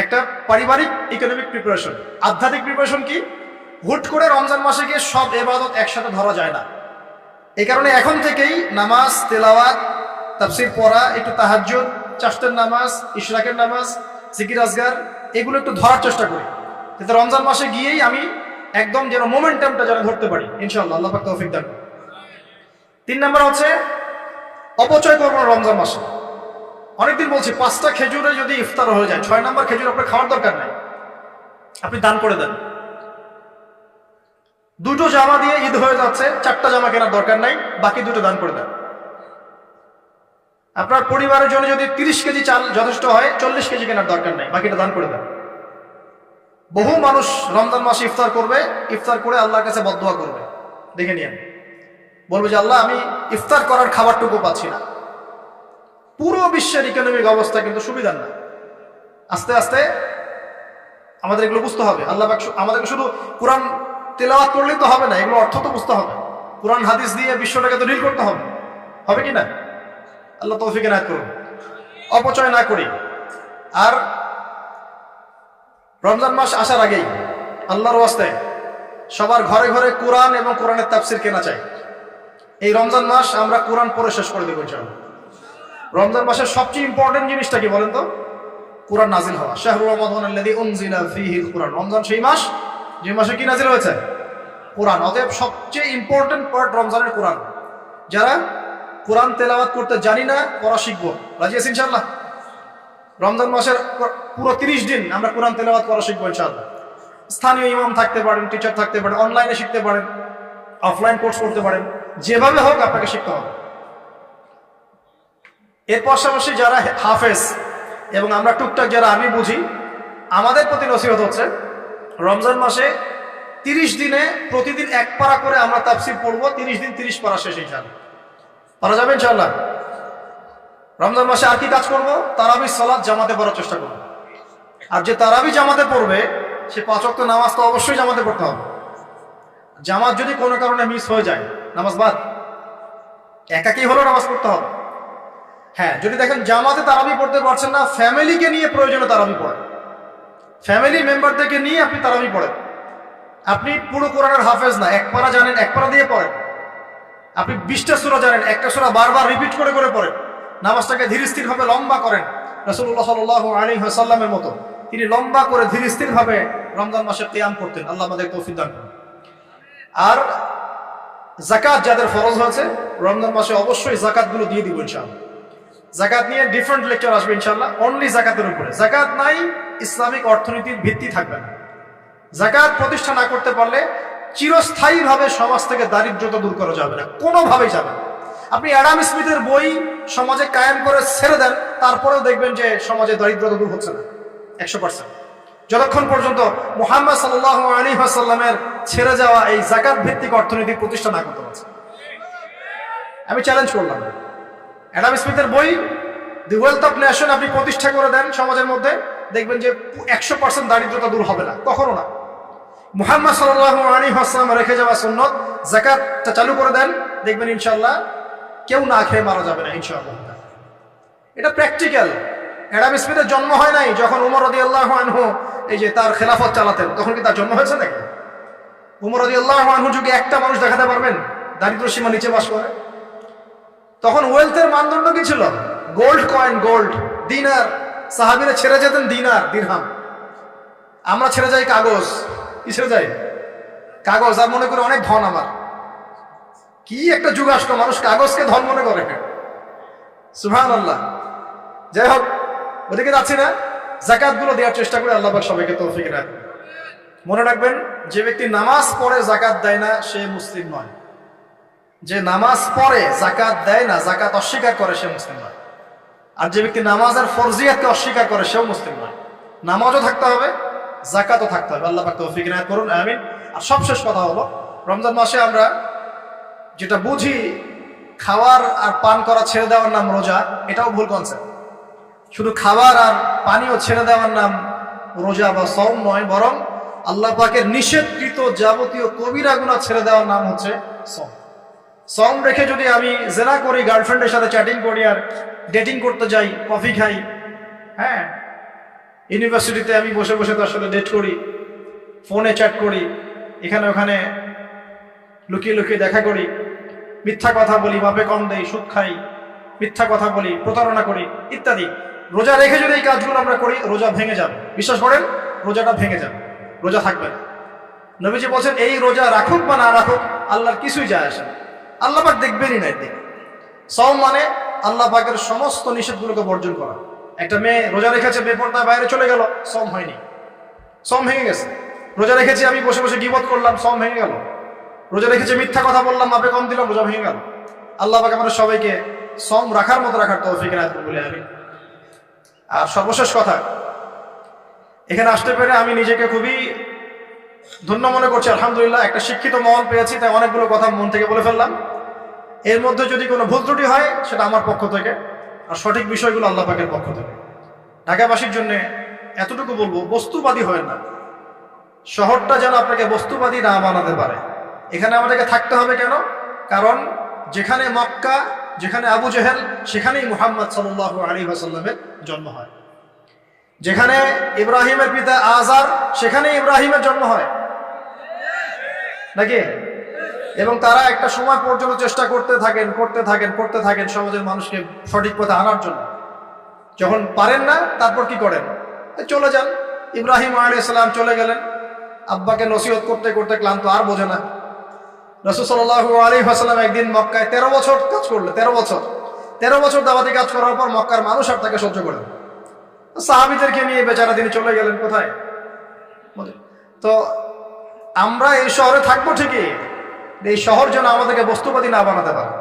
একটা পারিবারিক ইকোনমিক প্রিপারেশন। আধ্যাত্মিক প্রিপারেশন কি? হুট করে রমজান মাসে গিয়ে সব ইবাদত একসাথে ধরা যায় না। এই কারণে এখন থেকেই নামাজ, তেলাওয়াত, তাফসীর পড়া, একটু তাহাজ্জুদ, চারটের নামাজ, ইশরাকের নামাজ, জিকির আজগার, এগুলো একটু ধরার চেষ্টা করি, যাতে রমজান মাসে গিয়েই আমি একদম যেন মোমেন্টামটা যেন ধরতে পারি ইনশাআল্লাহ। আল্লাহ পাক তৌফিক দান করুন। 3 নম্বর হচ্ছে অপচয় করবো না রমজান মাসে। অনেকদিন বলছি 5টা খেজুরে যদি ইফতার হয়ে যায়, 6 নম্বর খেজুর আপনার খাওয়ার দরকার নাই, আপনি দান করে দেন। 2টো জামা দিয়ে ঈদ হয়ে যাচ্ছে, 4টা জামা কেনার দরকার নাই, বাকি 2টো দান করে দেন। আপনার পরিবারের জন্য যদি 30 কেজি চাল যথেষ্ট হয়, 40 কেজি কেনার দরকার নাই, বাকিটা দান করে দেন। বহু মানুষ রমজান মাসে ইফতার করবে, ইফতার করে আল্লাহর কাছে বদদোয়া করবে, দেখে নিন, বলবে যে আল্লাহ আমি ইফতার করার খাবারটুকু পাচ্ছি না। পুরো বিশ্বের ইকোনমিক অবস্থা কিন্তু সুবিধার না। আস্তে আস্তে আমাদের এগুলো বুঝতে হবে। আল্লাহ পাক আমাদেরকে শুধু কোরআন তেলাওয়াত করলেই তো হবে না, এগুলো অর্থ তো বুঝতে হবে। কোরআন হাদিস দিয়ে বিশ্বটাকে তো ডিল করতে হবে, হবে কি না? আল্লাহ তৌফিক এনায়েত করুন। অপচয় না করি। আর রমজান মাস আসার আগেই আল্লাহর ওয়াস্তে সবার ঘরে ঘরে কোরআন এবং কোরআনের তাফসীর কেনা চাই। এই রমজান মাস আমরা কোরআন পড়ে শেষ করে দেবো ইনশাআল্লাহ। রমজান মাসের সবচেয়ে ইম্পর্টেন্ট জিনিসটা কি বলেন তো? কোরআন নাজিল হওয়া। শাহরু রমাদানাল্লাযী উনজিলা ফীহিল কুরআন। রমজান সেই মাস যে মাসে কি নাজিল হয়েছে? কোরআন। অতএব সবচেয়ে ইম্পর্টেন্ট পার্ট রমজানের কোরআন। যারা কোরআন তেলাওয়াত করতে জানি না, পড়া শিখবো, রাজি আছি ইনশাআল্লাহ? রমজান মাসের পুরো 30 দিন আমরা কোরআন তেলাওয়াত করা শিখবো ইনশাআল্লাহ। স্থানীয় ইমাম থাকতে পারেন, টিচার থাকতে পারেন, অনলাইনে শিখতে পারেন, অফলাইন কোর্স করতে পারেন, যেভাবে হোক আপনাকে শিখতে হবে। এর পাশাপাশি যারা হাফেজ এবং আমরা টুকটাক যারা আমি বুঝি, আমাদের প্রতি নসিহত হচ্ছে রমজান মাসে 30 দিনে প্রতিদিন 1 পারা করে আমরা তাফসীর পড়বো। 30 দিন 30 পারা শেষ ইনশাআল্লাহ। পারা যাবে ইনশাআল্লাহ? রমজান মাসে আর কি কাজ করব? তারাবি সালাত জামাতে পড়ার চেষ্টা করব। আর যে তারাবি জামাতে পড়বে সে 5 ওয়াক্ত নামাজ তো অবশ্যই জামাতে পড়তে হবে। জামাত যদি কোনো কারণে মিস হয়ে যায়, নামাজ বাদ, একাকি হলেও নামাজ পড়তে হবে। হ্যাঁ, যদি দেখেন জামাতে তারাবি পড়তে পারছেন না, ফ্যামিলিকে নিয়ে প্রয়োজনে তারাবি পড়েন। ফ্যামিলি মেম্বারদেরকে নিয়ে আপনি তারাবি পড়েন। আপনি পুরো কোরআনের হাফেজ না, 1 পারা জানেন, 1 পারা দিয়ে পড়েন। আপনি 20টা সূরা জানেন, একটা সূরা বারবার রিপিট করে করে পড়েন। নামাজটাকে ধীর স্থির ভাবে লম্বা করেন। রাসূলুল্লাহ সাল্লাল্লাহু আলাইহি ওয়াসাল্লামের মতো তিনি লম্বা করে ধীর স্থির ভাবে রমজান মাসে কিয়াম করতেন। আল্লাহ আমাদের তৌফিক দান করুন। আর যাকাত যাদের ফরজ হয়েছে রমজান মাসে অবশ্যই যাকাতগুলো দিয়ে দিব ইনশাআল্লাহ। যাকাত নিয়ে ডিফারেন্ট লেকচার আসবে ইনশাআল্লাহ, অনলি যাকাতের উপরে। যাকাত নাই, ইসলামিক অর্থনীতির ভিত্তি থাকবে না। যাকাত প্রতিষ্ঠা না করতে পারলে চিরস্থায়ীভাবে সমাজ থেকে দারিদ্রতা দূর করা যাবে না, কোনোভাবেই যাবে না। আপনি অ্যাডাম স্মিথের বই সমাজে কায়েম করে ছেড়ে দেন, তারপরেও দেখবেন যে সমাজে দারিদ্রতা দূর হচ্ছে না 100%। যতক্ষণ পর্যন্ত মুহাম্মদ সাল্লাল্লাহু আলাইহি ওয়াসাল্লামের ছেড়ে যাওয়া এই যাকাত ভিত্তিক অর্থনীতি প্রতিষ্ঠা না করতে পারছে। আমি চ্যালেঞ্জ করলাম, অ্যাডাম স্মিথের বই দি ওয়েলথ অফ নেশন আপনি প্রতিষ্ঠা করে দেন সমাজের মধ্যে, দেখবেন যে 100% দারিদ্রতা দূর হবে না, কখনো না। মুহাম্মদ সাল্লাল্লাহু আলাইহি ওয়াসাল্লাম রেখে যাওয়া সুন্নত যাকাতটা চালু করে দেন, দেখবেন ইনশাআল্লাহ কেউ না খেয়ে মারা যাবে না ইনশাআল্লাহ। এটা প্র্যাকটিক্যাল। অ্যাডাম স্মিথের জন্ম হয় নাই যখন উমর রাদিয়াল্লাহু আনহু এই যে তার খেলাফত চালাতেন, তখন কি তার জন্ম হয়েছে নাকি? উমর রাদিয়াল্লাহু আনহু যুগে একটা মানুষ দেখাতে পারবেন দারিদ্র সীমা নিচে বাস করে? তখন ওয়েলথের মানদণ্ড কি ছিল? গোল্ড কয়েন, গোল্ড, দিনার। সাহাবীরা ছেড়ে যেতেন দিনার, দিরহাম। আমরা ছেড়ে যাই কাগজ। কি ছেড়ে যাই? কাগজ। আর মনে করে অনেক ধন আমার। কি একটা যুগ আসলো, মানুষ কাগজকে ধন মনে করে। সুবহানাল্লাহ। যাই হোক, ওদিকে যাচ্ছি না। যাকাত গুলো দেওয়ার চেষ্টা করে, আল্লাহ পাক সবাইকে তৌফিক দান করুন। মনে রাখবেন, যে ব্যক্তি নামাজ পড়ে যাকাত দেয় না সে মুসলিম নয়। যে নামাজ পড়ে যাকাত দেয় না, যাকাত অস্বীকার করে, সে মুসলিম নয়। আর যে ব্যক্তি নামাজের ফরজিয়াতকে অস্বীকার করে সেও মুসলিম নয়। নামাজও থাকতে হবে, যাকাতও থাকতে হবে। আল্লাহ পাক তৌফিক দান করুন, আমিন। আর সবশেষ কথা হলো, রমজান মাসে আমরা যেটা বুঝি খাওয়ার আর পান করা ছেড়ে দেওয়ার নাম রোজা, এটাও ভুল কনসেপ্ট। শুধু খাবার আর পানীয় ছেড়ে দেওয়ার নাম রোজা বা সওম নয়, বরং আল্লাহ পাকের নিষেধকৃত যাবতীয় কবিরা গুনাহ ছেড়ে দেওয়ার নাম হচ্ছে সওম। সওম রেখে যদি আমি জেনা করি, গার্লফ্রেন্ডের সাথে চ্যাটিং করি আর ডেটিং করতে যাই, কফি খাই, হ্যাঁ, ইউনিভার্সিটিতে আমি বসে বসে তার সাথে ডেট করি, ফোনে চ্যাট করি, এখানে ওখানে লুকিয়ে লুকিয়ে দেখা করি, মিথ্যা কথা বলি, মাপে কম দেই, সুদ খাই, মিথ্যা কথা বলি, প্রতারণা করি ইত্যাদি, রোজা রেখে যদি এই কাজগুলো আমরা করি, রোজা ভেঙে যাবে। বিশ্বাস করেন, রোজাটা ভেঙে যাবে, রোজা থাকবে না। নবীজি বলছেন এই রোজা রাখুক বা না রাখুক আল্লাহর কিছুই যায় আসে না, আল্লাহ পাক দেখবেনই না একদিকে। সওম মানে আল্লাহ পাকের সমস্ত নিষেধগুলোকে বর্জন করা। একটা মেয়ে রোজা রেখেছে, বেপরদায় বাইরে চলে গেল, সওম হয়নি, সওম ভেঙে গেছে। রোজা রেখেছি, আমি বসে বসে গীবত করলাম, সওম ভেঙে গেল। রোজা রেখেছি, মিথ্যা কথা বললাম, মাপে কম দিলাম, রোজা ভেঙে গেল। আল্লাহ পাক আমাদের সবাইকে সওম রাখার মতো রাখার তৌফিক এনায়েত করুন বলে আমি। আর সর্বশেষ কথা, এখানে আসতে পেরে আমি নিজেকে খুবই ধন্য মনে করছি, আলহামদুলিল্লাহ। একটা শিক্ষিত মহল পেয়েছি, তাই অনেকগুলো কথা মন থেকে বলে ফেললাম। এর মধ্যে যদি কোনো ভুল ত্রুটি হয় সেটা আমার পক্ষ থেকে, আর সঠিক বিষয়গুলো আল্লাহ পাকের পক্ষ থেকে। ঢাকাবাসীর জন্য এতটুকু বলবো, বস্তুবাদী হয় না। শহরটা যেন আপনাকে বস্তুবাদী না বানাতে পারে। এখানে আমাদেরকে থাকতে হবে কেন? কারণ যেখানে মক্কা, যেখানে আবু জেহেল, সেখানেই মুহাম্মদ সাল্লাল্লাহু আলাইহি ওয়াসাল্লামের জন্ম হয়। যেখানে ইব্রাহিমের পিতা আজার, সেখানে ইব্রাহিমের জন্ম হয় নাকি? এবং তারা একটা সময় পর্যন্ত চেষ্টা করতে থাকেন সমাজের মানুষকে সঠিক পথে আনার জন্য। যখন পারেন না, তারপর কি করেন? চলে যান। ইব্রাহিম আলাইহিস সালাম চলে গেলেন, আব্বাকে নসিহত করতে করতে ক্লান্ত, আর বোঝে না। রাসূল সাল্লাল্লাহু আলাইহি ওয়াসাল্লাম একদিন মক্কায় 13 বছর কাজ করলেন। 13 বছর দাওয়াতি কাজ করার পর মক্কার মানুষ আর তাকে সহ্য করে না। সাহাবীদেরকে নিয়ে বেচারা তিনি চলে গেলেন কোথায়? তো আমরা এই শহরে থাকবো ঠিকই, এই শহর যেন আমাদেরকে বস্তুবাদী না বানাতে পারে।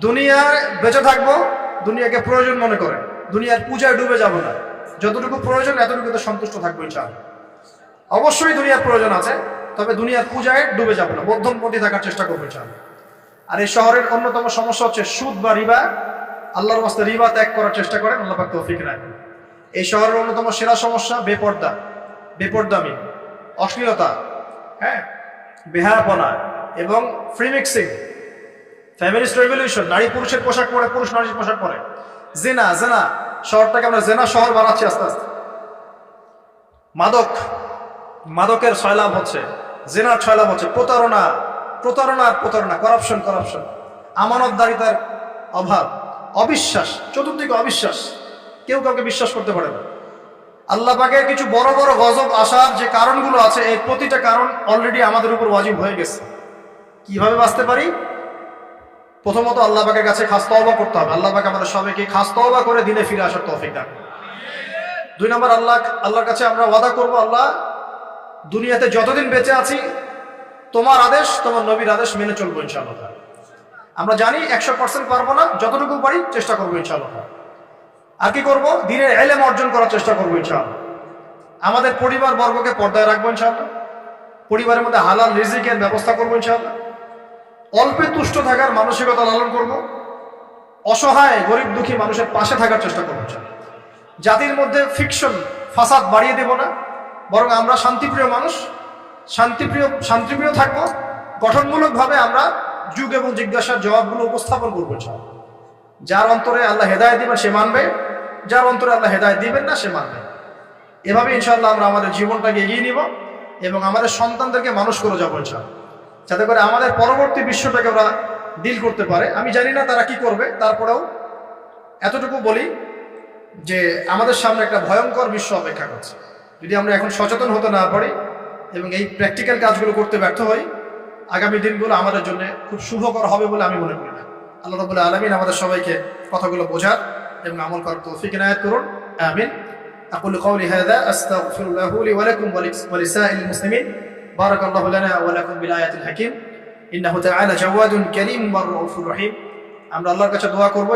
দুনিয়ায় বেঁচে থাকবো, দুনিয়াকে প্রয়োজন মনে করে, দুনিয়ার পূজায় ডুবে যাব না। যতটুকু প্রয়োজন এতটুকুতে সন্তুষ্ট থাকবো ইনশাআল্লাহ। অবশ্যই দুনিয়ার প্রয়োজন আছে, তবে দুনিয়ার পূজায় ডুবে যাব না, মধ্যমপন্থী থাকার চেষ্টা করবো ইনশাআল্লাহ। আর এই শহরের অন্যতম সমস্যা হচ্ছে সুদ বা রিবা। আল্লাহর রাস্তায় রিবা ত্যাগ করার চেষ্টা করেন, আল্লাহ পাক তৌফিক রাখেন। এই শহরের অন্যতম সেরা সমস্যা বেপরদামি, অশ্লীলতা, হ্যাঁ, বেহায়াপনা এবং ফ্রি মিক্সিং, ফ্যামিলিস্ট রেভলিউশন, নারী পুরুষের পোশাক পরে, পুরুষ নারীর পোশাক পরে, জিনা। শহরটাকে আমরা জেনা শহর বানাচ্ছি আস্তে আস্তে। মাদকের ছয়লাভ হচ্ছে, জেনার ছয়লাভ হচ্ছে, প্রতারণা, কারাপশন, আমানতদারিতার অভাব, অবিশ্বাস, চতুর্দিকে অবিশ্বাস, কেউ কাউকে বিশ্বাস করতে পারে না। আল্লাহ পাকের কিছু বড় বড় গজব আসার যে কারণগুলো আছে, এই প্রতিটা কারণ অলরেডি আমাদের উপর ওয়াজিব হয়ে গেছে। কিভাবে বাঁচতে পারি? প্রথমত আল্লাহ পাকের কাছে খাস তওবা করতে হবে। আল্লাহ পাক আমাদের সবাইকে খাস তওবা করে দিনে ফিরে আসার তৌফিক দান। 2 নম্বর, আল্লাহর কাছে আমরা ওয়াদা করব, আল্লাহ দুনিয়াতে যতদিন বেঁচে আছি তোমার আদেশ, তোমার নবীর আদেশ মেনে চলবো ইনশাআল্লাহ। আমরা জানি 100% পারবো না, যতটুকু পারি চেষ্টা করবো ইনশাআল্লাহ। আর কি করবো? দ্বীনের ইলম অর্জন করার চেষ্টা করবো ইনশাআল্লাহ। আমাদের পরিবার বর্গকে পর্দায় রাখবো ইনশাআল্লাহ। পরিবারের মধ্যে হালাল রিজিকের ব্যবস্থা করবো ইনশাআল্লাহ। অল্পে তুষ্ট থাকার মানসিকতা লালন করব। অসহায় গরিব দুঃখী মানুষের পাশে থাকার চেষ্টা করবো ইনশাআল্লাহ। জাতির মধ্যে ফিকশন, ফাসাদ বাড়িয়ে দেব না, বরং আমরা শান্তিপ্রিয় মানুষ, শান্তিপ্রিয় থাকবো। গঠনমূলকভাবে আমরা যুগ এবং জিজ্ঞাসার জবাবগুলো উপস্থাপন করবো ইনশাআল্লাহ। যার অন্তরে আল্লাহ হেদায়েত দিবেন সে মানবে, যার অন্তরে আল্লাহ হেদায়েত দিবেন না সে মানবে। এভাবে ইনশাআল্লাহ আমরা আমাদের জীবনটাকে এগিয়ে নিব এবং আমাদের সন্তানদেরকে মানুষ করে যাবো ইনশাআল্লাহ, যাতে করে আমাদের পরবর্তী বিশ্বটাকে ওরা ডিল করতে পারে। আমি জানি না তারা কি করবে, তারপরেও এতটুকু বলি যে আমাদের সামনে একটা ভয়ঙ্কর বিশ্ব অপেক্ষা করছে। যদি আমরা এখন সচেতন হতে না পারি এবং এই প্র্যাকটিক্যাল কাজগুলো করতে ব্যর্থ হই, আগামী দিনগুলো আমাদের জন্য খুব শুভকর হবে বলে আমি মনে করি না। আল্লাহ রাব্বুল আলামিন আমাদের সবাইকে কথাগুলো বোঝার এবং আমল করার তৌফিক ইনায়াত করুন, আমিন। আকুলু কওলি হাযা আস্তাগফিরুল্লাহ লি ওয়া লাকুম ওয়া লিসাইরিল মুসলিমিন। বারাকাল্লাহু লানা ওয়া লাকুম বিল আয়াতিল হাকীম। ইন্নাহু তাআলা জাওয়াদুন কারীম ওয়া রাউফুর রহিম। আমরা আল্লাহর কাছে দোয়া করব।